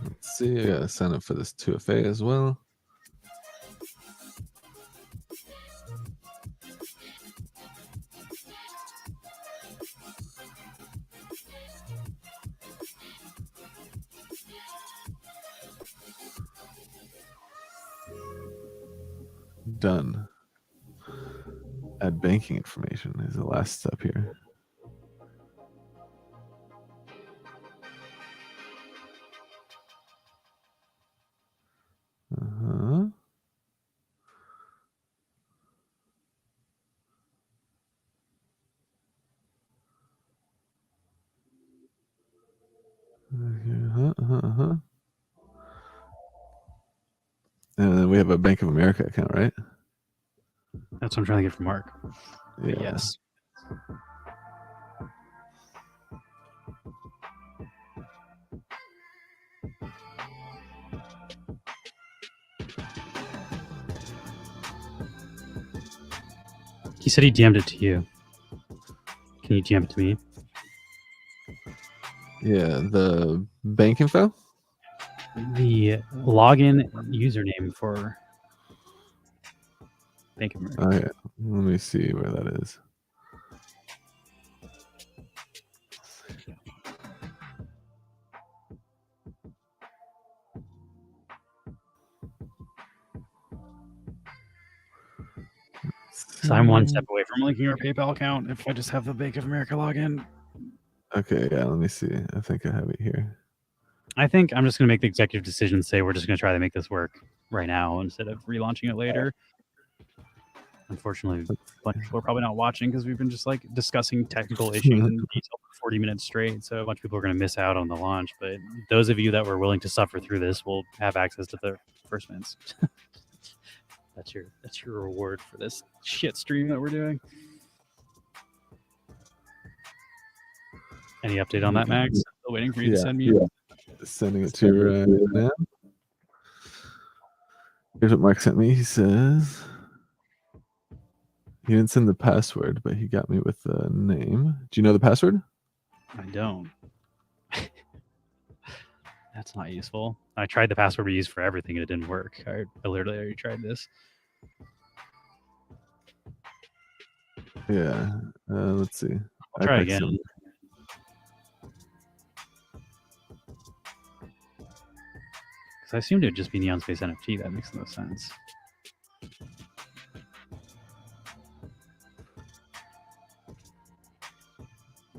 Let's see. I gotta sign up for this 2FA as well. Done. Add banking information is the last step here. Uh-huh. Uh-huh. And then we have a Bank of America account, right? That's what I'm trying to get from Mark. But yes. He said he DM'd it to you. Can you DM it to me? Yeah, the bank info? The login username for Bank of America. Oh, yeah. Let me see where that is. So I'm one step away from linking our PayPal account if I just have the Bank of America login. Okay, yeah, let me see. I think I have it here. I think I'm just going to make the executive decision and say we're just going to try to make this work right now instead of relaunching it later. Unfortunately, bunch of people are probably not watching because we've been just like discussing technical issues in detail for 40 minutes straight. So a bunch of people are going to miss out on the launch. But those of you that were willing to suffer through this will have access to the first minutes. That's your reward for this shit stream that we're doing. Any update on that, Max? Still waiting for you to send me. Sending it to you right now. Here's what Mark sent me. He says he didn't send the password, but he got me with the name. Do you know the password? I don't. That's not useful. I tried the password we use for everything and it didn't work. I literally already tried this. Yeah. Let's see. I'll try text again. him. Because I assumed it would just be Neon Space NFT. That makes no sense.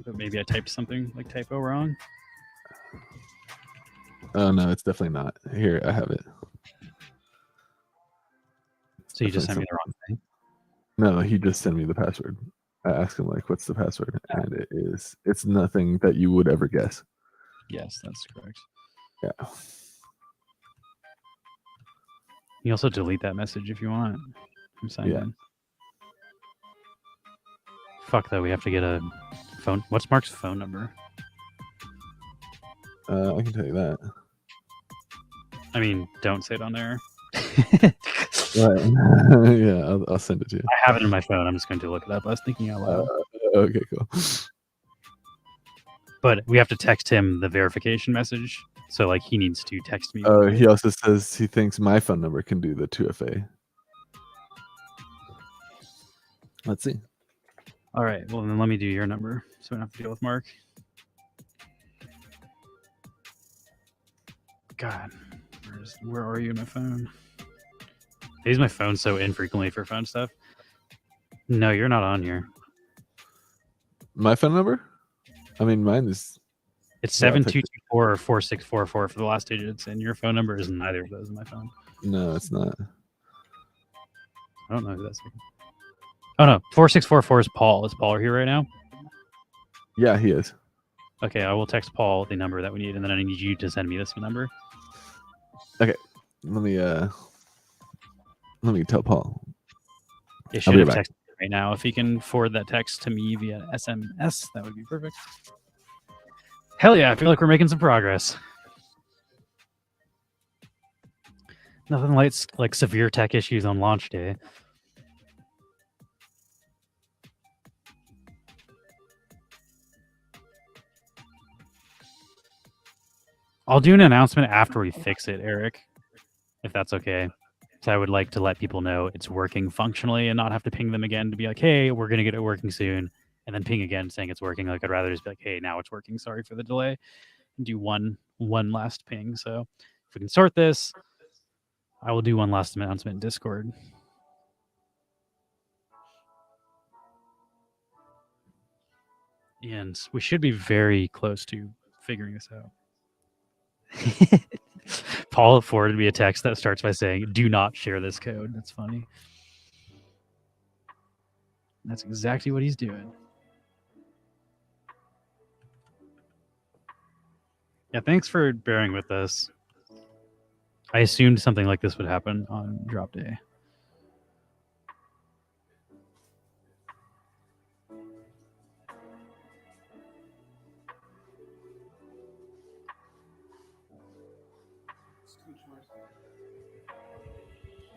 But maybe I typed something like typo wrong. Oh no, it's definitely not. Here, I have it. So you just sent Definitely me the wrong thing. No, he just sent me the password. I asked him like, "What's the password?" And it's nothing that you would ever guess. Yes, that's correct. Yeah. You also delete that message if you want. I'm signed Yeah. in. Fuck though, we have to get a phone. What's Mark's phone number? I can tell you that. I mean, don't say it on there. Right. Yeah, I'll send it to you. I have it in my phone. I'm just going to look it up. I was thinking out loud. Okay, cool. But we have to text him the verification message. So like he needs to text me. Oh, he also says he thinks my phone number can do the 2FA. Let's see. All right. Well, then let me do your number so we don't have to deal with Mark. God, where are you in my phone? I use my phone so infrequently for phone stuff. No, you're not on here. My phone number? I mean, mine is. It's Yeah, I'll text 7224 or 4644 for the last digits, and your phone number is neither of those in my phone. No, it's not. I don't know who that's. Oh no, 4644 is Paul. Is Paul here right now? Yeah, he is. Okay, I will text Paul the number that we need, and then I need you to send me this number. Let me tell Paul. It I'll should be have right back. texted me right now. If he can forward that text to me via SMS, that would be perfect. Hell yeah, I feel like we're making some progress. Nothing like severe tech issues on launch day. I'll do an announcement after we fix it, Eric, if that's okay. So I would like to let people know it's working functionally and not have to ping them again to be like, hey, we're going to get it working soon. And then ping again saying it's working. Like I'd rather just be like, hey, now it's working. Sorry for the delay. And do one last ping. So if we can sort this, I will do one last announcement in Discord. And we should be very close to figuring this out. Paul forwarded me a text that starts by saying, do not share this code. That's funny. That's exactly what he's doing. Yeah, thanks for bearing with us. I assumed something like this would happen on drop day.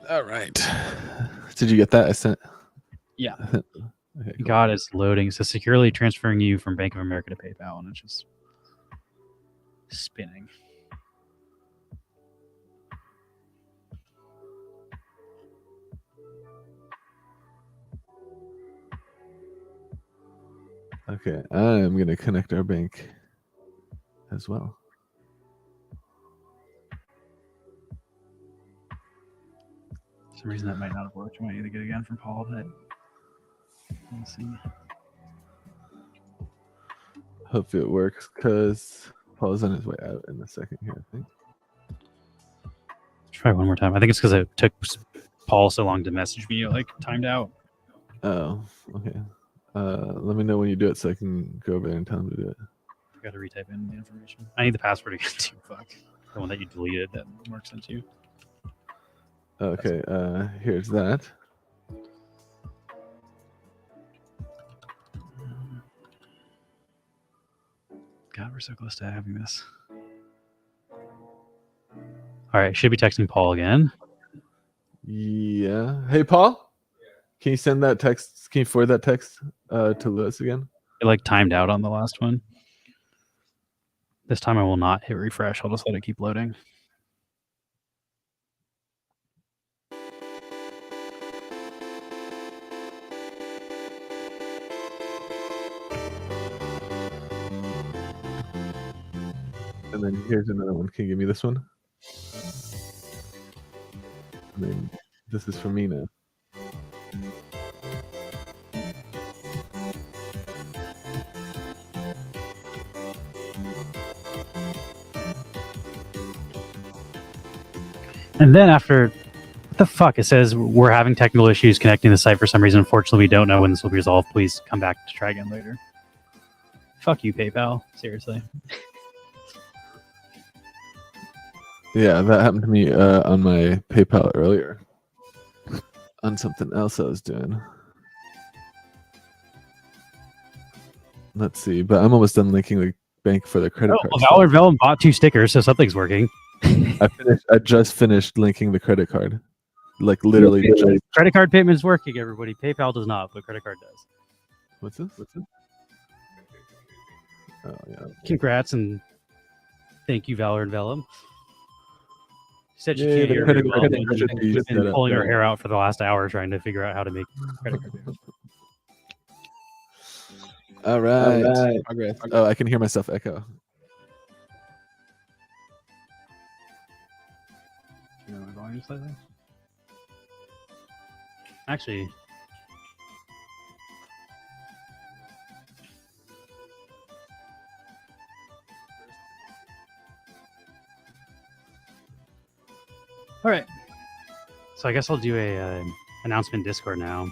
All right. Did you get that? I sent. Yeah. Okay, cool. God, it's loading. So securely transferring you from Bank of America to PayPal, and it's just spinning. Okay, I'm going to connect our bank as well. For some reason that might not have worked. You might need to get it again from Paul, but we'll see. Hope it works because Paul's on his way out in a second here, I think. Try one more time. I think it's because it took Paul so long to message me, like timed out. Oh, okay. Let me know when you do it so I can go over there and tell him to do it. I got to retype in the information. I need the password again too. Fuck. The one that you deleted that Mark sent you. Okay, here's that. God, we're so close to having this. All right, should be texting Paul again. Yeah. Hey, Paul, can you send that text? Can you forward that text to Lewis again? It like timed out on the last one. This time I will not hit refresh. I'll just let it keep loading. And then here's another one. Can you give me this one? And then this is for me now. And then after, what the fuck? It says we're having technical issues connecting the site for some reason. Unfortunately, we don't know when this will be resolved. Please come back to try again later. Fuck you, PayPal. Seriously. Yeah, that happened to me on my PayPal earlier. On something else I was doing. Let's see, but I'm almost done linking the bank for the credit card. Well, Valor Vellum bought 2 stickers, so something's working. I just finished linking the credit card. Like literally. Just... Credit card payment is working, everybody. PayPal does not, but credit card does. What's this? Oh yeah. Congrats and thank you, Valor and Vellum. She said she Yay, can't the hear credit me well. card and should be She's been set up pulling her right. hair out for the last hour trying to figure out how to make credit card payments. All right. Progress. Oh, I can hear myself echo. You know, my volume slightly. Actually, all right. So I guess I'll do a announcement Discord now.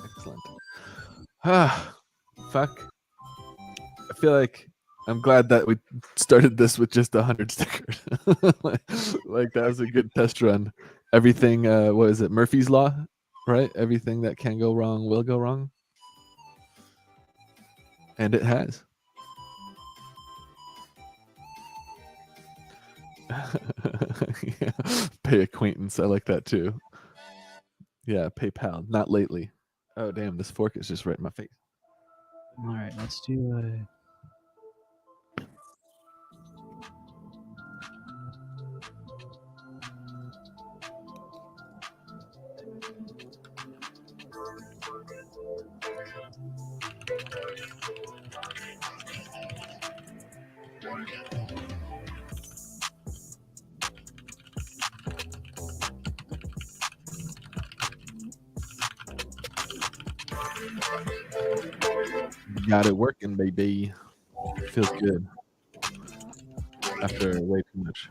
Excellent. Fuck. I feel like I'm glad that we started this with just 100 stickers. like that was a good test run. Everything, what is it? Murphy's Law, right? Everything that can go wrong will go wrong. And it has. Yeah. Pay acquaintance. I like that too. Yeah, PayPal. Not lately. Oh, damn. This fork is just right in my face. All right, let's do a. Got it working, baby. Feels good. After way too much.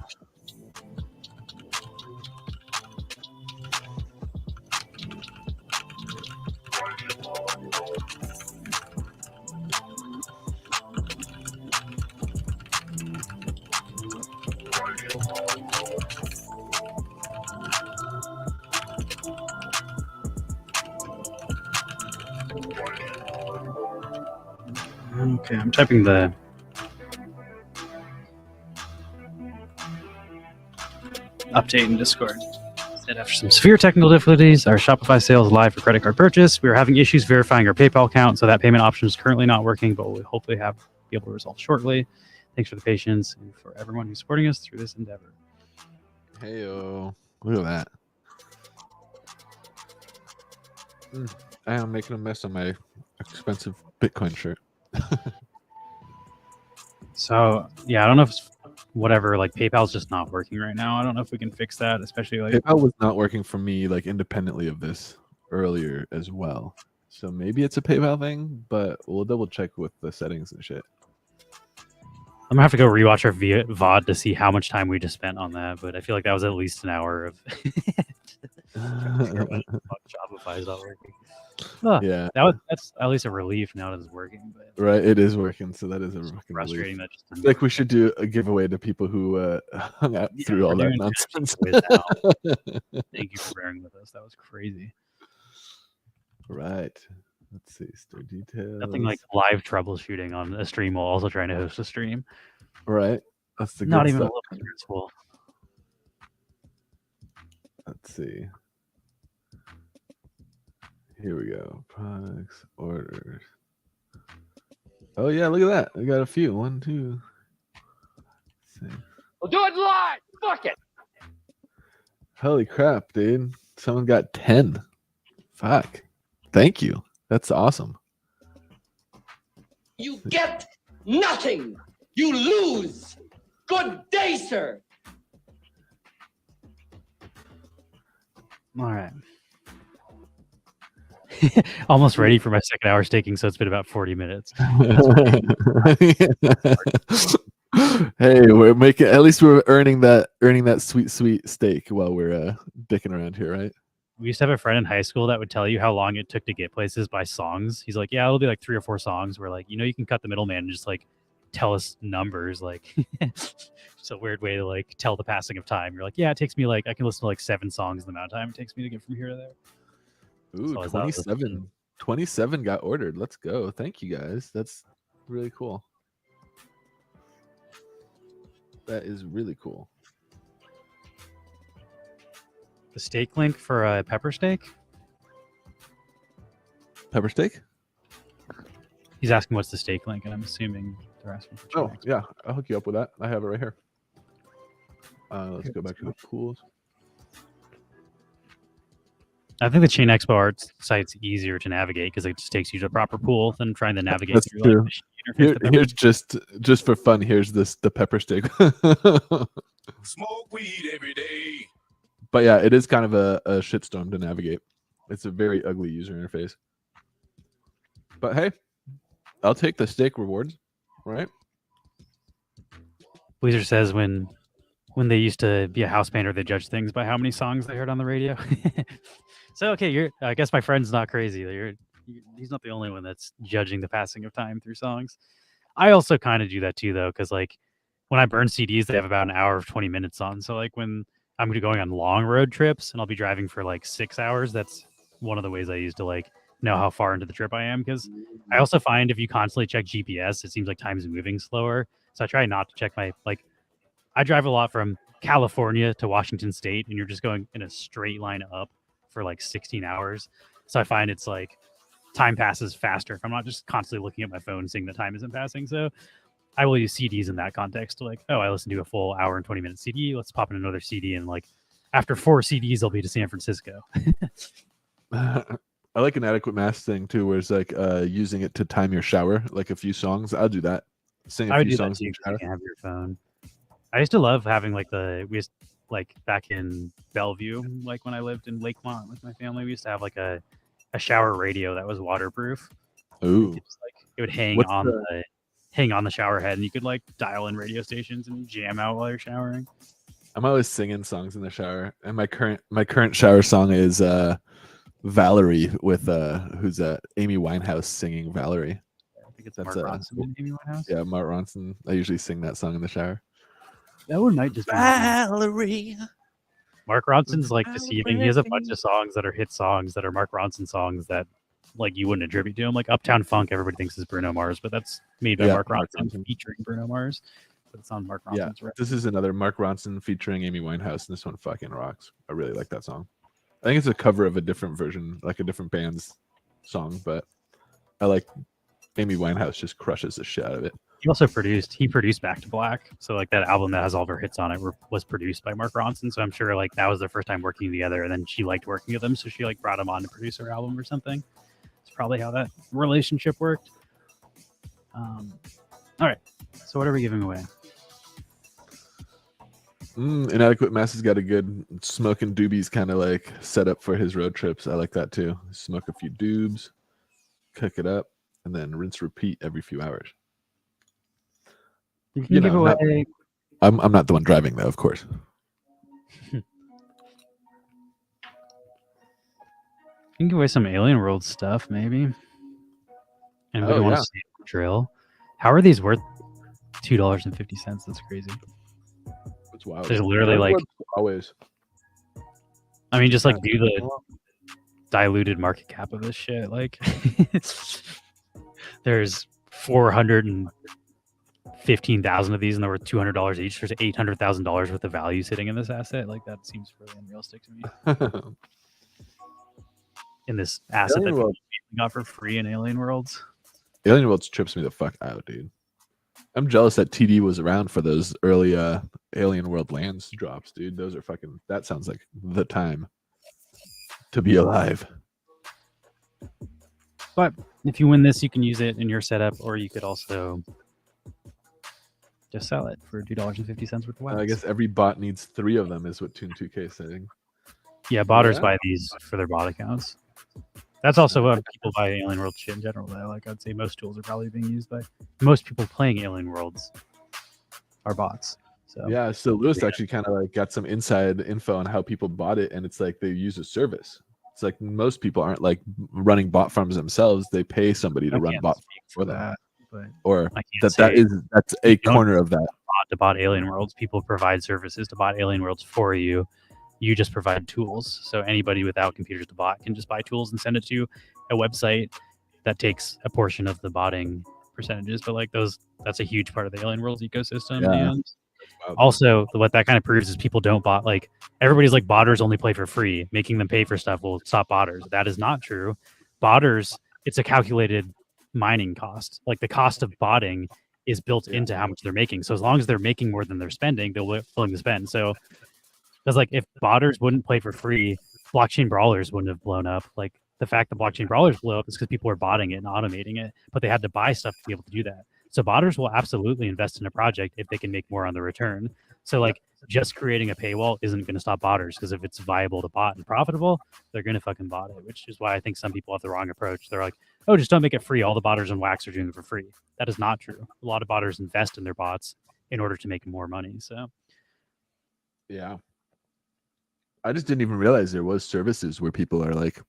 Okay, I'm typing the. Update in Discord. Said after some severe technical difficulties, our Shopify sale is live for credit card purchase. We are having issues verifying our PayPal account, so that payment option is currently not working, but we'll hopefully be able to resolve shortly. Thanks for the patience and for everyone who's supporting us through this endeavor. Heyo. Look at that. I am making a mess of my expensive Bitcoin shirt. So yeah, I don't know if it's whatever, like PayPal's just not working right now. I don't know if we can fix that, especially like PayPal was not working for me like independently of this earlier as well. So maybe it's a PayPal thing, but we'll double check with the settings and shit. I'm gonna have to go rewatch our VOD to see how much time we just spent on that, but I feel like that was at least an hour of Shopify's not working. Huh. Yeah, that's at least a relief now that it's working. But right. It is working, so that is a fucking frustrating. relief. That just Like we should do a giveaway to people who hung out through all that nonsense. Thank you for bearing with us. That was crazy. Right. Let's see. Store details. Nothing like live troubleshooting on a stream while also trying to host a stream. Right. That's the good Not even stuff. a little stressful. Let's see. Here we go. Products, orders. Oh yeah, look at that. I got a few. 1, 2. We'll do it live. Fuck it. Holy crap, dude. Someone got 10. Fuck. Thank you. That's awesome. You get nothing. You lose. Good day, sir. All right. Almost ready for my second hour staking, so it's been about 40 minutes. Hey, we're making, at least we're earning that sweet steak while we're dicking around here, right? We used to have a friend in high school that would tell you how long it took to get places by songs. He's like, yeah, it'll be like 3 or 4 songs where like, you can cut the middleman and just like tell us numbers. Like it's a weird way to like tell the passing of time. You're like, yeah, it takes me like, I can listen to like 7 songs in the amount of time it takes me to get from here to there. Ooh, So 27 got ordered. Let's go. Thank you guys. That's really cool. That is really cool. The steak link for a pepper steak. Pepper steak? He's asking what's the steak link, and I'm assuming they're asking for Oh, Chain Expo. yeah. I'll hook you up with that. I have it right here. Let's go back to the pools. I think the Chain Expo art site's easier to navigate because it just takes you to the proper pool than trying to navigate That's through true. like the interface. that Here's just for fun. Here's the pepper steak. Smoke weed every day. But yeah, it is kind of a shitstorm to navigate. It's a very ugly user interface. But hey, I'll take the steak rewards, right? Bleezer says when they used to be a house band, or they judge things by how many songs they heard on the radio. So okay, I guess my friend's not crazy. He's not the only one that's judging the passing of time through songs. I also kind of do that too, though, because like when I burn CDs, they have about an hour of 20 minutes on. So like when I'm going on long road trips and I'll be driving for like 6 hours, that's one of the ways I use to like know how far into the trip I am. Because I also find if you constantly check GPS, it seems like time's moving slower. So I try not to check I drive a lot from California to Washington State, and you're just going in a straight line up for like 16 hours. So I find it's like time passes faster if I'm not just constantly looking at my phone seeing the time isn't passing. So I will use CDs in that context. Like, oh, I listened to a full hour and 20-minute CD. Let's pop in another CD, and like after 4 CDs, I'll be to San Francisco. I like an adequate mass thing too, where it's like using it to time your shower, like a few songs. I'll do that. Sing I a would few do that songs too in the 'cause you shower. can have your phone. I used to love having back in Bellevue, like when I lived in Lakemont with my family, we used to have like a shower radio that was waterproof. Ooh, It would hang What's on the- hang on the shower head, and you could like dial in radio stations and jam out while you're showering. I'm always singing songs in the shower, and my current shower song is Valerie with who's Amy Winehouse singing Valerie. I think it's That's, Mark Ronson and Amy Winehouse. Yeah, Mark Ronson. I usually sing that song in the shower. That one might just be Valerie. Mark Ronson's like deceiving. He has a bunch of songs that are hit songs that are Mark Ronson songs that like you wouldn't attribute to him. Like Uptown Funk, everybody thinks is Bruno Mars, but that's made by Yeah, Mark Mark Ronson Ronson. featuring Bruno Mars. But it's on Mark Yeah, Ronson's record. this is another Mark Ronson featuring Amy Winehouse, and this one fucking rocks. I really like that song. I think it's a cover of a different version, like a different band's song, but I like Amy Winehouse just crushes the shit out of it. He also produced Back to Black. So like that album that has all of her hits on it was produced by Mark Ronson. So I'm sure like that was their first time working together, and then she liked working with him, so she like brought him on to produce her album or something. It's probably how that relationship worked. All right. So what are we giving away? Inadequate Mass has got a good smoking doobies kind of like setup for his road trips. I like that too. Smoke a few doobs, cook it up, and then rinse repeat every few hours. You can You give know, not- away. I'm not the one driving though, of course. You can give away some Alien World stuff, maybe. Anybody Oh, want yeah. to see a drill? How are these worth $2.50? That's crazy. It's wild. There's literally like, always. I mean, just like do the diluted market cap of this shit. Like, there's 415,000 of these, and they're worth $200 each. There's $800,000 worth of value sitting in this asset. Like, that seems really unrealistic to me. In this asset Alien that World. people got for free in Alien Worlds. Alien Worlds trips me the fuck out, dude. I'm jealous that TD was around for those early Alien World Lands drops, dude. Those are fucking. That sounds like the time to be alive. But if you win this, you can use it in your setup, or you could also just sell it for $2.50 worth of wax. I guess every bot needs 3 of them, is what Toon 2K is saying. Yeah, botters Yeah. buy these for their bot accounts. That's also what people buy Alien World shit in general. Though. Like I'd say most tools are probably being used by most people playing Alien Worlds are bots. So Yeah, so Lewis actually kind of like got some inside info on how people bought it, and it's like they use a service. It's like most people aren't like running bot farms themselves; they pay somebody to I run can't bot speak for them, that, but or I can't that's say a you don't corner of that. bot to bot Alien Worlds. People provide services to bot Alien Worlds for you. You just provide tools. So anybody without computers to bot can just buy tools and send it to a website that takes a portion of the botting percentages. But like that's a huge part of the Alien Worlds ecosystem. Yeah. And Wow. also what that kind of proves is people don't bot. Like everybody's like botters only play for free. Making them pay for stuff will stop botters. That is not true. Botters, it's a calculated mining cost. Like the cost of botting is built Yeah. into how much they're making. So as long as they're making more than they're spending, they're willing to spend. So because like if botters wouldn't play for free, blockchain brawlers wouldn't have blown up. Like the fact that blockchain brawlers blew up is because people were botting it and automating it, but they had to buy stuff to be able to do that. So botters will absolutely invest in a project if they can make more on the return. So like just creating a paywall isn't going to stop botters, because if it's viable to bot and profitable, they're going to fucking bot it, which is why I think some people have the wrong approach. They're like, oh, just don't make it free. All the botters on Wax are doing it for free. That is not true. A lot of botters invest in their bots in order to make more money. So Yeah. I just didn't even realize there was services where people are like,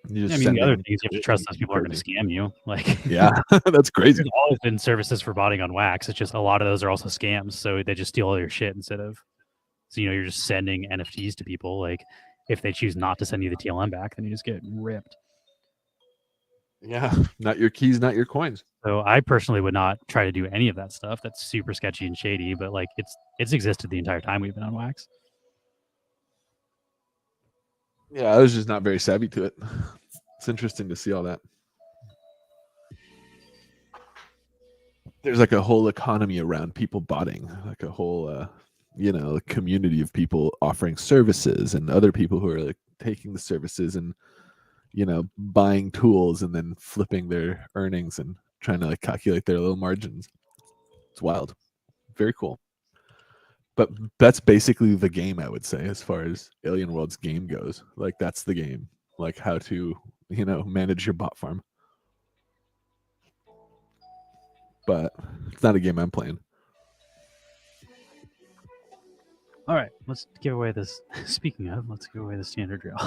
you just I mean, send the other in- things you have to trust those people aren't going to scam you. Like, Yeah, that's crazy. there's always been services for botting on Wax. It's just a lot of those are also scams. So they just steal all your shit instead of, so you're just sending NFTs to people. Like, if they choose not to send you the TLM back, then you just get ripped. Yeah, not your keys, not your coins. So I personally would not try to do any of that stuff. That's super sketchy and shady. But like, it's existed the entire time we've been on Wax. Yeah, I was just not very savvy to it. It's interesting to see all that. There's like a whole economy around people botting, like a whole, community of people offering services and other people who are like taking the services and, buying tools and then flipping their earnings and trying to like calculate their little margins. It's wild. Very cool. But that's basically the game, I would say, as far as Alien World's game goes. Like that's the game, like how to, manage your bot farm. But it's not a game I'm playing. All right, let's give away this. Speaking of, let's give away the standard drill.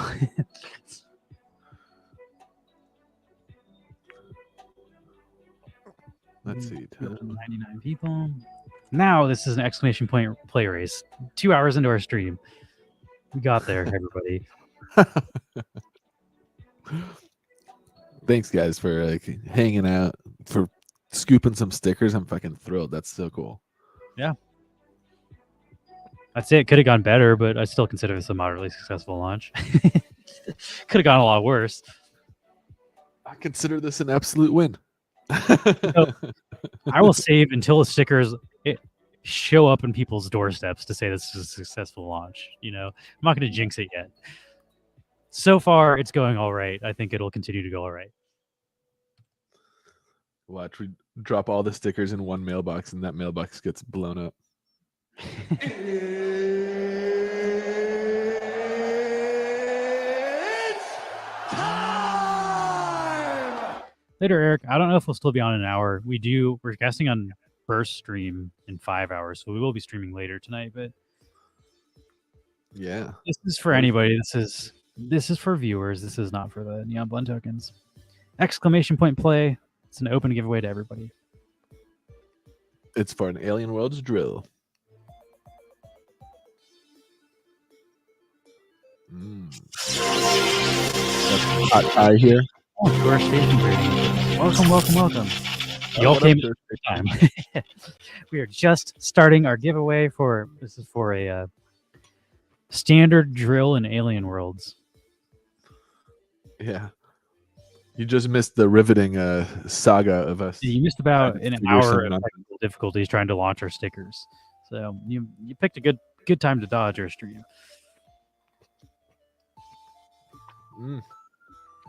Let's see. 99 people. Now this is an exclamation point play race. 2 hours into our stream. We got there, everybody. Thanks, guys, for like hanging out, for scooping some stickers. I'm fucking thrilled. That's so cool. I'd say it could have gone better, but I still consider this a moderately successful launch. Could have gone a lot worse. I consider this an absolute win. I will save until the stickers show up in people's doorsteps to say this is a successful launch. I'm not going to jinx it yet. So far, it's going all right. I think it'll continue to go all right. Watch, we drop all the stickers in one mailbox, and that mailbox gets blown up. Later, Eric. I don't know if we'll still be on in an hour. We're casting on Burst stream in 5 hours, so we will be streaming later tonight. But Yeah. this is for anybody. This is for viewers. This is not for the Neon Blend tokens. Exclamation point play. It's an open giveaway to everybody. It's for an Alien Worlds drill. That's hot eye here. Oh, to our station rating. Welcome. Y'all came at the time. We are just starting our giveaway for this is for a standard drill in Alien Worlds. Yeah. You just missed the riveting saga of us. You missed about trying to an figure hour something of out. technical difficulties trying to launch our stickers. So you picked a good time to dodge our stream. Mm.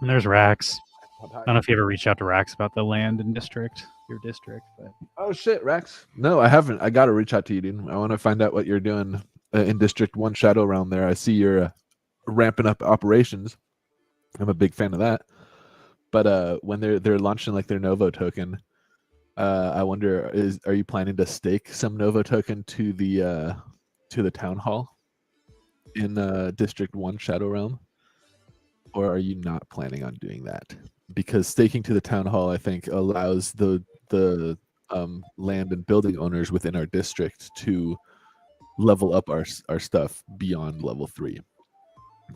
And there's Rax. I don't know if you ever reached out to Rax about the land and your district, but Oh shit, Rex. No, I haven't. I got to reach out to you, dude. I want to find out what you're doing in District 1 Shadow Realm there. I see you're ramping up operations. I'm a big fan of that. But when they're launching like their Novo token, I wonder, are you planning to stake some Novo token to the town hall in District 1 Shadow Realm? Or are you not planning on doing that? Because staking to the town hall, I think, allows the land and building owners within our district to level up our stuff beyond level 3.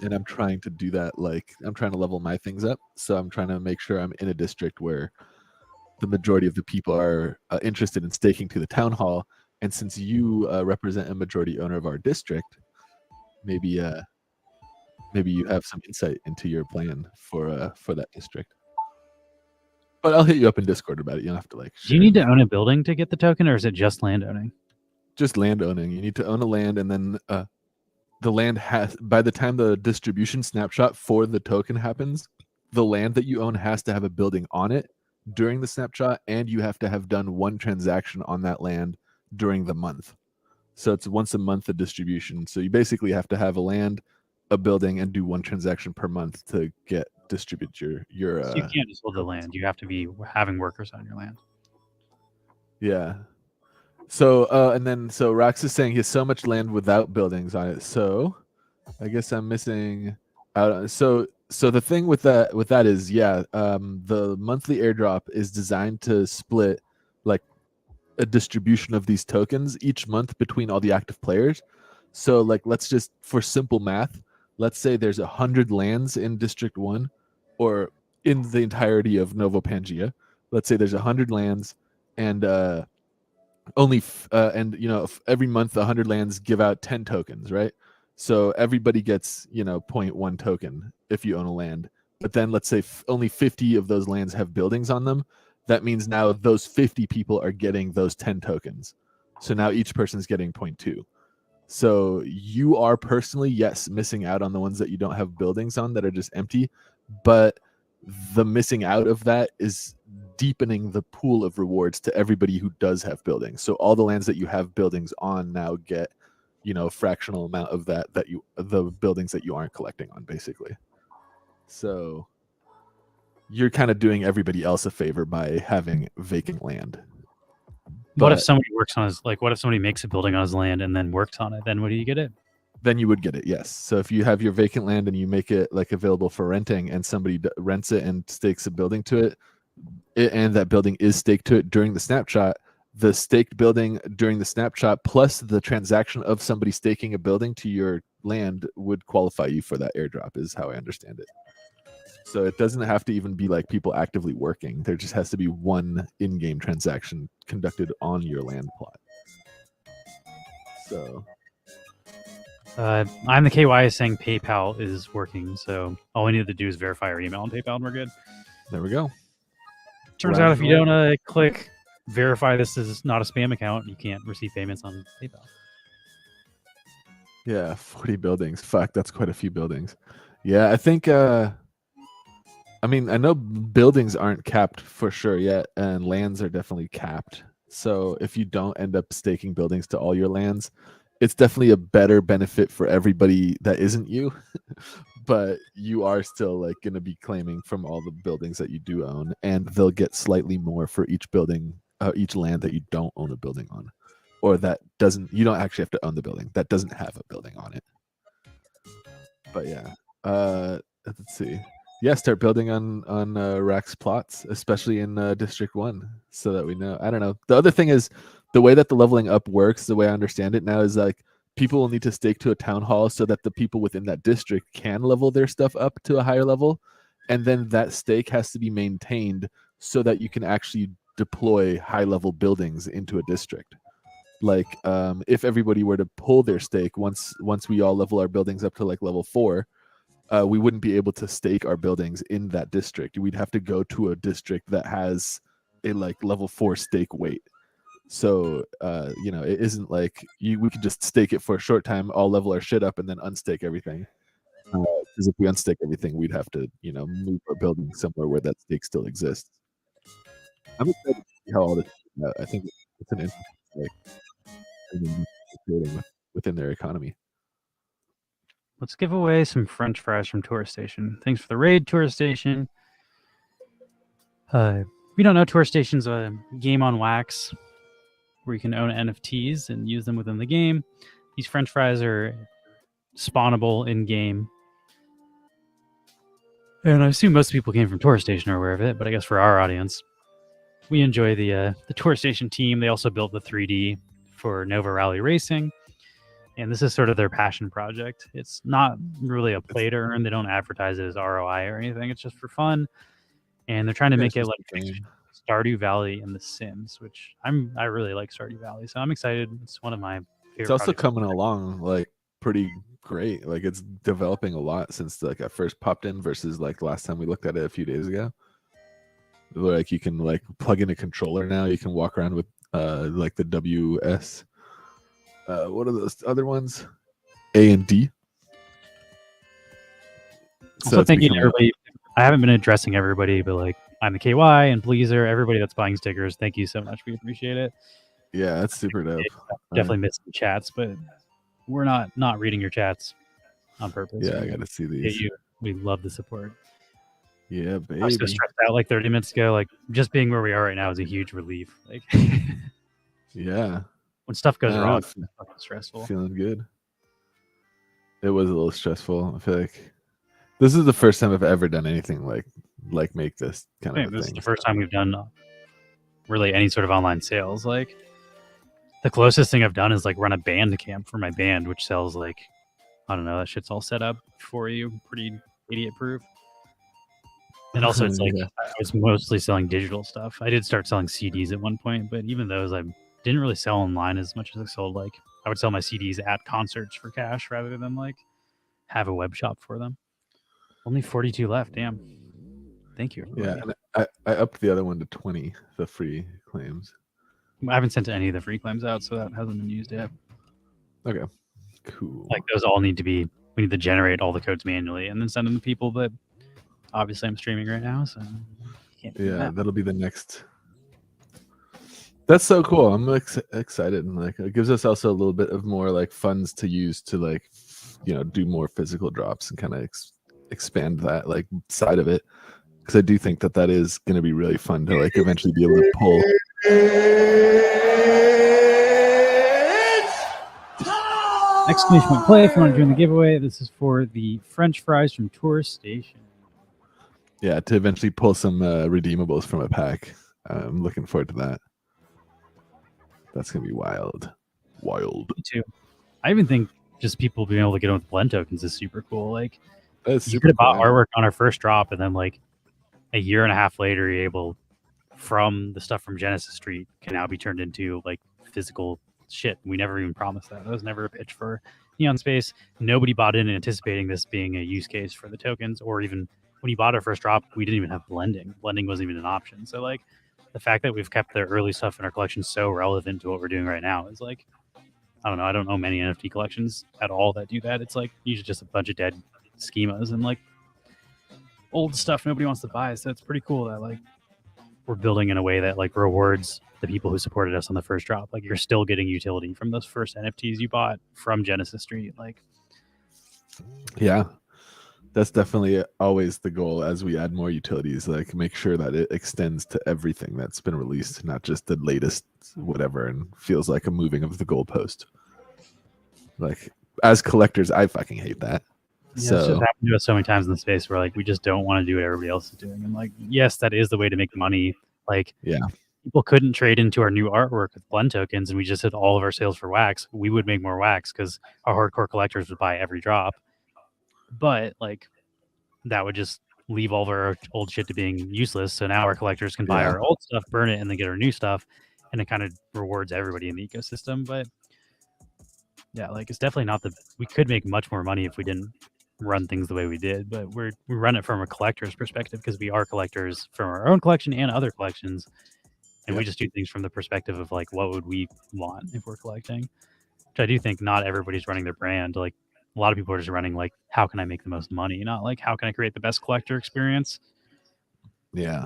And I'm trying to do that. Like, I'm trying to level my things up, so I'm trying to make sure I'm in a district where the majority of the people are interested in staking to the town hall. And since you represent a majority owner of our district, maybe you have some insight into your plan for that district. But I'll hit you up in Discord about it. You don't have to like. do you need to own a building to get the token, or is it just land owning? Just land owning. You need to own a land, and then the land has, by the time the distribution snapshot for the token happens, the land that you own has to have a building on it during the snapshot, and you have to have done one transaction on that land during the month. So it's once a month a distribution. So you basically have to have a land, a building, and do one transaction per month to distribute your So you can't just hold the land. You have to be having workers on your land. Yeah. So so Rax is saying he has so much land without buildings on it. So I guess I'm missing out on, so the thing with that is, the monthly airdrop is designed to split like a distribution of these tokens each month between all the active players. So like, let's just, for simple math, let's say there's 100 lands in District 1, or in the entirety of Novo Pangea. Let's say there's 100 lands, and every month 100 lands give out 10 tokens, right? So everybody gets 0.1 token if you own a land. But then let's say only 50 of those lands have buildings on them. That means now those 50 people are getting those 10 tokens. So now each person's getting 0.2. So you are personally, yes, missing out on the ones that you don't have buildings on that are just empty, but the missing out of that is deepening the pool of rewards to everybody who does have buildings. So all the lands that you have buildings on now get, a fractional amount of the buildings that you aren't collecting on, basically. So you're kind of doing everybody else a favor by having vacant land. What if somebody what if somebody makes a building on his land and then works on it? Then what do you get it? Then you would get it, yes. So if you have your vacant land and you make it like available for renting, and somebody rents it and stakes a building to it, and that building is staked to it during the snapshot, the staked building during the snapshot plus the transaction of somebody staking a building to your land would qualify you for that airdrop, is how I understand it. So it doesn't have to even be like people actively working. There just has to be one in-game transaction conducted on your land plot. So I'm the KY is saying PayPal is working, so all we need to do is verify our email on PayPal and we're good. there we go. Turns out if you don't click verify this is not a spam account, you can't receive payments on PayPal. Yeah, 40 buildings. Fuck, that's quite a few buildings. Yeah, I think I know buildings aren't capped for sure yet, and lands are definitely capped. So if you don't end up staking buildings to all your lands, it's definitely a better benefit for everybody that isn't you. But you are still like going to be claiming from all the buildings that you do own, and they'll get slightly more for each building, each land that you don't own a building on, or you don't actually have to own the building that doesn't have a building on it. But yeah, let's see. Yeah, start building on Rax plots, especially in District 1, so that we know. I don't know. The other thing is, the way that the leveling up works, the way I understand it now, is like people will need to stake to a town hall so that the people within that district can level their stuff up to a higher level. And then that stake has to be maintained so that you can actually deploy high level buildings into a district. Like if everybody were to pull their stake once we all level our buildings up to like level 4, we wouldn't be able to stake our buildings in that district. We'd have to go to a district that has a like level 4 stake weight. So it isn't like we could just stake it for a short time, all level our shit up, and then unstake everything. Because if we unstake everything, we'd have to move our building somewhere where that stake still exists. I'm excited to see how all this. I think it's an interesting like within their economy. Let's give away some French fries from Tourist Station. Thanks for the raid, Tourist Station. If you don't know, Tourist Station's a game on wax where you can own NFTs and use them within the game. These French fries are spawnable in game. And I assume most people came from Tourist Station are aware of it, but I guess for our audience, we enjoy the Tourist Station team. They also built the 3D for Nova Rally Racing. And this is sort of their passion project. It's not really a play to earn. They don't advertise it as ROI or anything. It's just for fun. And they're trying to make it like Stardew Valley and The Sims, which I really like Stardew Valley. So I'm excited. It's one of my favorite It's also projects. coming along like pretty great. Like it's developing a lot since like I first popped in versus like the last time we looked at it a few days ago. Like you can like plug in a controller now. You can walk around with like the WS. What are those other ones? A and D. Also, thank you to everybody. I haven't been addressing everybody, but like I'm the KY and Pleaser, everybody that's buying stickers. Thank you so much. We appreciate it. Yeah, that's super dope. Definitely missed the chats, but we're not reading your chats on purpose. Yeah, I gotta see these. We love the support. Yeah, baby. I was so stressed out like 30 minutes ago. Like just being where we are right now is a huge relief. Like yeah. When stuff goes Yeah, wrong, it's fucking stressful. Feeling good. It was a little stressful. I feel like this is the first time I've ever done anything like make this kind of This thing. is the first time we've done really any sort of online sales. Like the closest thing I've done is like run a band camp for my band, which sells like, I don't know, that shit's all set up for you, pretty idiot proof. And also it's like I was mostly selling digital stuff. I did start selling CDs at one point, but even those I didn't really sell online as much as I sold. Like I would sell my CDs at concerts for cash rather than like have a web shop for them. Only 42 left. Damn. Thank you. Yeah, and I upped the other one to 20, the free claims. I haven't sent any of the free claims out, so that hasn't been used yet. Okay, cool. Like those all need to be, we need to generate all the codes manually and then send them to people. But obviously I'm streaming right now, so can't do that. That'll be the next. That's so cool. I'm excited, and like it gives us also a little bit of more like funds to use to like do more physical drops and kind of expand that like side of it, because I do think that is going to be really fun to like eventually be able to pull. Exclamation point play if you want to join the giveaway. This is for the French fries from Tourist Station. Yeah, to eventually pull some redeemables from a pack. I'm looking forward to that. That's gonna be wild. Me too. I even think just people being able to get on with blend tokens is super cool. Like you could have bought artwork on our first drop, and then like a year and a half later, you're able from the stuff from Genesis Street can now be turned into like physical shit. We never even promised that. That was never a pitch for Neon Space. Nobody bought in anticipating this being a use case for the tokens, or even when you bought our first drop, we didn't even have blending. Blending wasn't even an option. So like the fact that we've kept the early stuff in our collection so relevant to what we're doing right now is like, I don't know. I don't know many NFT collections at all that do that. It's like usually just a bunch of dead schemas and like old stuff nobody wants to buy. So it's pretty cool that like we're building in a way that like rewards the people who supported us on the first drop. Like you're still getting utility from those first NFTs you bought from Genesis Street. Like, yeah, that's definitely always the goal as we add more utilities. Like make sure that it extends to everything that's been released, not just the latest whatever, and feels like a moving of the goalpost. Like as collectors, I fucking hate that. Yeah, it's just happened to us so many times in the space where like we just don't want to do what everybody else is doing. And like, yes, that is the way to make money. Like, yeah, people couldn't trade into our new artwork with blend tokens, and we just did all of our sales for wax. We would make more wax because our hardcore collectors would buy every drop. But like, that would just leave all of our old shit to being useless. So now our collectors can buy our old stuff, burn it, and then get our new stuff, and it kind of rewards everybody in the ecosystem. But yeah, like it's definitely not the. We could make much more money if we didn't run things the way we did, but we run it from a collector's perspective because we are collectors from our own collection and other collections, and we just do things from the perspective of like what would we want if we're collecting. Which I do think not everybody's running their brand. Like a lot of people are just running like how can I make the most money, not like how can I create the best collector experience. Yeah.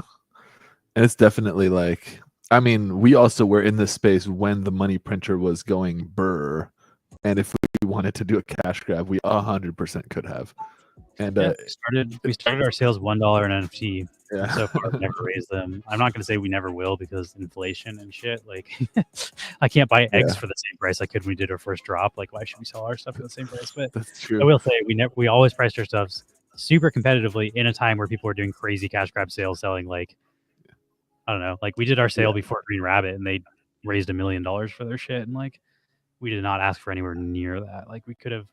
And it's definitely like, I mean, we also were in this space when the money printer was going burr. And if we wanted to do a cash grab, we 100% could have. And we started our sales $1 in NFT. yeah. So far, we've never raised them. I'm not going to say we never will because inflation and shit. Like, I can't buy eggs for the same price I could when we did our first drop. Like, why should we sell our stuff for the same price? But That's true. I will say we always priced our stuff super competitively in a time where people were doing crazy cash grab sales, selling like, I don't know, like we did our sale before Green Rabbit and they raised $1 million for their shit, and like we did not ask for anywhere near that. Like we could have.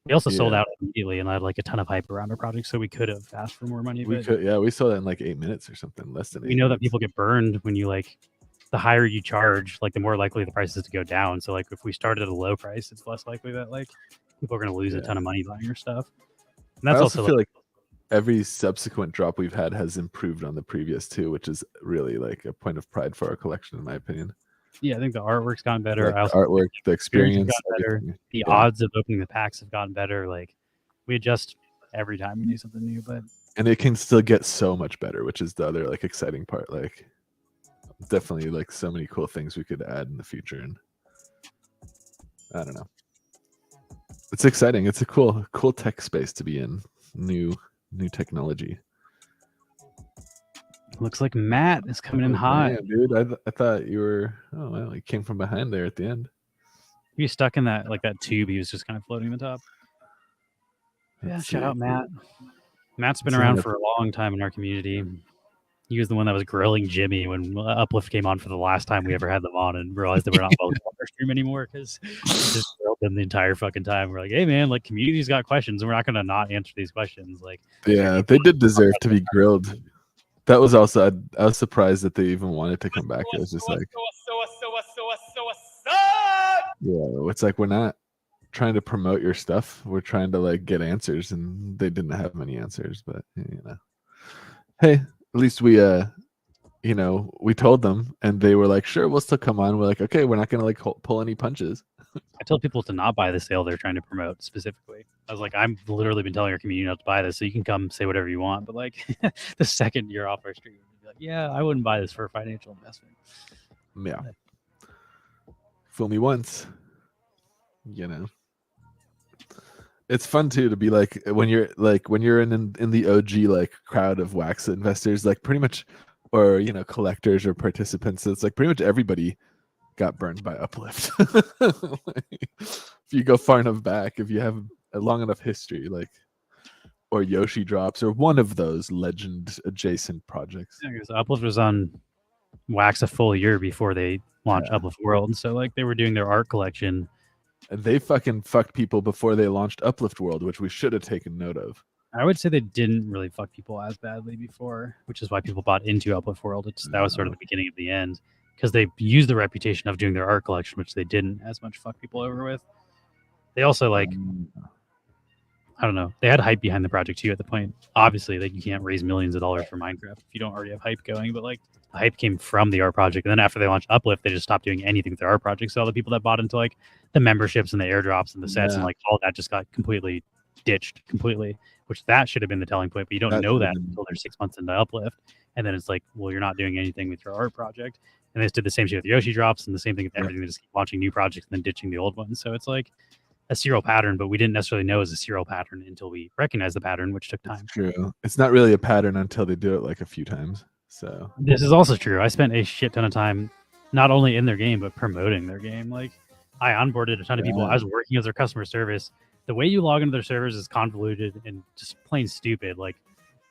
We also sold out immediately and had like a ton of hype around our project, so we could have asked for more money. We could, we sold it in like 8 minutes or something, less than. We know that people get burned when you like, the higher you charge, like the more likely the price is to go down. So like if we started at a low price, it's less likely that like people are going to lose a ton of money buying your stuff. And that's I also feel like every subsequent drop we've had has improved on the previous two, which is really like a point of pride for our collection, in my opinion. Yeah, I think the artwork's gotten better. Like the artwork, the experience, better. The odds of opening the packs have gotten better. Like we adjust every time we do something new, and it can still get so much better, which is the other like exciting part. Like definitely like so many cool things we could add in the future, and I don't know. It's exciting. It's a cool tech space to be in. New technology. Looks like Matt is coming in hot. Man, dude, I thought you were. Oh well, he came from behind there at the end. He was stuck in that tube. He was just kind of floating on the top. Shout out Matt. Matt's been around for a long time in our community. He was the one that was grilling Jimmy when Uplift came on for the last time we ever had them on, and realized that we're not welcome on our stream anymore because we just grilled them the entire fucking time. We're like, hey man, like community's got questions, and we're not gonna not answer these questions. Like, yeah, they did deserve to be grilled. That was also, I was surprised that they even wanted to come back. It was just like, yeah, it's like we're not trying to promote your stuff. We're trying to like get answers, and they didn't have many answers. But you know, hey, at least we we told them, and they were like, sure, we'll still come on. We're like, okay, we're not gonna like pull any punches. I told people to not buy the sale they're trying to promote specifically. I was like, I've literally been telling our community not to buy this, so you can come say whatever you want. But like the second you're off our stream, you'll be like, yeah, I wouldn't buy this for a financial investment. Yeah. Fool me once. You know. It's fun too to be like when you're in the OG like crowd of wax investors, like pretty much, or collectors or participants. It's like pretty much everybody got burned by Uplift. If you go far enough back, if you have a long enough history, like, or Yoshi drops, or one of those legend adjacent projects. Yeah, because Uplift was on wax a full year before they launched Uplift World, so like they were doing their art collection. And they fucking fucked people before they launched Uplift World, which we should have taken note of. I would say they didn't really fuck people as badly before, which is why people bought into Uplift World. That was sort of the beginning of the end, because they used the reputation of doing their art collection, which they didn't as much fuck people over with. They also I don't know, they had hype behind the project too at the point. Obviously, like you can't raise millions of dollars for Minecraft if you don't already have hype going, but like the hype came from the art project. And then after they launched Uplift, they just stopped doing anything with their art project. So all the people that bought into like the memberships and the airdrops and the sets and like all that just got completely ditched completely, which that should have been the telling point, but you don't know that until they're 6 months into Uplift. And then it's like, well, you're not doing anything with your art project. And they just did the same shit with Yoshi drops and the same thing with everything. They just keep launching new projects and then ditching the old ones. So it's like a serial pattern, but we didn't necessarily know it was a serial pattern until we recognized the pattern, which took time. True. It's not really a pattern until they do it like a few times. So this is also true. I spent a shit ton of time not only in their game, but promoting their game. Like I onboarded a ton of people. I was working as their customer service. The way you log into their servers is convoluted and just plain stupid. Like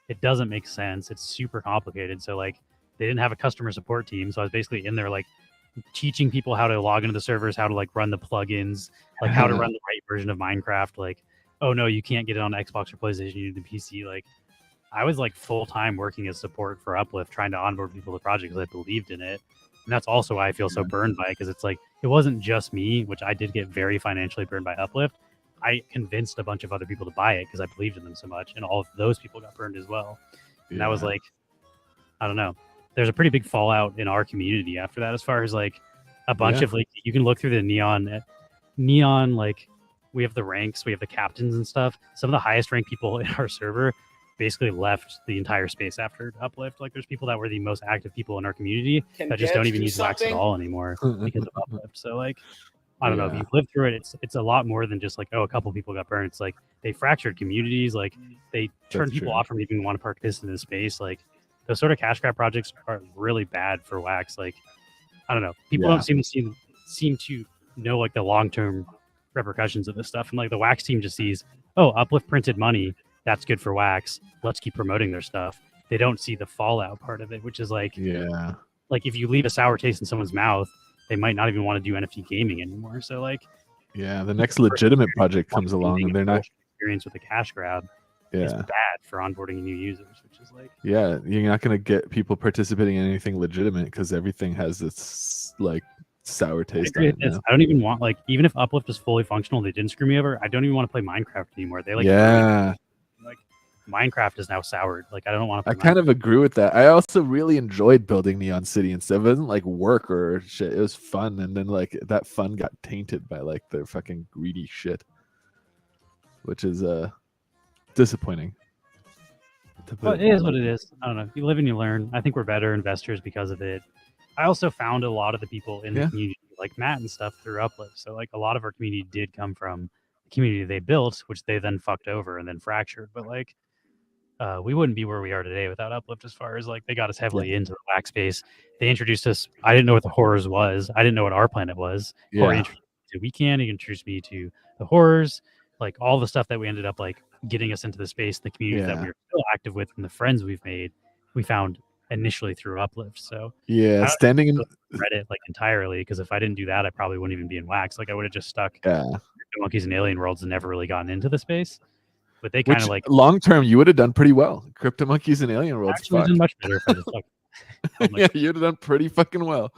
it doesn't make sense. It's super complicated. So like they didn't have a customer support team. So I was basically in there like teaching people how to log into the servers, how to like run the plugins, like how to run the right version of Minecraft. Like, oh no, you can't get it on Xbox or PlayStation, you need the PC. Like I was like full-time working as support for Uplift, trying to onboard people to the project because I believed in it. And that's also why I feel so burned by it, because it's like it wasn't just me, which I did get very financially burned by Uplift. I convinced a bunch of other people to buy it because I believed in them so much, and all of those people got burned as well. And that was like, I don't know. There's a pretty big fallout in our community after that, as far as like a bunch of like, you can look through the neon, like we have the ranks, we have the captains and stuff. Some of the highest ranked people in our server basically left the entire space after Uplift. Like there's people that were the most active people in our community that just don't even use Wax at all anymore because of Uplift. So like, I don't know, if you've lived through it, it's a lot more than just like, oh, a couple people got burned. It's like they fractured communities, like they turned people off from even want to participate in the space. Like those sort of cash grab projects are really bad for Wax. Like, I don't know, people don't seem to know like the long-term repercussions of this stuff. And like the Wax team just sees, oh, Uplift printed money, that's good for Wax, let's keep promoting their stuff. They don't see the fallout part of it, which is like, like if you leave a sour taste in someone's mouth, they might not even want to do NFT gaming anymore. So like, the next legitimate project comes along and they're not experience with a cash grab. Is bad for onboarding new users, which is like, you're not going to get people participating in anything legitimate because everything has this like sour taste on it now. I don't even want, like, even if Uplift is fully functional, they didn't screw me over, I don't even want to play Minecraft anymore. They like, like Minecraft is now soured. Like I don't want to play kind of agree with that. I also really enjoyed building Neon City and stuff. It wasn't like work or shit, it was fun, and then like that fun got tainted by like their fucking greedy shit, which is disappointing. But it is what it is. I don't know. You live and you learn. I think we're better investors because of it. I also found a lot of the people in the community, like Matt and stuff, through Uplift. So like a lot of our community did come from the community they built, which they then fucked over and then fractured. But like we wouldn't be where we are today without Uplift, as far as like they got us heavily into the Wax space. They introduced us. I didn't know what the horrors was. I didn't know what Our Planet was. Corey introduced me to Weekend. He introduced me to the horrors, like all the stuff that we ended up like getting us into the space, the community that we were still active with, and the friends we've made, we found initially through Uplift. So standing in Reddit like entirely, because if I didn't do that, I probably wouldn't even be in Wax. Like I would have just stuck Monkeys and Alien Worlds and never really gotten into the space. But they kind of like long term, you would have done pretty well. Crypto Monkeys and Alien Worlds. Actually, done much better if I just stuck. You'd have done pretty fucking well.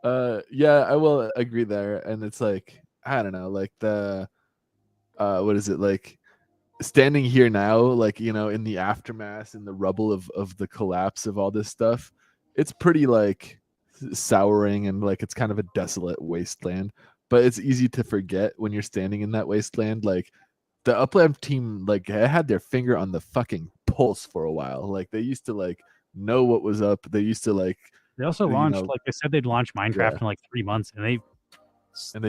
I will agree there. And it's like, I don't know, like the what is it, like standing here now, like, you know, in the aftermath, in the rubble of the collapse of all this stuff, it's pretty like souring, and like it's kind of a desolate wasteland. But it's easy to forget when you're standing in that wasteland. Like the Uplift team, like had their finger on the fucking pulse for a while. Like they used to like know what was up. They used to like. They also launched, like they said, they'd launch Minecraft in like 3 months, and they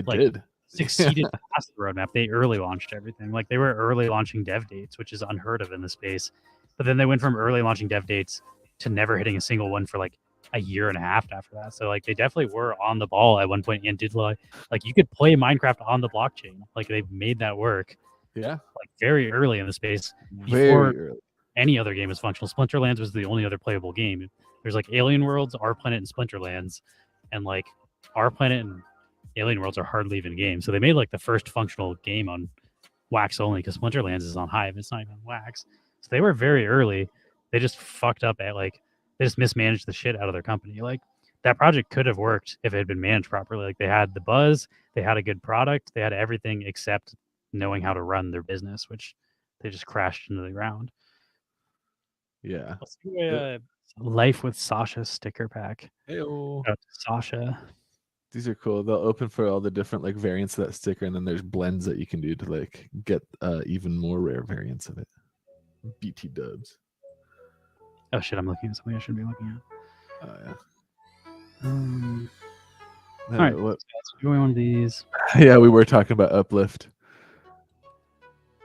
like, did. Succeeded past the roadmap. They early launched everything. Like they were early launching dev dates, which is unheard of in the space. But then they went from early launching dev dates to never hitting a single one for like a year and a half after that. So like they definitely were on the ball at one point and did like you could play Minecraft on the blockchain. Like they've made that work. Yeah. Like very early in the space before any other game was functional. Splinterlands was the only other playable game. There's like Alien Worlds, Our Planet, and Splinterlands, and like Our Planet and Alien Worlds are hardly even games. So they made like the first functional game on Wax only, because Splinterlands is on Hive. It's not even Wax. So they were very early. They just fucked up at like, they just mismanaged the shit out of their company. Like that project could have worked if it had been managed properly. Like they had the buzz, they had a good product, they had everything except knowing how to run their business, which they just crashed into the ground. Yeah. Let's do a Life with Sasha sticker pack. Hey-o. Sasha. These are cool. They'll open for all the different like variants of that sticker, and then there's blends that you can do to like get even more rare variants of it. BT dubs. Oh shit, I'm looking at something I shouldn't be looking at. Oh yeah. All right, let's do one of these. Yeah, we were talking about Uplift.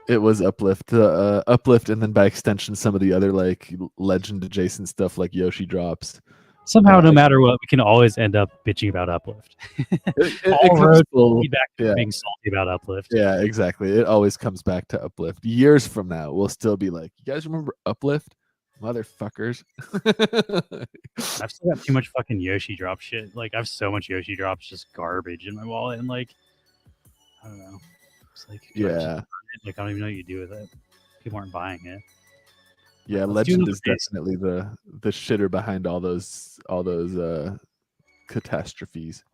It was Uplift, Uplift, and then by extension, some of the other like legend adjacent stuff like Yoshi drops. Somehow, no matter what, we can always end up bitching about Uplift. All roads lead back to being salty about Uplift. Yeah, exactly. It always comes back to Uplift. Years from now, we'll still be like, "You guys remember Uplift, motherfuckers?" I've still got too much fucking Yoshi drop shit. Like, I have so much Yoshi drops, just garbage in my wallet, and like, I don't know. It's like, like I don't even know what you do with it. People aren't buying it. Yeah, Legend is definitely the shitter behind all those catastrophes.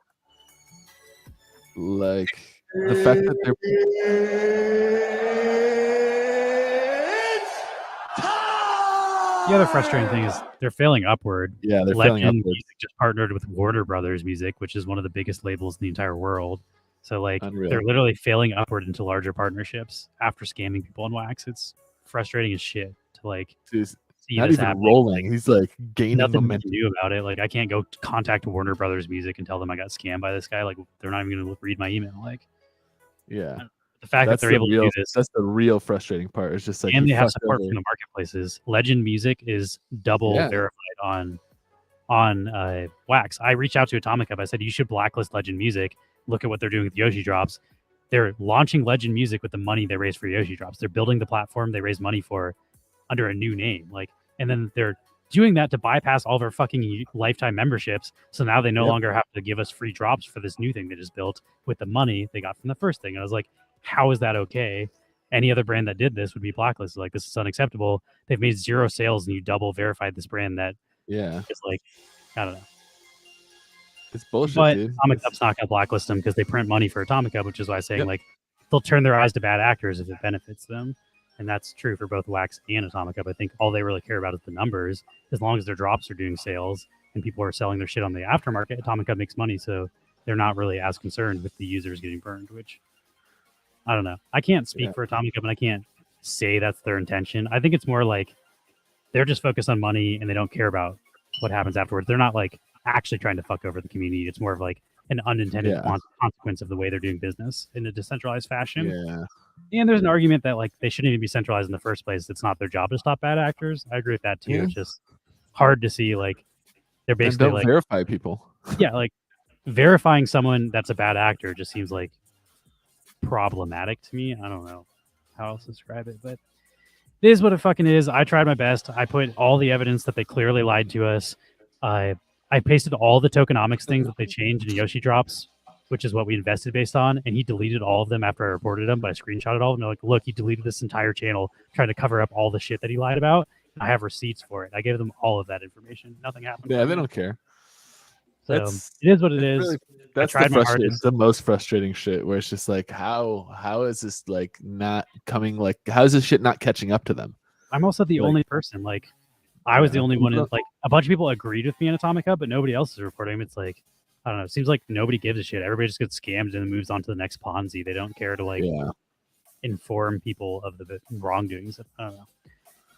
Like the fact that they're The other frustrating thing is they're failing upward. Yeah, they're failing Legend upwards. Music just partnered with Warner Brothers Music, which is one of the biggest labels in the entire world. So like Unreal. they're literally failing upward into larger partnerships after scamming people on Wax. It's frustrating as shit to like Dude, see not this even happening. rolling. He's like gaining Nothing we momentum. can do about it. Like I can't go contact Warner Brothers Music and tell them I got scammed by this guy. Like they're not even going to read my email. Like Yeah, the fact that that's they're the able real. to do this, That's the real frustrating part. It's just like and you they have fucked support over- from the marketplaces. Legend Music is double Yeah. verified on Wax. I reached out to Atomic Hub. I said you should blacklist Legend Music. Look at what they're doing with Yoshi Drops. They're launching Legend Music with the money they raised for Yoshi Drops. They're building the platform they raised money for under a new name. Like, and then they're doing that to bypass all of our fucking lifetime memberships. So now they no Yep. longer have to give us free drops for this new thing they just built with the money they got from the first thing. And I was like, how is that okay? Any other brand that did this would be blacklisted. Like, this is unacceptable. They've made 0 sales and you double verified this brand that Yeah, is like, I don't know. it's bullshit, But dude. Atomic It's- Hub's not going to blacklist them because they print money for Atomic Hub, which is why I'm saying Yep. like they'll turn their eyes to bad actors if it benefits them. And that's true for both Wax and Atomic Hub. I think all they really care about is the numbers. As long as their drops are doing sales and people are selling their shit on the aftermarket, Atomic Hub makes money. So they're not really as concerned with the users getting burned, which I don't know. I can't speak Yeah. for Atomic Hub and I can't say that's their intention. I think it's more like they're just focused on money and they don't care about what happens afterwards. They're not like actually trying to fuck over the community. It's more of like an unintended Yeah. consequence of the way they're doing business in a decentralized fashion. Yeah, And there's an argument that like they shouldn't even be centralized in the first place. It's not their job to stop bad actors. I agree with that too. Yeah. It's just hard to see like they're and basically don't like verify people. yeah, like verifying someone that's a bad actor just seems like problematic to me. I don't know how else to describe it, but it is what it fucking is. I tried my best. I put all the evidence that they clearly lied to us. I pasted all the tokenomics things that they changed in Yoshi Drops, which is what we invested based on, and he deleted all of them after I reported them, but I screenshotted all of them. They're like, look, he deleted this entire channel trying to cover up all the shit that he lied about. I have receipts for it. I gave them all of that information. Nothing happened. Yeah, from they it. don't care. So That's- it is what it is. Really, that's tried the my frustrating, hardest. the most frustrating shit. Where it's just like, how is this like not coming? Like, how is this shit not catching up to them? I'm also the Like- only person. Like, I was the Yeah. only one. Well- Like, a bunch of people agreed with me in Atomic Hub, but nobody else is reporting. It's like, I don't know. It seems like nobody gives a shit. Everybody just gets scammed and moves on to the next Ponzi. They don't care to like Yeah, inform people of the wrongdoings. I don't know.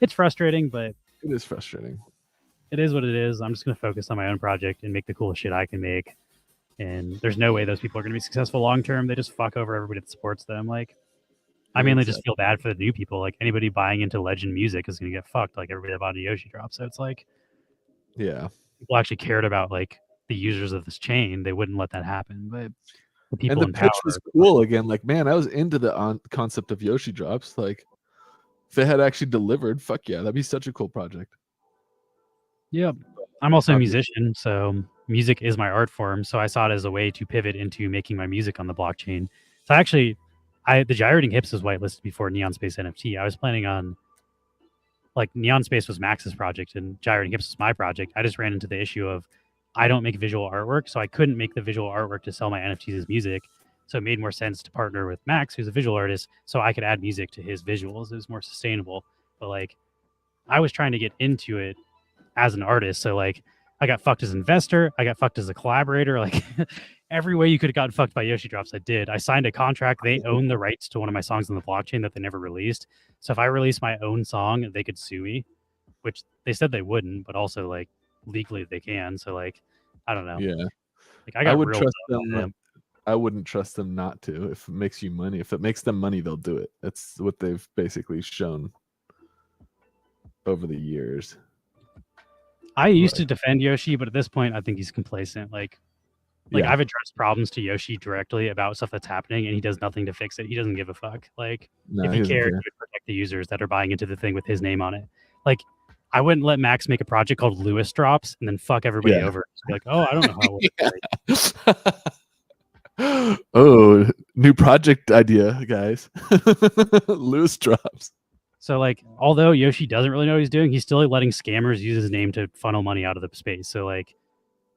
It's frustrating, but it is frustrating. it is what it is. I'm just going to focus on my own project and make the coolest shit I can make. And there's no way those people are going to be successful long term. They just fuck over everybody that supports them. Like, I mainly just feel bad for the new people. Like, anybody buying into Legend Music is going to get fucked. Like, everybody that bought into Yoshi Drop. So it's like, Yeah, people actually cared about like the users of this chain, they wouldn't let that happen. But the people and the in power, pitch was cool again. Like, man, I was into the concept of Yoshi Drops. Like, if they had actually delivered, fuck yeah, that'd be such a cool project. yeah. I'm also a Obviously. musician, so music is my art form. So I saw it as a way to pivot into making my music on the blockchain. So actually, the Gyrating Hips was whitelisted before Neon Space NFT. I was planning on like Neon Space was Max's project and Gyrating Hips was my project. I just ran into the issue of I don't make visual artwork, so I couldn't make the visual artwork to sell my NFTs as music. So it made more sense to partner with Max, who's a visual artist, so I could add music to his visuals. It was more sustainable. But like, I was trying to get into it as an artist, so like, I got fucked as an investor. I got fucked as a collaborator. Like, every way you could have gotten fucked by Yoshi Drops, I did. I signed a contract. They own the rights to one of my songs on the blockchain that they never released. So if I release my own song, they could sue me, which they said they wouldn't, but also like legally they can. So like, I don't know. Yeah, Like, I got would real trust dumb on them. I wouldn't trust them not to. If it makes you money, if it makes them money, they'll do it. That's what they've basically shown over the years. I used to defend Yoshi, but at this point, I think he's complacent. Like Yeah. I've addressed problems to Yoshi directly about stuff that's happening, and he does nothing to fix it. He doesn't give a fuck. Like, No, if he doesn't cared, care. he would protect the users that are buying into the thing with his name on it. Like, I wouldn't let Max make a project called Lewis Drops and then fuck everybody Yeah. over. Just be like, oh, I don't know how. It works. Oh, new project idea, guys. Loose drops. So, like, although Yoshi doesn't really know what he's doing, he's still like, letting scammers use his name to funnel money out of the space. So, like,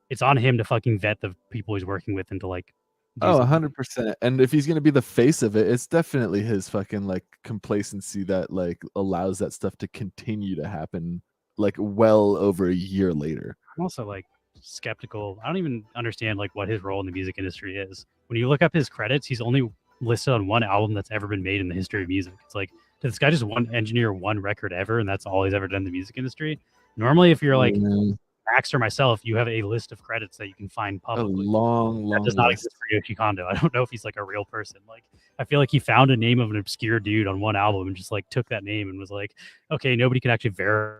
it's on him to fucking vet the people he's working with and to like. do Oh, something. 100%. And if he's gonna be the face of it, it's definitely his fucking like complacency that like allows that stuff to continue to happen like well over a year later. I'm also like skeptical. I don't even understand like what his role in the music industry is. When you look up his credits, he's only listed on one album that's ever been made in the history of music. It's like, did this guy just engineer one record ever, and that's all he's ever done in the music industry? Normally, if you're like Max or myself, you have a list of credits that you can find A publicly. long That does not list. exist for Yoshi Kondo. I don't know if he's like a real person. Like, I feel like he found a name of an obscure dude on one album and just like took that name and was like, okay, nobody can actually verify.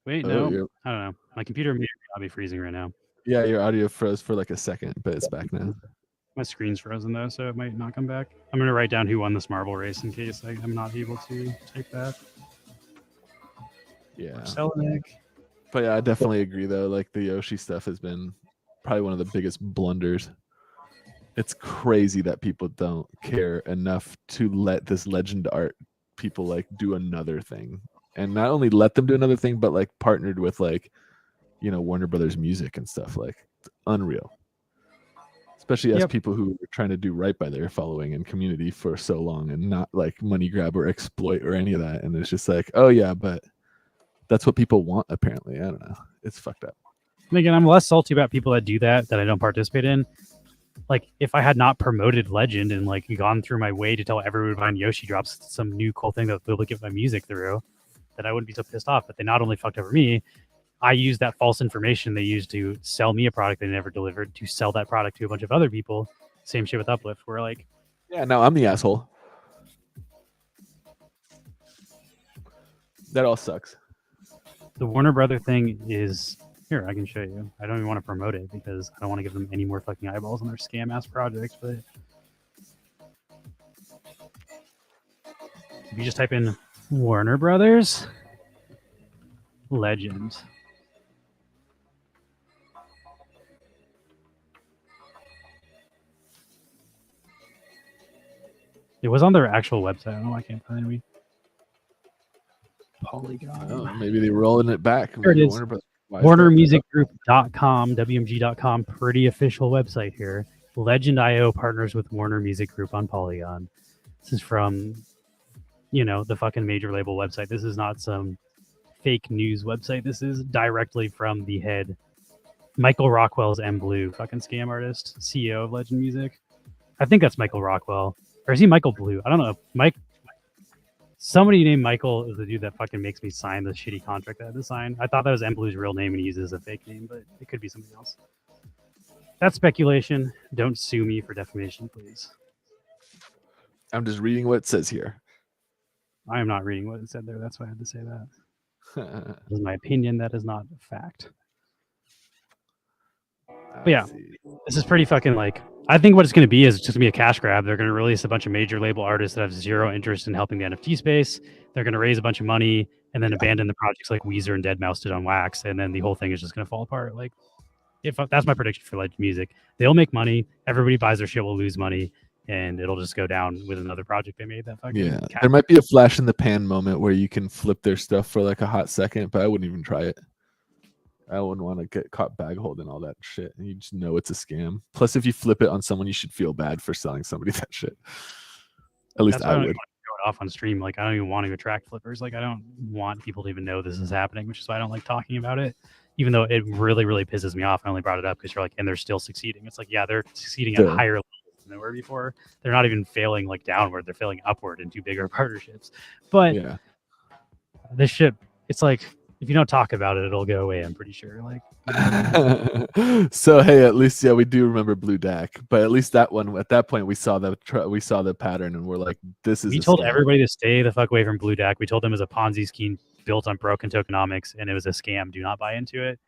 Wait, Oh, no, you're- I don't know. My computer may not be freezing right now. yeah, your audio froze for like a second, but it's back now. My screen's frozen though, so it might not come back. I'm gonna write down who won this marble race in case I'm not able to type that. Yeah. Selenick. But yeah, I definitely agree though. Like the Yoshi stuff has been probably one of the biggest blunders. It's crazy that people don't care enough to let this legend art people like do another thing. And not only let them do another thing, but like partnered with like, you know, Warner Brothers Music and stuff. Like it's unreal. Especially as Yep. people who are trying to do right by their following and community for so long and not like money grab or exploit or any of that. And it's just like, oh yeah, but that's what people want apparently. I don't know. It's fucked up. And again, I'm less salty about people that do that I don't participate in. Like, if I had not promoted Legend and like gone through my way to tell everyone when Yoshi drops some new cool thing that they'll get my music through, then I wouldn't be so pissed off. But they not only fucked over me, I used that false information they used to sell me a product they never delivered to sell that product to a bunch of other people. Same shit with Uplift, where like, Yeah, no, I'm the asshole. That all sucks. the Warner Brother thing is here. I can show you. I don't even want to promote it because I don't want to give them any more fucking eyeballs on their scam ass project. But if you just type in Warner Brothers Legend, it was on their actual website. I don't know why I can't find it. Polygon. Oh, maybe they're rolling it back. There it Maybe is. Warner Brothers wised up. WarnerMusicGroup.com, WMG.com, pretty official website here. Legend.io partners with Warner Music Group on Polygon. This is from, you know, the fucking major label website. This is not some fake news website. This is directly from the head. Michael Rockwell's M Blue, fucking scam artist, CEO of Legend Music. I think that's Michael Rockwell. Or is he Michael Blue? I don't know. Somebody named Michael is the dude that fucking makes me sign the shitty contract that I had to sign. I thought that was M Blue's real name and he uses a fake name, but it could be somebody else. That's speculation. Don't sue me for defamation, please. I'm just reading what it says here. I am not reading what it said there. That's why I had to say that. That is my opinion. That is not a fact. yeah. Let's see. This is pretty fucking like, I think what it's going to be is just going to be a cash grab. They're going to release a bunch of major label artists that have zero interest in helping the NFT space. They're going to raise a bunch of money and then abandon the projects like Weezer and Deadmau5 did on Wax. And then the whole thing is just going to fall apart. Like, if that's my prediction for Legend Music, they'll make money. Everybody buys their shit will lose money. And it'll just go down with another project they made that fucking Yeah, there might be a flash in the pan moment where you can flip their stuff for like a hot second, but I wouldn't even try it. I wouldn't want to get caught bag holding all that shit. And you just know it's a scam. Plus, if you flip it on someone, you should feel bad for selling somebody that shit. At least That's why I don't would. even want to go it off on stream. Like, I don't even want to attract flippers. Like, I don't want people to even know this is happening, which is why I don't like talking about it. Even though it really, really pisses me off. I only brought it up because you're like, and they're still succeeding. It's like, yeah, they're succeeding at Yeah. higher levels than they were before. They're not even failing like downward. They're failing upward into bigger partnerships. But Yeah. this shit, it's like, if you don't talk about it, it'll go away. I'm pretty sure. Like, So hey, at least we do remember Blue Dak, but at least that one at that point we saw the pattern and we're like, this is. we a told scam. everybody to stay the fuck away from Blue Dak. We told them it was a Ponzi scheme built on broken tokenomics, and it was a scam. Do not buy into it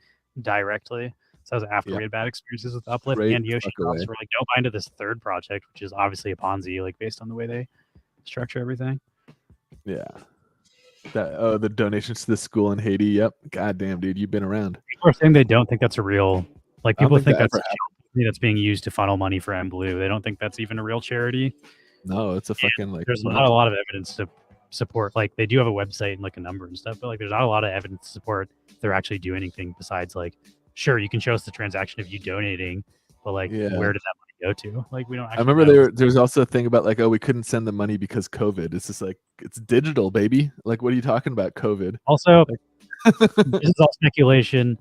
directly. So that was after Yeah. we had bad experiences with Uplift Straight and Yoshi fuck away. Crops. We're like, don't buy into this third project, which is obviously a Ponzi, like based on the way they structure everything. Yeah. That the donations to the school in Haiti. Yep. God damn, dude, you've been around. People are saying they don't think that's a real. Like, I don't people think think that that's ever a charity that's being used to funnel money for M Blue. They don't think that's even a real charity. No, it's a fucking like. There's not a lot of evidence to support. Like, they do have a website and like a number and stuff, but like, there's not a lot of evidence to support they're actually doing anything besides like, sure, you can show us the transaction of you donating, but like, Yeah. where did that money go to. Like we don't. I Actually remember know. there was also a thing about like, oh, we couldn't send the money because COVID. It's just like it's digital, baby. Like, what are you talking about, COVID? Also, this is all speculation.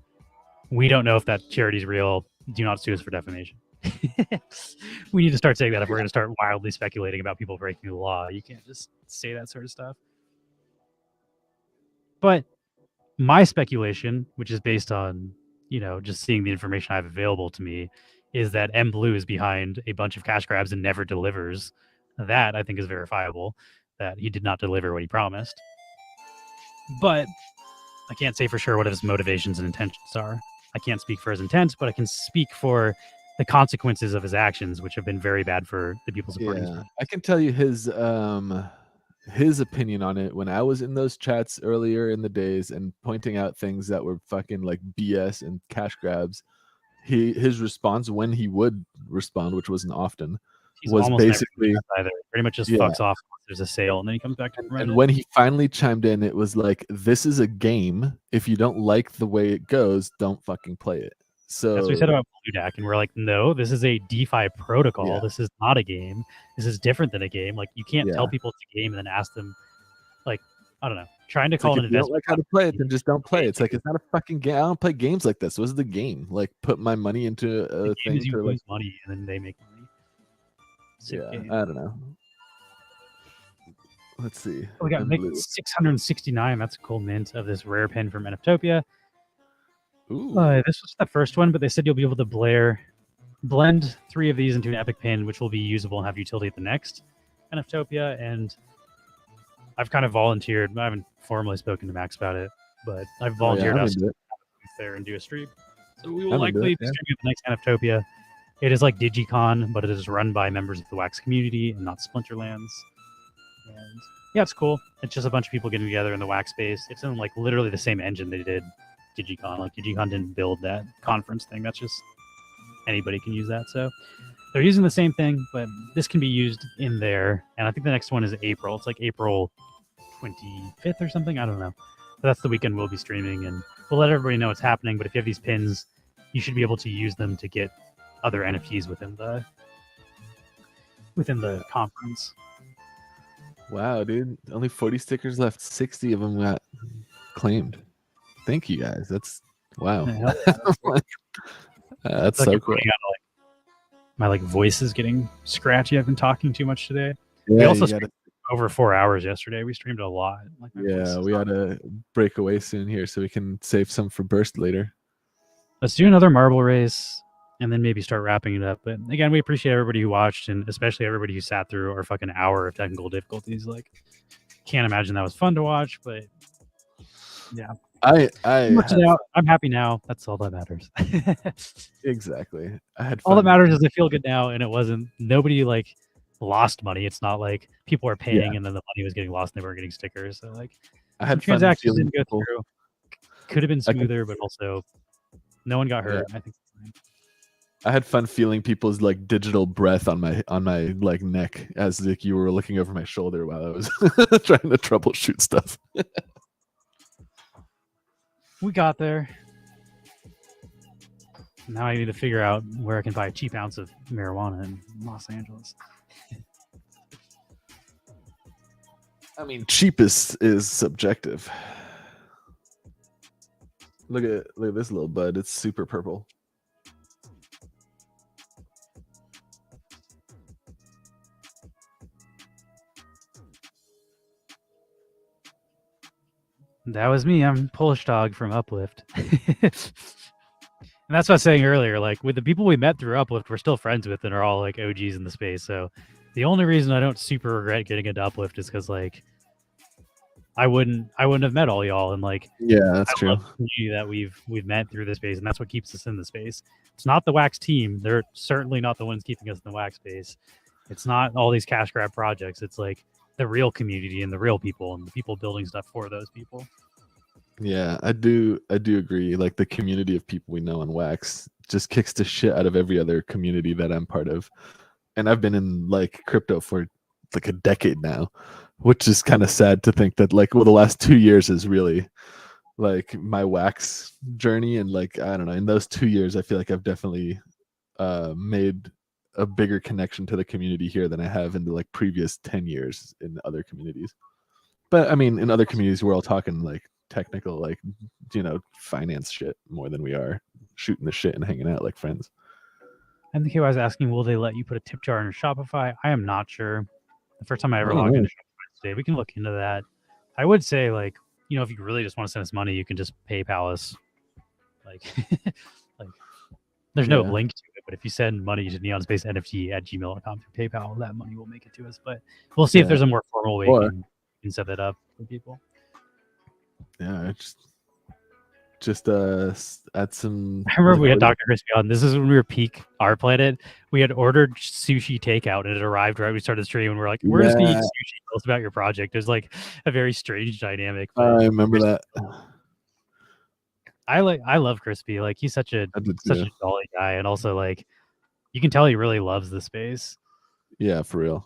We don't know if that charity's real. Do not sue us for defamation. We need to start saying that if we're going to start wildly speculating about people breaking the law. You can't just say that sort of stuff. But my speculation, which is based on, just seeing the information I have available to me, is that M Blue is behind a bunch of cash grabs and never delivers. That I think is verifiable, that he did not deliver what he promised. But I can't say for sure what his motivations and intentions are. I can't speak for his intent, but I can speak for the consequences of his actions, which have been very bad for the people supporting him. I can tell you his opinion on it when I was in those chats earlier in the days and pointing out things that were fucking like BS and cash grabs. His response, when he would respond, which wasn't often, was basically either pretty much just fucks off once there's a sale, and then he comes back to and when he finally chimed in, it was like, this is a game. If you don't like the way it goes, don't fucking play it. So that's what we said about BlueDAC, and we're like, no, this is a DeFi protocol. Yeah. This is not a game. This is different than a game. Like, you can't tell people it's a game and then ask them, like, I don't know, trying to call like, an if you don't investment. like how to play it, then just don't play it. It's like, it's not a fucking game. I don't play games like this. What's the game? Like, put my money into a thing you for lose money and then they make money. Game. I don't know. Let's see. We got Mick 669. That's a cool mint of this rare pin from NFTopia. Ooh. This was the first one, but they said you'll be able to blend 3 of these into an epic pin, which will be usable and have utility at the next NFTopia. And I've kind of volunteered. I haven't formally spoken to Max about it, but I've volunteered us to there and do a stream. So we will likely be streaming the next NFTopia. It is like DigiCon, but it is run by members of the Wax community and not Splinterlands. And yeah, it's cool. It's just a bunch of people getting together in the Wax space. It's in like literally the same engine they did DigiCon. Like DigiCon didn't build that conference thing. That's just anybody can use that. So they're using the same thing, but this can be used in there. And I think the next one is April. It's like April 25th or something. I don't know. But that's the weekend we'll be streaming, and we'll let everybody know what's happening. But if you have these pins, you should be able to use them to get other NFTs within the conference. Wow, dude. Only 40 stickers left. 60 of them got claimed. Thank you guys. That's wow. Yeah, that's so cool. My voice is getting scratchy. I've been talking too much today. Yeah, we also streamed over 4 hours yesterday. We streamed a lot. We ought to break away soon here so we can save some for Burst later. Let's do another marble race and then maybe start wrapping it up. But again, we appreciate everybody who watched, and especially everybody who sat through our fucking hour of technical difficulties. Can't imagine that was fun to watch, but yeah. I'm happy now. That's all that matters. Exactly. I had fun. All that matters is I feel good now, and nobody lost money. It's not like people are paying and then the money was getting lost and they weren't getting stickers. So I had transactions didn't go through. Could have been smoother, but also no one got hurt. I think I had fun feeling people's digital breath on my neck as you were looking over my shoulder while I was trying to troubleshoot stuff. We got there. Now I need to figure out where I can buy a cheap ounce of marijuana in Los Angeles. I mean, cheapest is subjective. Look at this little bud. It's super purple. That was me. I'm Polish Dog from Uplift. And that's what I was saying earlier. With the people we met through Uplift, we're still friends with and are all OGs in the space. So the only reason I don't super regret getting into Uplift is because I wouldn't have met all y'all. And yeah, that's true. The community that we've met through the space, and that's what keeps us in the space. It's not the Wax team. They're certainly not the ones keeping us in the Wax space. It's not all these cash grab projects. It's the real community and the real people and the people building stuff for those people. Yeah, I do agree. The community of people we know on Wax just kicks the shit out of every other community that I'm part of. And I've been in crypto for a decade now, which is kind of sad to think that the last 2 years is really my Wax journey. And I don't know, in those 2 years, I feel like I've definitely made a bigger connection to the community here than I have in the like previous 10 years in other communities. But I mean, in other communities, we're all talking like technical, like, finance shit more than we are shooting the shit and hanging out like friends. I think he was asking, will they let you put a tip jar in Shopify? I am not sure. The first time I ever Oh, logged no. into Shopify today, we can look into that. I would say, like, if you really just want to send us money, you can just PayPal us. Like, like there's no Yeah. link to it, but if you send money to neonspacenft@gmail.com through PayPal, that money will make it to us. But we'll see if Yeah. there's a more formal way Or- you can set that up for people. Yeah, just add some. I remember we had Dr. Crispy on. This is when we were peak Our Planet. We had ordered sushi takeout and it arrived right. We started the stream and we're like, we're just gonna eat Yeah. sushi. Tell us about your project. There's like a very strange dynamic. I remember that. I love Crispy. Like he's such a I did such too. a jolly guy, and also like you can tell he really loves the space. Yeah, for real.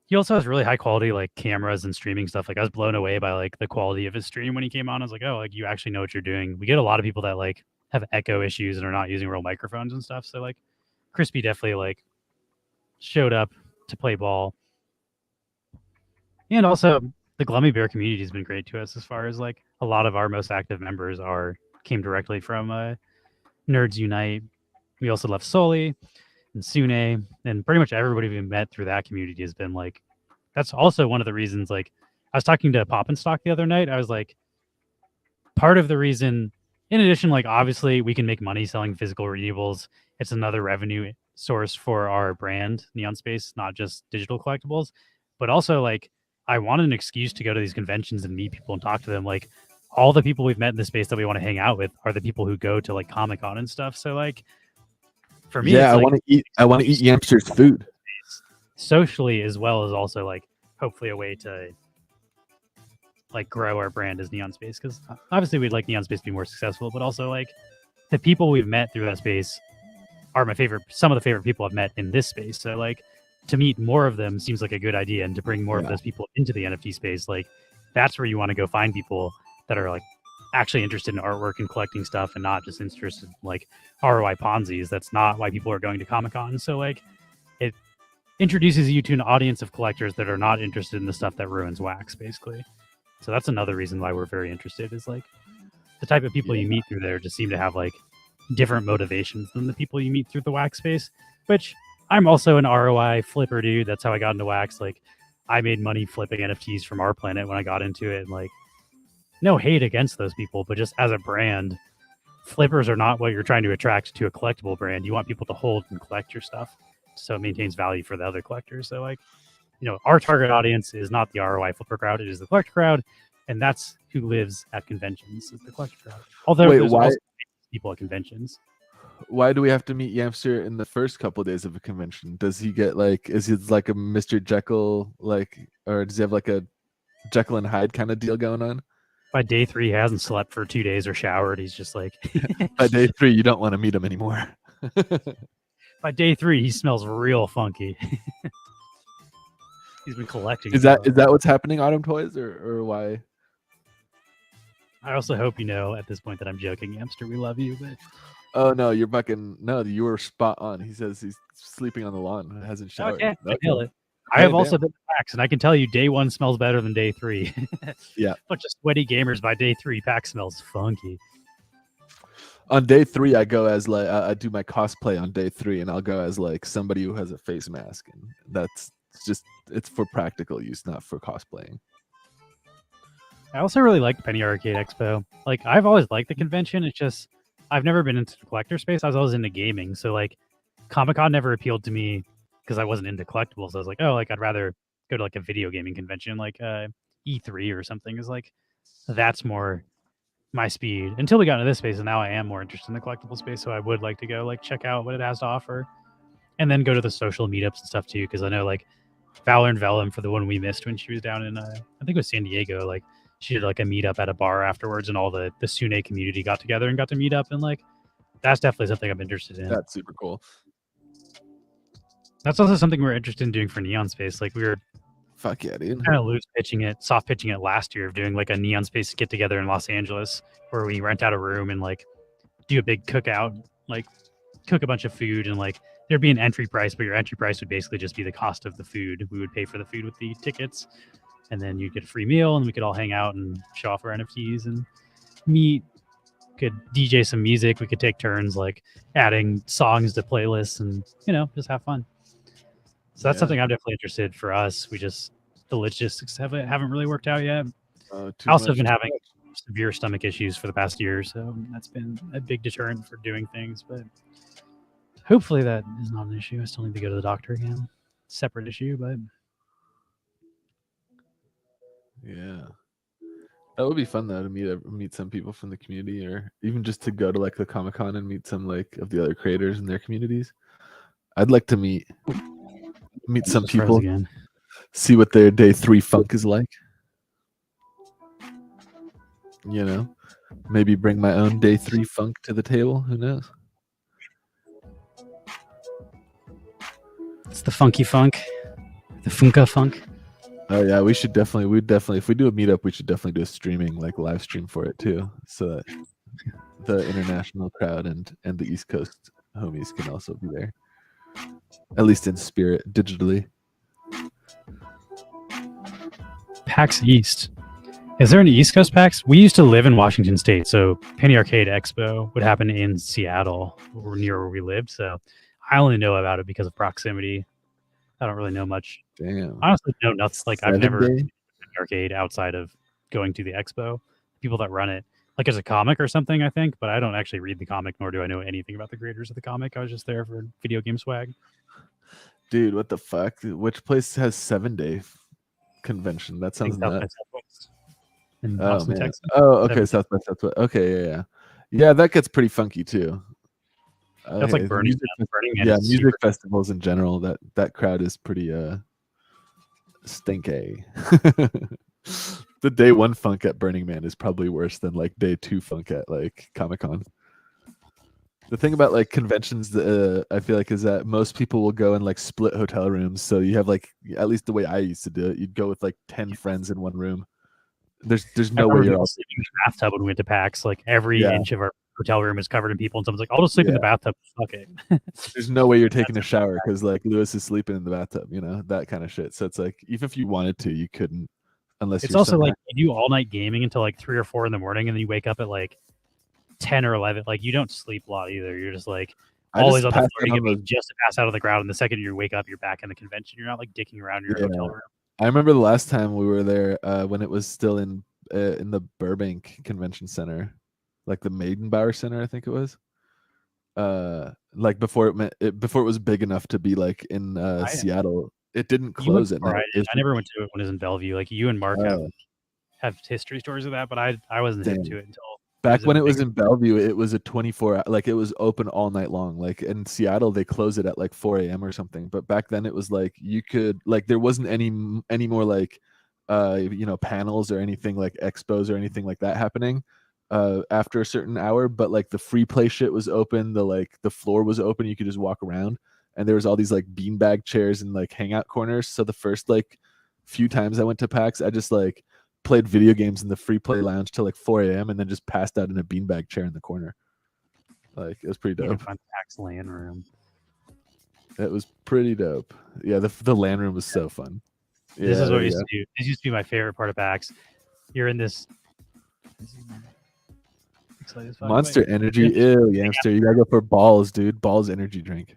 He also has really high quality like cameras and streaming stuff. Like I was blown away by like the quality of his stream when he came on. I was like, oh, like you actually know what you're doing. We get a lot of people that like have echo issues and are not using real microphones and stuff. So like Crispy definitely like showed up to play ball. And also the Glummy Bear community has been great to us as far as like a lot of our most active members came directly from Nerds Unite. We also left Soli and Sune, and pretty much everybody we met through that community has been like, that's also one of the reasons. Like I was talking to Pop and Stock the other night. I was like, part of the reason, in addition, like obviously we can make money selling physical readables. It's another revenue source for our brand, Neon Space, not just digital collectibles, but also like I want an excuse to go to these conventions and meet people and talk to them. Like all the people we've met in this space that we want to hang out with are the people who go to like Comic-Con and stuff. So like for me, Yeah, it's, like, I want to eat Yamster's food. socially as well as also like hopefully a way to like grow our brand as Neon Space, because obviously we'd like Neon Space to be more successful, but also like the people we've met through that space are some of the favorite people I've met in this space. So like to meet more of them seems like a good idea, and to bring more of those people into the NFT space, like that's where you want to go find people that are like actually interested in artwork and collecting stuff and not just interested in like ROI Ponzi's. That's not why people are going to Comic-Con. So like it introduces you to an audience of collectors that are not interested in the stuff that ruins wax, basically. So that's another reason why we're very interested, is like the type of people you meet through there just seem to have like different motivations than the people you meet through the wax space, which I'm also an ROI flipper dude. That's how I got into wax. Like I made money flipping NFTs from Our Planet when I got into it. And like no hate against those people, but just as a brand, flippers are not what you're trying to attract to a collectible brand. You want people to hold and collect your stuff so it maintains value for the other collectors. So like, our target audience is not the ROI flipper crowd, it is the collector crowd, and that's who lives at conventions, is the collector crowd. Although Wait, there's why? also people at conventions. Why do we have to meet Yamster in the first couple of days of a convention? Does he get like, is he like a Mr. Jekyll, like, or does he have like a Jekyll and Hyde kind of deal going on? By day 3, he hasn't slept for 2 days or showered. He's just like By day 3, you don't want to meet him anymore. by day 3, he smells real funky. He's been collecting. Is that what's happening, Autumn Toys, or why? I also hope you know at this point that I'm joking, Yamster. We love you, but Oh no, you're fucking no. You were spot on. He says he's sleeping on the lawn, hasn't showered. okay, I Okay. nailed it. I Hey, have also damn. been to PAX, and I can tell you day 1 smells better than day 3. Yeah. Bunch of sweaty gamers by day 3. PAX smells funky. On day 3, I go as like I do my cosplay on day 3, and I'll go as like somebody who has a face mask, and that's just it's for practical use, not for cosplaying. I also really like Penny Arcade Expo. Like, I've always liked the convention. It's just I've never been into the collector space. I was always into gaming. So like Comic-Con never appealed to me because I wasn't into collectibles. I was like, oh, like I'd rather go to like a video gaming convention like E3 or something. Is like that's more my speed until we got into this space, and now I am more interested in the collectible space. So I would like to go like check out what it has to offer, and then go to the social meetups and stuff too, because I know like Valor and Vellum, for the one we missed when she was down in I think it was San Diego, like she did like a meetup at a bar afterwards, and all the Sune community got together and got to meet up, and like that's definitely something I'm interested in. That's super cool. That's also something we're interested in doing for Neon Space. Like we were Fuck yeah, dude. kind of soft pitching it last year of doing like a Neon Space get together in Los Angeles, where we rent out a room and like do a big cookout, like cook a bunch of food and like there'd be an entry price, but your entry price would basically just be the cost of the food. We would pay for the food with the tickets, and then you'd get a free meal, and we could all hang out and show off our NFTs and meet. Could DJ some music. We could take turns like adding songs to playlists, and just have fun. So that's something I'm definitely interested for us. We just the logistics haven't really worked out yet. I also have been having severe stomach issues for the past year, so that's been a big deterrent for doing things. But hopefully that is not an issue. I still need to go to the doctor again. Separate issue, but yeah. That would be fun though to meet some people from the community, or even just to go to like the Comic-Con and meet some like of the other creators in their communities. I'd like to meet some people again. See what their day 3 funk is like. Maybe bring my own day 3 funk to the table. Who knows? It's the funky funk, the funka funk. Oh yeah, we'd definitely, if we do a meetup, we should definitely do a streaming, like live stream for it too, so that the international crowd and the East Coast homies can also be there, at least in spirit, digitally. PAX East. Is there an East Coast PAX? We used to live in Washington State, so Penny Arcade Expo would happen in Seattle, or near where we lived. So I only know about it because of proximity. I don't really know much. Damn. I honestly know nothing. Like I've never been to an arcade outside of going to the expo. People that run it, like as a comic or something, I think, but I don't actually read the comic, nor do I know anything about the creators of the comic. I was just there for video game swag. Dude, what the fuck? Which place has 7-day convention? That sounds nuts. In Austin, Texas. Oh, okay, South by Southwest. Okay, yeah. That gets pretty funky too. That's like Burning Man. Yeah, music festivals in general. That crowd is pretty stinky. The day 1 funk at Burning Man is probably worse than like day 2 funk at like Comic-Con. The thing about like conventions, I feel like, is that most people will go in like split hotel rooms. So you have like, at least the way I used to do it, you'd go with like 10 friends in one room. There's no way you're all sleeping in the bathtub when we went to PAX. Like every inch of our hotel room is covered in people, and someone's like, "I'll just sleep in the bathtub." Fuck it. There's no way you're taking a shower because like Lewis is sleeping in the bathtub. That kind of shit. So it's like, even if you wanted to, you couldn't, unless. It's also like you do all night gaming until like 3 or 4 in the morning, and then you wake up at like 10 or 11. Like you don't sleep a lot either. You're just like always on the floor just to pass out of the ground. And the second you wake up, you're back in the convention. You're not like dicking around in your hotel room. I remember the last time we were there when it was still in the Burbank Convention Center, like the Maidenbauer Center, I think it was. Like before it was big enough to be like in Seattle. It didn't close at night. I never went to it when it was in Bellevue. Like you and Mark have history stories of that, but I wasn't hip to it until back when it was in Bellevue. It was a 24, like it was open all night long. Like in Seattle, they close it at like 4 a.m. or something. But back then it was like you could, like, there wasn't any more like panels or anything like expos or anything like that happening after a certain hour. But like the free play shit was open. The floor was open. You could just walk around, and there was all these like beanbag chairs and like hangout corners. So the first like few times I went to PAX, I just like played video games in the free play lounge till like 4 a.m. and then just passed out in a beanbag chair in the corner. Like it was pretty dope. PAX LAN room. It was pretty dope. Yeah, the LAN room was so fun. This is what we used to do. This used to be my favorite part of PAX. You're in this Monster Energy. Ew, Yamster. You gotta go for balls, dude. Balls energy drink.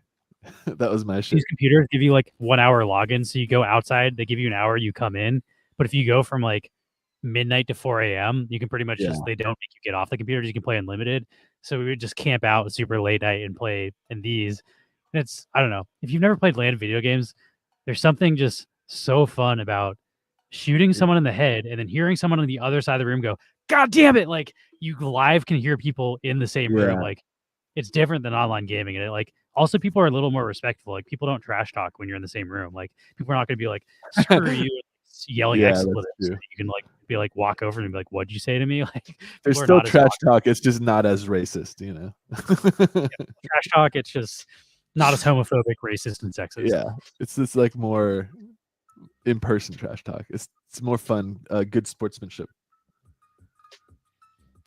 That was my shit. These computers give you like 1 hour login. So you go outside, they give you an hour, you come in. But if you go from like midnight to 4 a.m., you can pretty much just, they don't make you get off the computers. You can play unlimited. So we would just camp out super late night and play in these. And it's, I don't know. If you've never played LAN video games, there's something just so fun about shooting someone in the head and then hearing someone on the other side of the room go, "God damn it!" Like you live can hear people in the same room. Like it's different than online gaming, and it, like also people are a little more respectful. Like people don't trash talk when you're in the same room. Like people are not going to be like, "Screw you," yelling expletives. You can like be like walk over and be like, "What'd you say to me?" Like there's still trash talk. It's just not as racist, trash talk. It's just not as homophobic, racist, and sexist. Yeah, it's just like more in-person trash talk. It's more fun, good sportsmanship.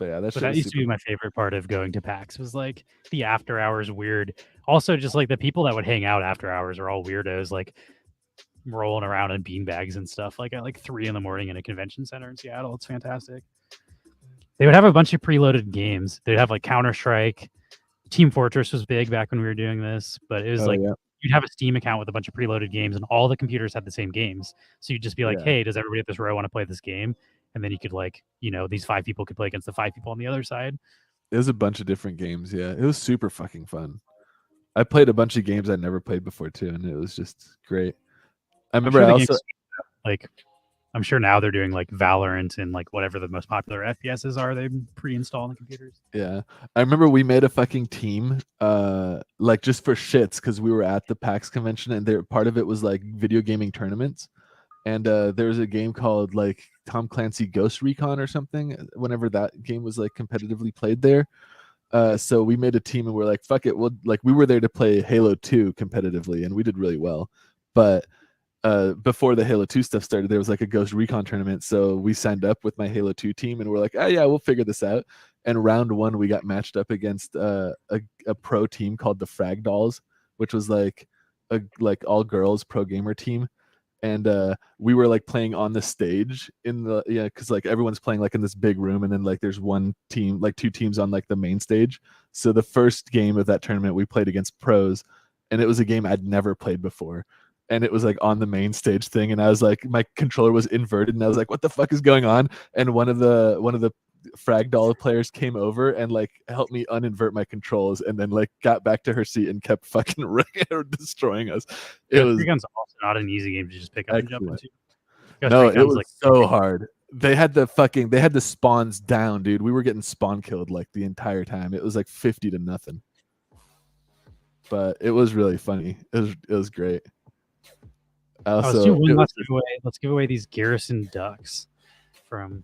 But yeah, that's But that used to be my favorite part of going to PAX was like the after hours weird. Also, just like the people that would hang out after hours are all weirdos, like rolling around in beanbags and stuff. Like at like 3 in the morning in a convention center in Seattle. It's fantastic. They would have a bunch of preloaded games. They'd have like Counter-Strike. Team Fortress was big back when we were doing this, but it was you'd have a Steam account with a bunch of preloaded games, and all the computers had the same games. So you'd just be like, "Hey, does everybody at this row want to play this game?" And then you could like, these 5 people could play against the 5 people on the other side. There's a bunch of different games. Yeah, it was super fucking fun. I played a bunch of games I'd never played before too, and it was just great. I remember I also like. I'm sure now they're doing like Valorant and like whatever the most popular FPSs are. They pre-install on the computers. Yeah, I remember we made a fucking team, like just for shits, because we were at the PAX convention, and part of it was like video gaming tournaments, and there was a game called like Tom Clancy Ghost Recon or something. Whenever that game was like competitively played there, so we made a team and we're like, fuck it, we were there to play Halo 2 competitively, and we did really well, but. Before the Halo 2 stuff started, there was like a Ghost Recon tournament. So we signed up with my Halo 2 team and we're like, oh yeah, we'll figure this out. And round 1, we got matched up against a pro team called the Frag Dolls, which was like a all girls pro gamer team. And we were like playing on the stage because like everyone's playing like in this big room, and then like there's one team, like 2 teams on like the main stage. So the first game of that tournament, we played against pros, and it was a game I'd never played before. And it was like on the main stage thing, and I was like, my controller was inverted, and I was like, what the fuck is going on? And one of the Frag Doll players came over and like helped me uninvert my controls, and then like got back to her seat and kept fucking destroying us. Recon's also not an easy game to just pick up and jump into. No, it was like so hard. They had the spawns down, dude. We were getting spawn killed like the entire time. It was like 50-0. But it was really funny. It was great. Let's give away these Garrison ducks from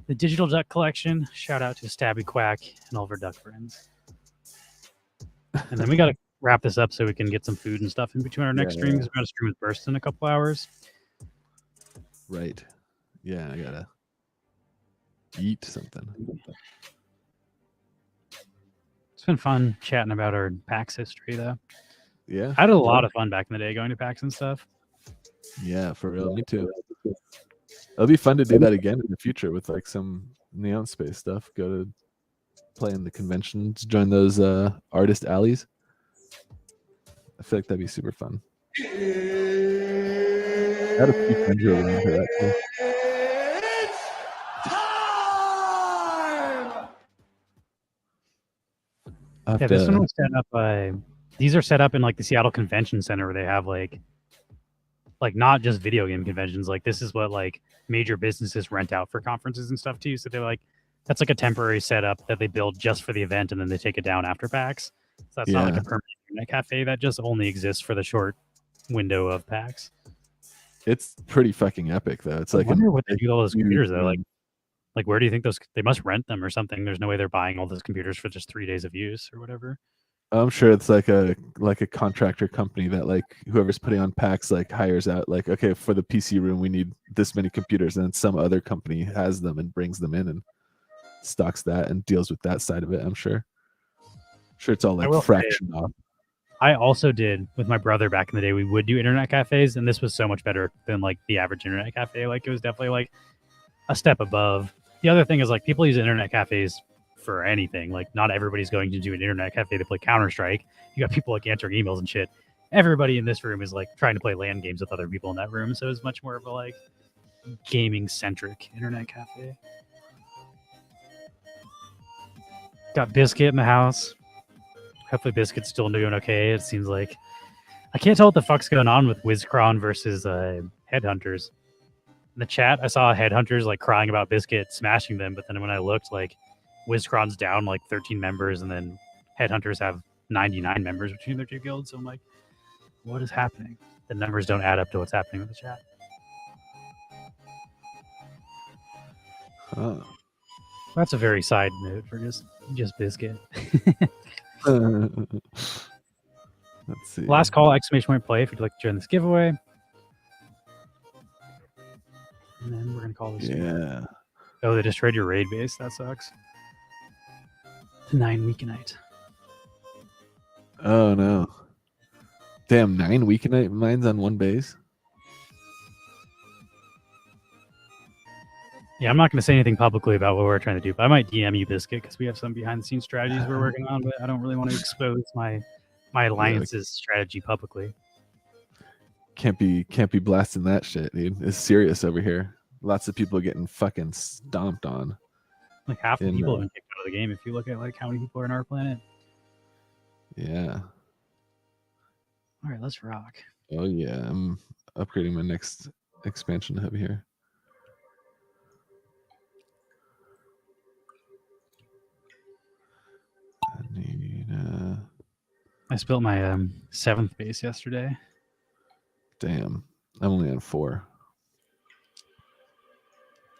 the Digital Duck Collection. Shout out to Stabby Quack and all of our duck friends. And then we got to wrap this up so we can get some food and stuff in between our next stream, because we're going to stream with Burst in a couple hours. Right. Yeah, I gotta eat something. It's been fun chatting about our PAX history, though. Yeah. I had a lot of fun back in the day going to PAX and stuff. Yeah, for real. Me too. It'll be fun to do that again in the future with like some Neon Space stuff. Go to play in the conventions, join those artist alleys. I feel like that'd be super fun. I had a few friends who were into that too. Yeah, this one was set up by. These are set up in like the Seattle Convention Center, where they have like not just video game conventions. Like this is what like major businesses rent out for conferences and stuff too. So they're like, that's like a temporary setup that they build just for the event, and then they take it down after PAX. So that's not like a permanent internet cafe. That just only exists for the short window of PAX. It's pretty fucking epic though. It's like I wonder what they do with all those computers though. Like where do you think they must rent them or something? There's no way they're buying all those computers for just 3 days of use or whatever. I'm sure it's like a contractor company that like whoever's putting on PAX like hires out, like, okay, for the PC room we need this many computers, and then some other company has them and brings them in and stocks that and deals with that side of it. I'm sure it's all like fractioned off. I also did with my brother back in the day. We would do internet cafes, and this was so much better than like the average internet cafe. Like it was definitely like a step above. The other thing is like people use internet cafes for anything. Like not everybody's going to do an internet cafe to play Counter-Strike. You got people like answering emails and shit. Everybody in this room is like trying to play LAN games with other people in that room. So it's much more of a like gaming centric internet cafe. Got Biscuit in the house. Hopefully Biscuit's still doing okay. It seems like I can't tell what the fuck's going on with Wizcron versus Headhunters. In the chat, I saw Headhunters like crying about Biscuit smashing them, but then when I looked, like Wizcron's down like 13 members, and then Headhunters have 99 members between their two guilds. So I'm like, what is happening? The numbers don't add up to what's happening with the chat. Oh. That's a very side note for just Biscuit. Let's see. Last call, !play if you'd like to join this giveaway. And then we're gonna call this. Yeah. Oh, they destroyed your raid base. That sucks. 9 weeknight. Oh no. Damn, 9 weeknight mines on one base. Yeah, I'm not going to say anything publicly about what we're trying to do, but I might DM you Biscuit because we have some behind the scenes strategies we're working on, but I don't really want to expose my alliance's strategy publicly. Can't be blasting that shit, dude. It's serious over here. Lots of people getting fucking stomped on. Like half the In, people have been kicked out of the game if you look at like how many people are in our planet. Yeah. All right, let's rock. Oh yeah. I'm upgrading my next expansion hub here. I need I spilled my 7th base yesterday. damn. I'm only on 4.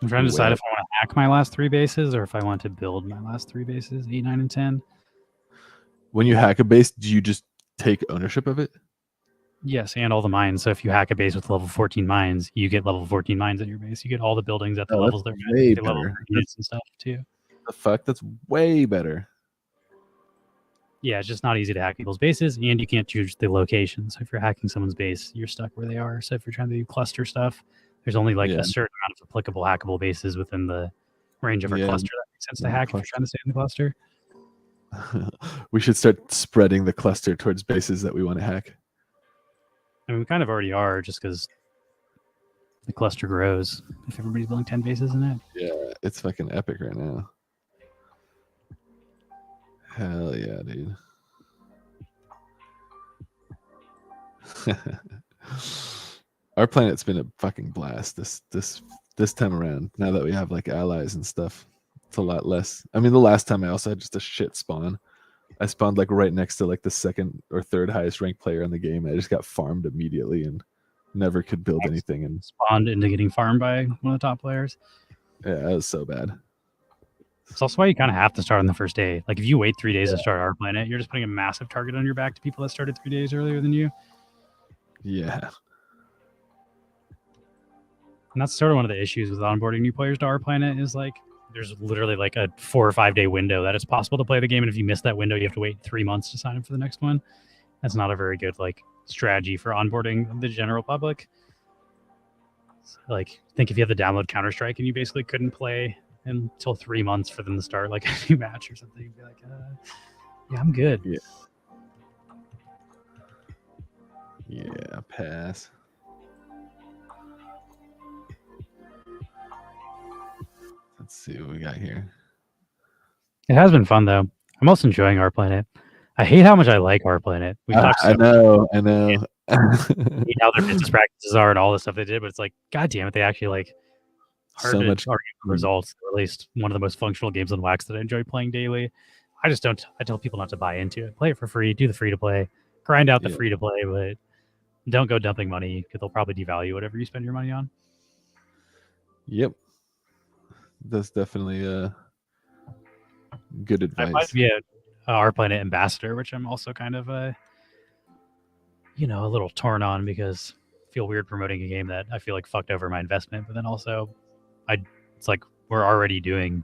I'm trying to decide Well- if I want to hack my last 3 bases or if I want to build my last 3 bases, 8, 9, and 10. When you hack a base, do you just take ownership of it? Yes, and all the mines. So if you hack a base with level 14 mines, you get level 14 mines at your base. You get all the buildings at the Oh, levels that's they're way at. They level better. units and stuff too. The fuck? That's way better. Yeah, it's just not easy to hack people's bases, and you can't choose the location. So if you're hacking someone's base, you're stuck where they are. So if you're trying to do cluster stuff, there's only like Yeah. a certain amount of applicable hackable bases within the range of a Yeah. cluster that makes sense to Yeah, hack if you're cluster. trying to stay in the cluster. We should start spreading the cluster towards bases that we want to hack. I mean, we kind of already are, just because the cluster grows if everybody's building 10 bases in it. Yeah, it's fucking epic right now. Hell yeah, dude. Our planet's been a fucking blast this time around. Now that we have like allies and stuff, it's a lot less. I mean, the last time I also had just a shit spawn. I spawned like right next to like the 2nd or 3rd highest ranked player in the game. I just got farmed immediately and never could build anything. And Spawned into getting farmed by one of the top players. yeah, that was so bad. It's also why you kind of have to start on the first day. Like if you wait 3 days to start our planet, you're just putting a massive target on your back to people that started 3 days earlier than you. Yeah. And that's sort of one of the issues with onboarding new players to our planet is like there's literally like a 4 or 5 day window that it's possible to play the game, and if you miss that window, you have to wait 3 months to sign up for the next one. That's not a very good like strategy for onboarding the general public. So, like, think if you have to download Counter-Strike and you basically couldn't play until 3 months for them to start like a new match or something, you'd be like, yeah, I'm good. Yeah, pass. Let's see what we got here. It has been fun though. I'm also enjoying our planet. I hate how much I like our planet. We've talked so I know. hate how their business practices are and all the stuff they did, but it's like, god damn it, they actually like hard So to much- argue for results. At least one of the most functional games on Wax that I enjoy playing daily. I just don't. I tell people not to buy into it. Play it for free. Do the free to play. Grind out the Yeah. free to play, but don't go dumping money because they'll probably devalue whatever you spend your money on. Yep. That's definitely good I might advice. be a our planet ambassador, which I'm also kind of a little torn on because I feel weird promoting a game that I feel like fucked over my investment, but then also it's like we're already doing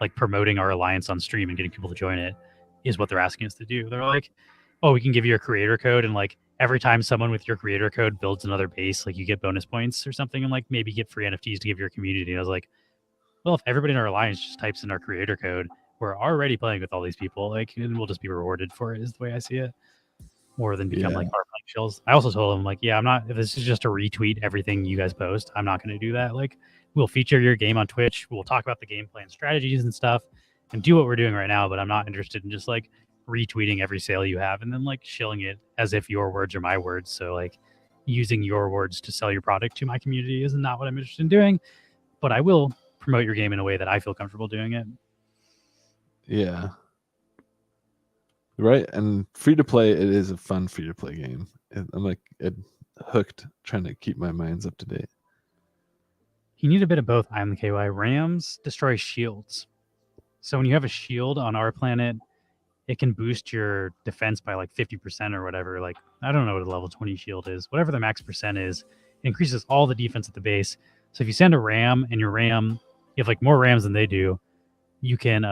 like promoting our alliance on stream and getting people to join it is what they're asking us to do. They're like, oh, we can give you a creator code, and like every time someone with your creator code builds another base, like you get bonus points or something, and like maybe get free NFTs to give your community. And I was like, well, if everybody in our alliance just types in our creator code, we're already playing with all these people, like, and we'll just be rewarded for it, is the way I see it, more than become Yeah. like our playing shells. I also told them, like, yeah, I'm not, if this is just to retweet everything you guys post, I'm not going to do that. Like, we'll feature your game on Twitch, we'll talk about the gameplay and strategies and stuff, and do what we're doing right now, but I'm not interested in just like retweeting every sale you have and then like shilling it as if your words are my words. So like using your words to sell your product to my community is not what I'm interested in doing, but I will promote your game in a way that I feel comfortable doing it. Yeah. Right. And free to play, it is a fun free to play game. I'm like hooked trying to keep my minds up to date. You need a bit of both. I'm the KY. Rams destroy shields. So when you have a shield on our planet, it can boost your defense by like 50% or whatever. Like, I don't know what a level 20 shield is. Whatever the max percent is, it increases all the defense at the base. So if you send a ram and your ram, you have like more rams than they do, you can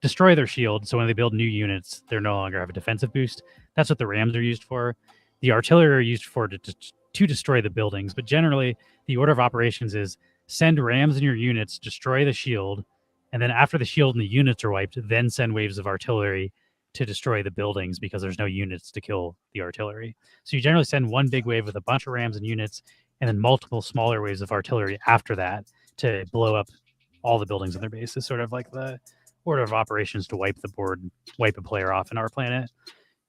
destroy their shield. So when they build new units, they no longer have a defensive boost. That's what the rams are used for. The artillery are used for to destroy the buildings. But generally, the order of operations is send rams in your units, destroy the shield, and then after the shield and the units are wiped, then send waves of artillery to destroy the buildings because there's no units to kill the artillery. So you generally send one big wave with a bunch of rams and units, and then multiple smaller waves of artillery after that to blow up all the buildings in their base. Is sort of like the order of operations to wipe the board, wipe a player off in our planet.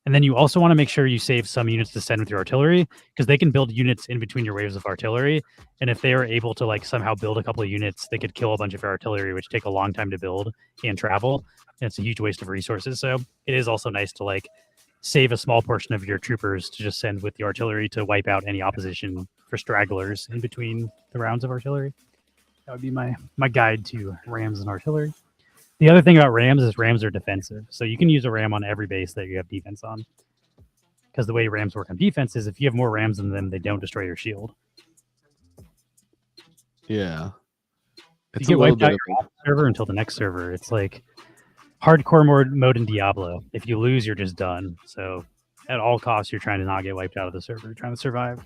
And then you also want to make sure you save some units to send with your artillery, because they can build units in between your waves of artillery. And if they are able to like somehow build a couple of units, they could kill a bunch of your artillery, which take a long time to build and travel. And it's a huge waste of resources. So it is also nice to like save a small portion of your troopers to just send with the artillery to wipe out any opposition for stragglers in between the rounds of artillery. That would be my guide to rams and artillery. The other thing about rams is rams are defensive. So you can use a ram on every base that you have defense on. Because the way rams work on defense is if you have more rams than them, they don't destroy your shield. Yeah. You get wiped out your server until the next server. It's like hardcore mode in Diablo. If you lose, you're just done. So at all costs, you're trying to not get wiped out of the server. You're trying to survive.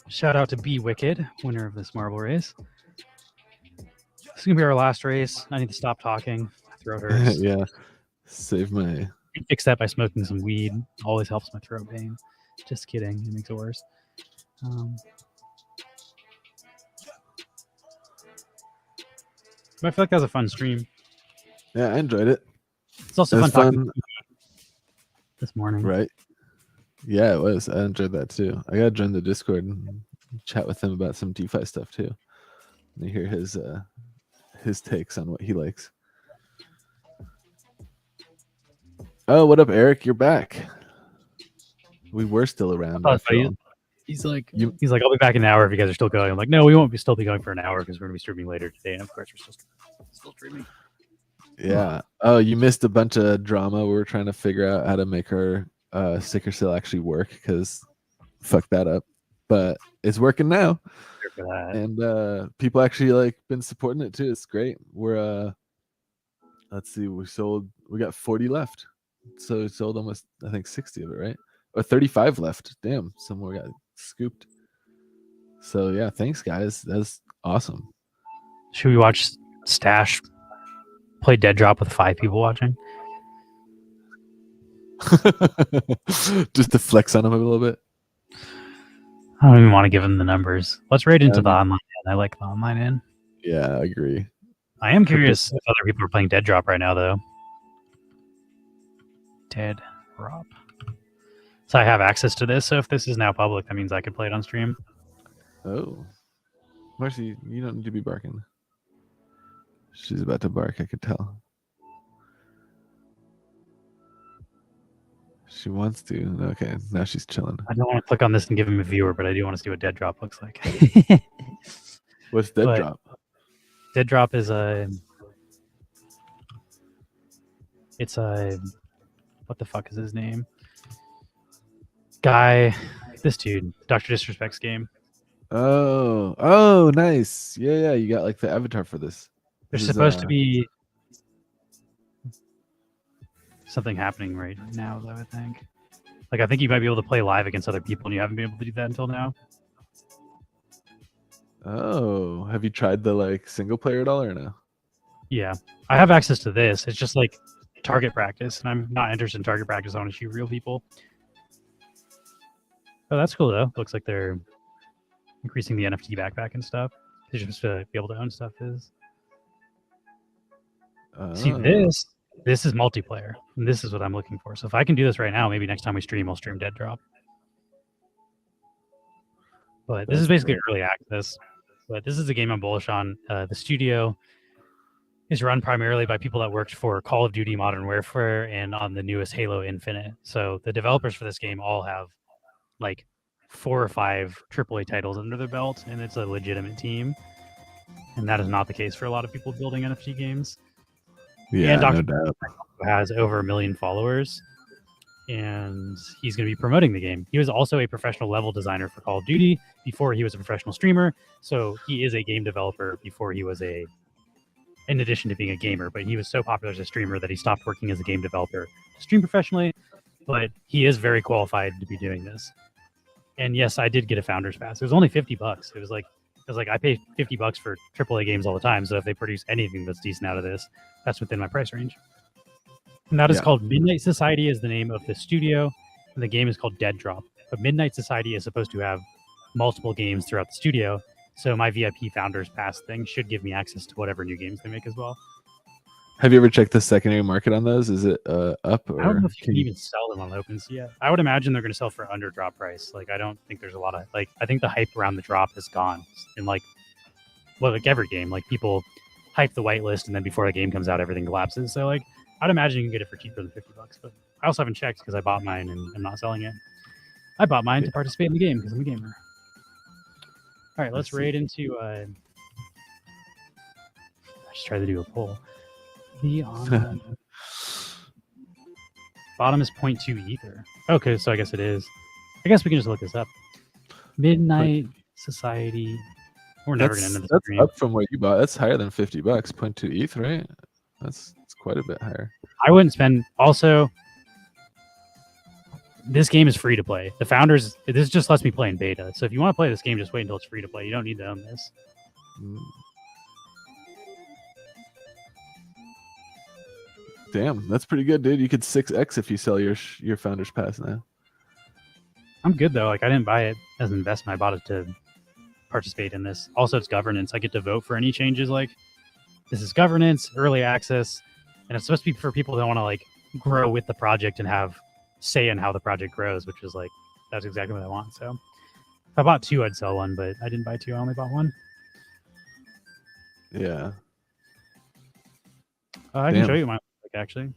Shout out to B Wicked, winner of this marble race. This is gonna be our last race. I need to stop talking. My throat hurts. Yeah. Save my. Fix that by smoking some weed. Always helps my throat pain. Just kidding. It makes it worse. But I feel like that was a fun stream. Yeah, I enjoyed it. It's also It fun was talking fun. this morning. Right. Yeah, it was. I enjoyed that too. I gotta join the Discord and chat with him about some DeFi stuff too. And hear his takes on what he likes. Oh, what up, Eric? You're back. We were still around. Oh, after so all. he's like, I'll be back in an hour if you guys are still going. I'm like, no, we won't still be going for an hour because we're gonna be streaming later today, and of course we're still streaming. Yeah. Oh, you missed a bunch of drama. We were trying to figure out how to make our sticker sale actually work because fuck that up. But it's working now. Here for that. And people actually like been supporting it too. It's great. We're let's see, we got 40 left. So we sold almost I think 60 of it, right? Or 35 left. Damn, some more got scooped. So yeah, thanks guys. That's awesome. Should we watch Stash play Dead Drop with 5 people watching? Just to flex on him a little bit. I don't even want to give him the numbers. Let's raid into the online end. I like the online end. Yeah, I agree. I am curious if other people are playing Dead Drop right now, though. Dead Drop. So I have access to this, so if this is now public, that means I could play it on stream. Oh. Marcy, you don't need to be barking. She's about to bark, I could tell. She wants to. Okay, now she's chilling. I don't want to click on this and give him a viewer, but I do want to see what Dead Drop looks like. What's Dead Drop? Dead Drop is a... It's a... What the fuck is his name? Guy... This dude. Dr. Disrespect's game. Oh, nice. Yeah, you got like the avatar for this. There's supposed to be something happening right now, though, I think. Like, I think you might be able to play live against other people, and you haven't been able to do that until now. Oh, have you tried the like single player at all or no? Yeah. I have access to this. It's just like target practice, and I'm not interested in target practice. I want to shoot real people. Oh, that's cool, though. Looks like they're increasing the NFT backpack and stuff. They're just to be able to own stuff is. See, this is multiplayer, and this is what I'm looking for. So if I can do this right now, maybe next time we stream, I'll stream Dead Drop. But this is basically early access. But this is a game I'm bullish on. The studio is run primarily by people that worked for Call of Duty Modern Warfare and on the newest Halo Infinite. So the developers for this game all have like 4 or 5 AAA titles under their belt, and it's a legitimate team. And that is not the case for a lot of people building NFT games. Yeah, and Dr. no doubt. has over 1 million followers. and he's going to be promoting the game. He was also a professional level designer for Call of Duty before he was a professional streamer. So he is a game developer before he was in addition to being a gamer. But he was so popular as a streamer that he stopped working as a game developer to stream professionally. But he is very qualified to be doing this. And yes, I did get a founder's pass. It was only $50. It was like I pay $50 for AAA games all the time. So if they produce anything that's decent out of this, that's within my price range. And that is called Midnight Society is the name of the studio, and the game is called Dead Drop. But Midnight Society is supposed to have multiple games throughout the studio, so my VIP Founders Pass thing should give me access to whatever new games they make as well. Have you ever checked the secondary market on those? Is it up? Or I don't know if you can even sell them on OpenSea. I would imagine they're going to sell for under drop price. Like, I don't think there's a lot of I think the hype around the drop is gone. And like every game, like people hype the whitelist, and then before the game comes out, everything collapses. So like, I'd imagine you can get it for cheaper than $50, but I also haven't checked because I bought mine and I'm not selling it. I bought mine to participate in the game because I'm a gamer. All right, let's raid into. I just tried to do a poll. The online bottom is 0.2 ether. Okay, so I guess it is. I guess we can just look this up. Midnight Society. We're never going to end this That's stream. up from what you bought. That's higher than $50. 0.2 ETH, right? That's quite a bit higher. I wouldn't spend. Also, this game is free to play. The founders, this just lets me play in beta. So if you want to play this game, just wait until it's free to play. You don't need to own this. Damn, that's pretty good, dude. You could 6x if you sell your founder's pass now. I'm good though. Like, I didn't buy it as an investment. I bought it to participate in this. Also, it's governance. I get to vote for any changes. Like, this is governance, early access, and it's supposed to be for people that want to like grow with the project and have say in how the project grows, which is like, that's exactly what I want. So if I bought two, I'd sell one, but I didn't buy two. I only bought one. Yeah. I can show you my actually.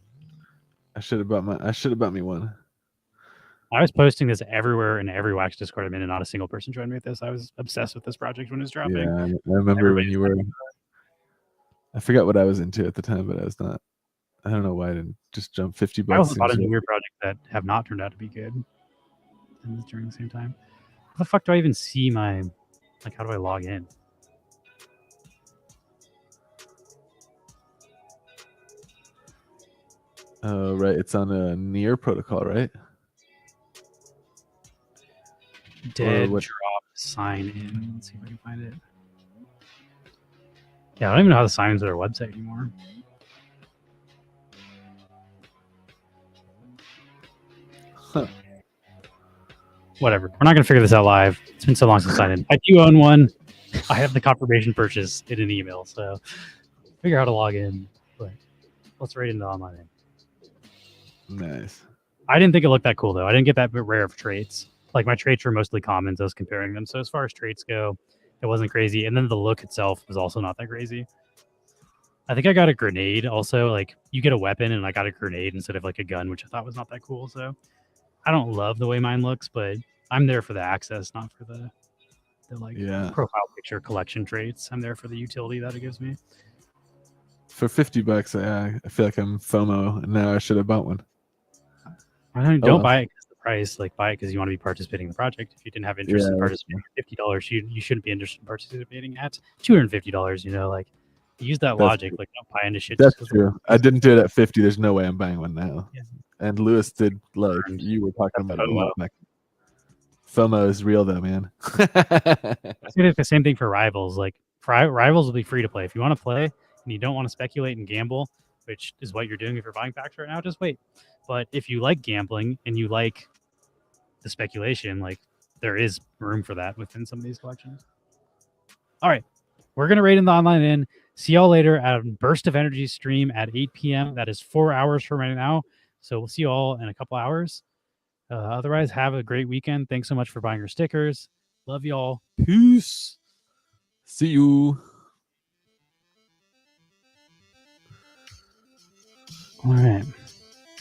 I should have bought me one. I was posting this everywhere in every Wax Discord I'm in, and not a single person joined me with this. I was obsessed with this project when it was dropping. Yeah, I remember when you were. I forgot what I was into at the time, but I was not. I don't know why I didn't just jump $50. I also bought into weird projects that have not turned out to be good during the same time. How the fuck do I even see my, like, how do I log in? Oh, right. It's on a Near protocol, right? Dead what- drop sign in. Let's see if I can find it. Yeah, I don't even know how to sign into their website anymore. Huh. Whatever. We're not going to figure this out live. It's been so long since I signed in. I do own one. I have the confirmation purchase in an email, so figure out how to log in. But let's raid into online. Nice. I didn't think it looked that cool, though. I didn't get that rare of traits. Like, my traits were mostly commons. I was comparing them. So as far as traits go, it wasn't crazy. And then the look itself was also not that crazy. I think I got a grenade also. Like, you get a weapon, and I got a grenade instead of like a gun, which I thought was not that cool. So I don't love the way mine looks, but I'm there for the access, not for the like profile picture collection traits. I'm there for the utility that it gives me. For $50, I feel like I'm FOMO, and now I should have bought one. Don't buy it because the price. Like, buy it because you want to be participating in the project. If you didn't have interest in participating at $50, you shouldn't be interested in participating at $250. You know, like, use that logic. Like, don't buy into shit. That's true. I didn't do it at 50. There's no way I'm buying one now. Yeah. And Lewis did, like you were talking about it a lot back. FOMO is real though, man. I think the same thing for Rivals. Like, Rivals will be free to play. If you want to play and you don't want to speculate and gamble, which is what you're doing if you're buying packs right now, just wait. But if you like gambling and you like the speculation, like, there is room for that within some of these collections. All right. We're going to raid in the online in. See y'all later at a Burst of Energy stream at 8 p.m. That is 4 hours from right now. So we'll see you all in a couple hours. Otherwise, have a great weekend. Thanks so much for buying your stickers. Love y'all. Peace. See you. All right.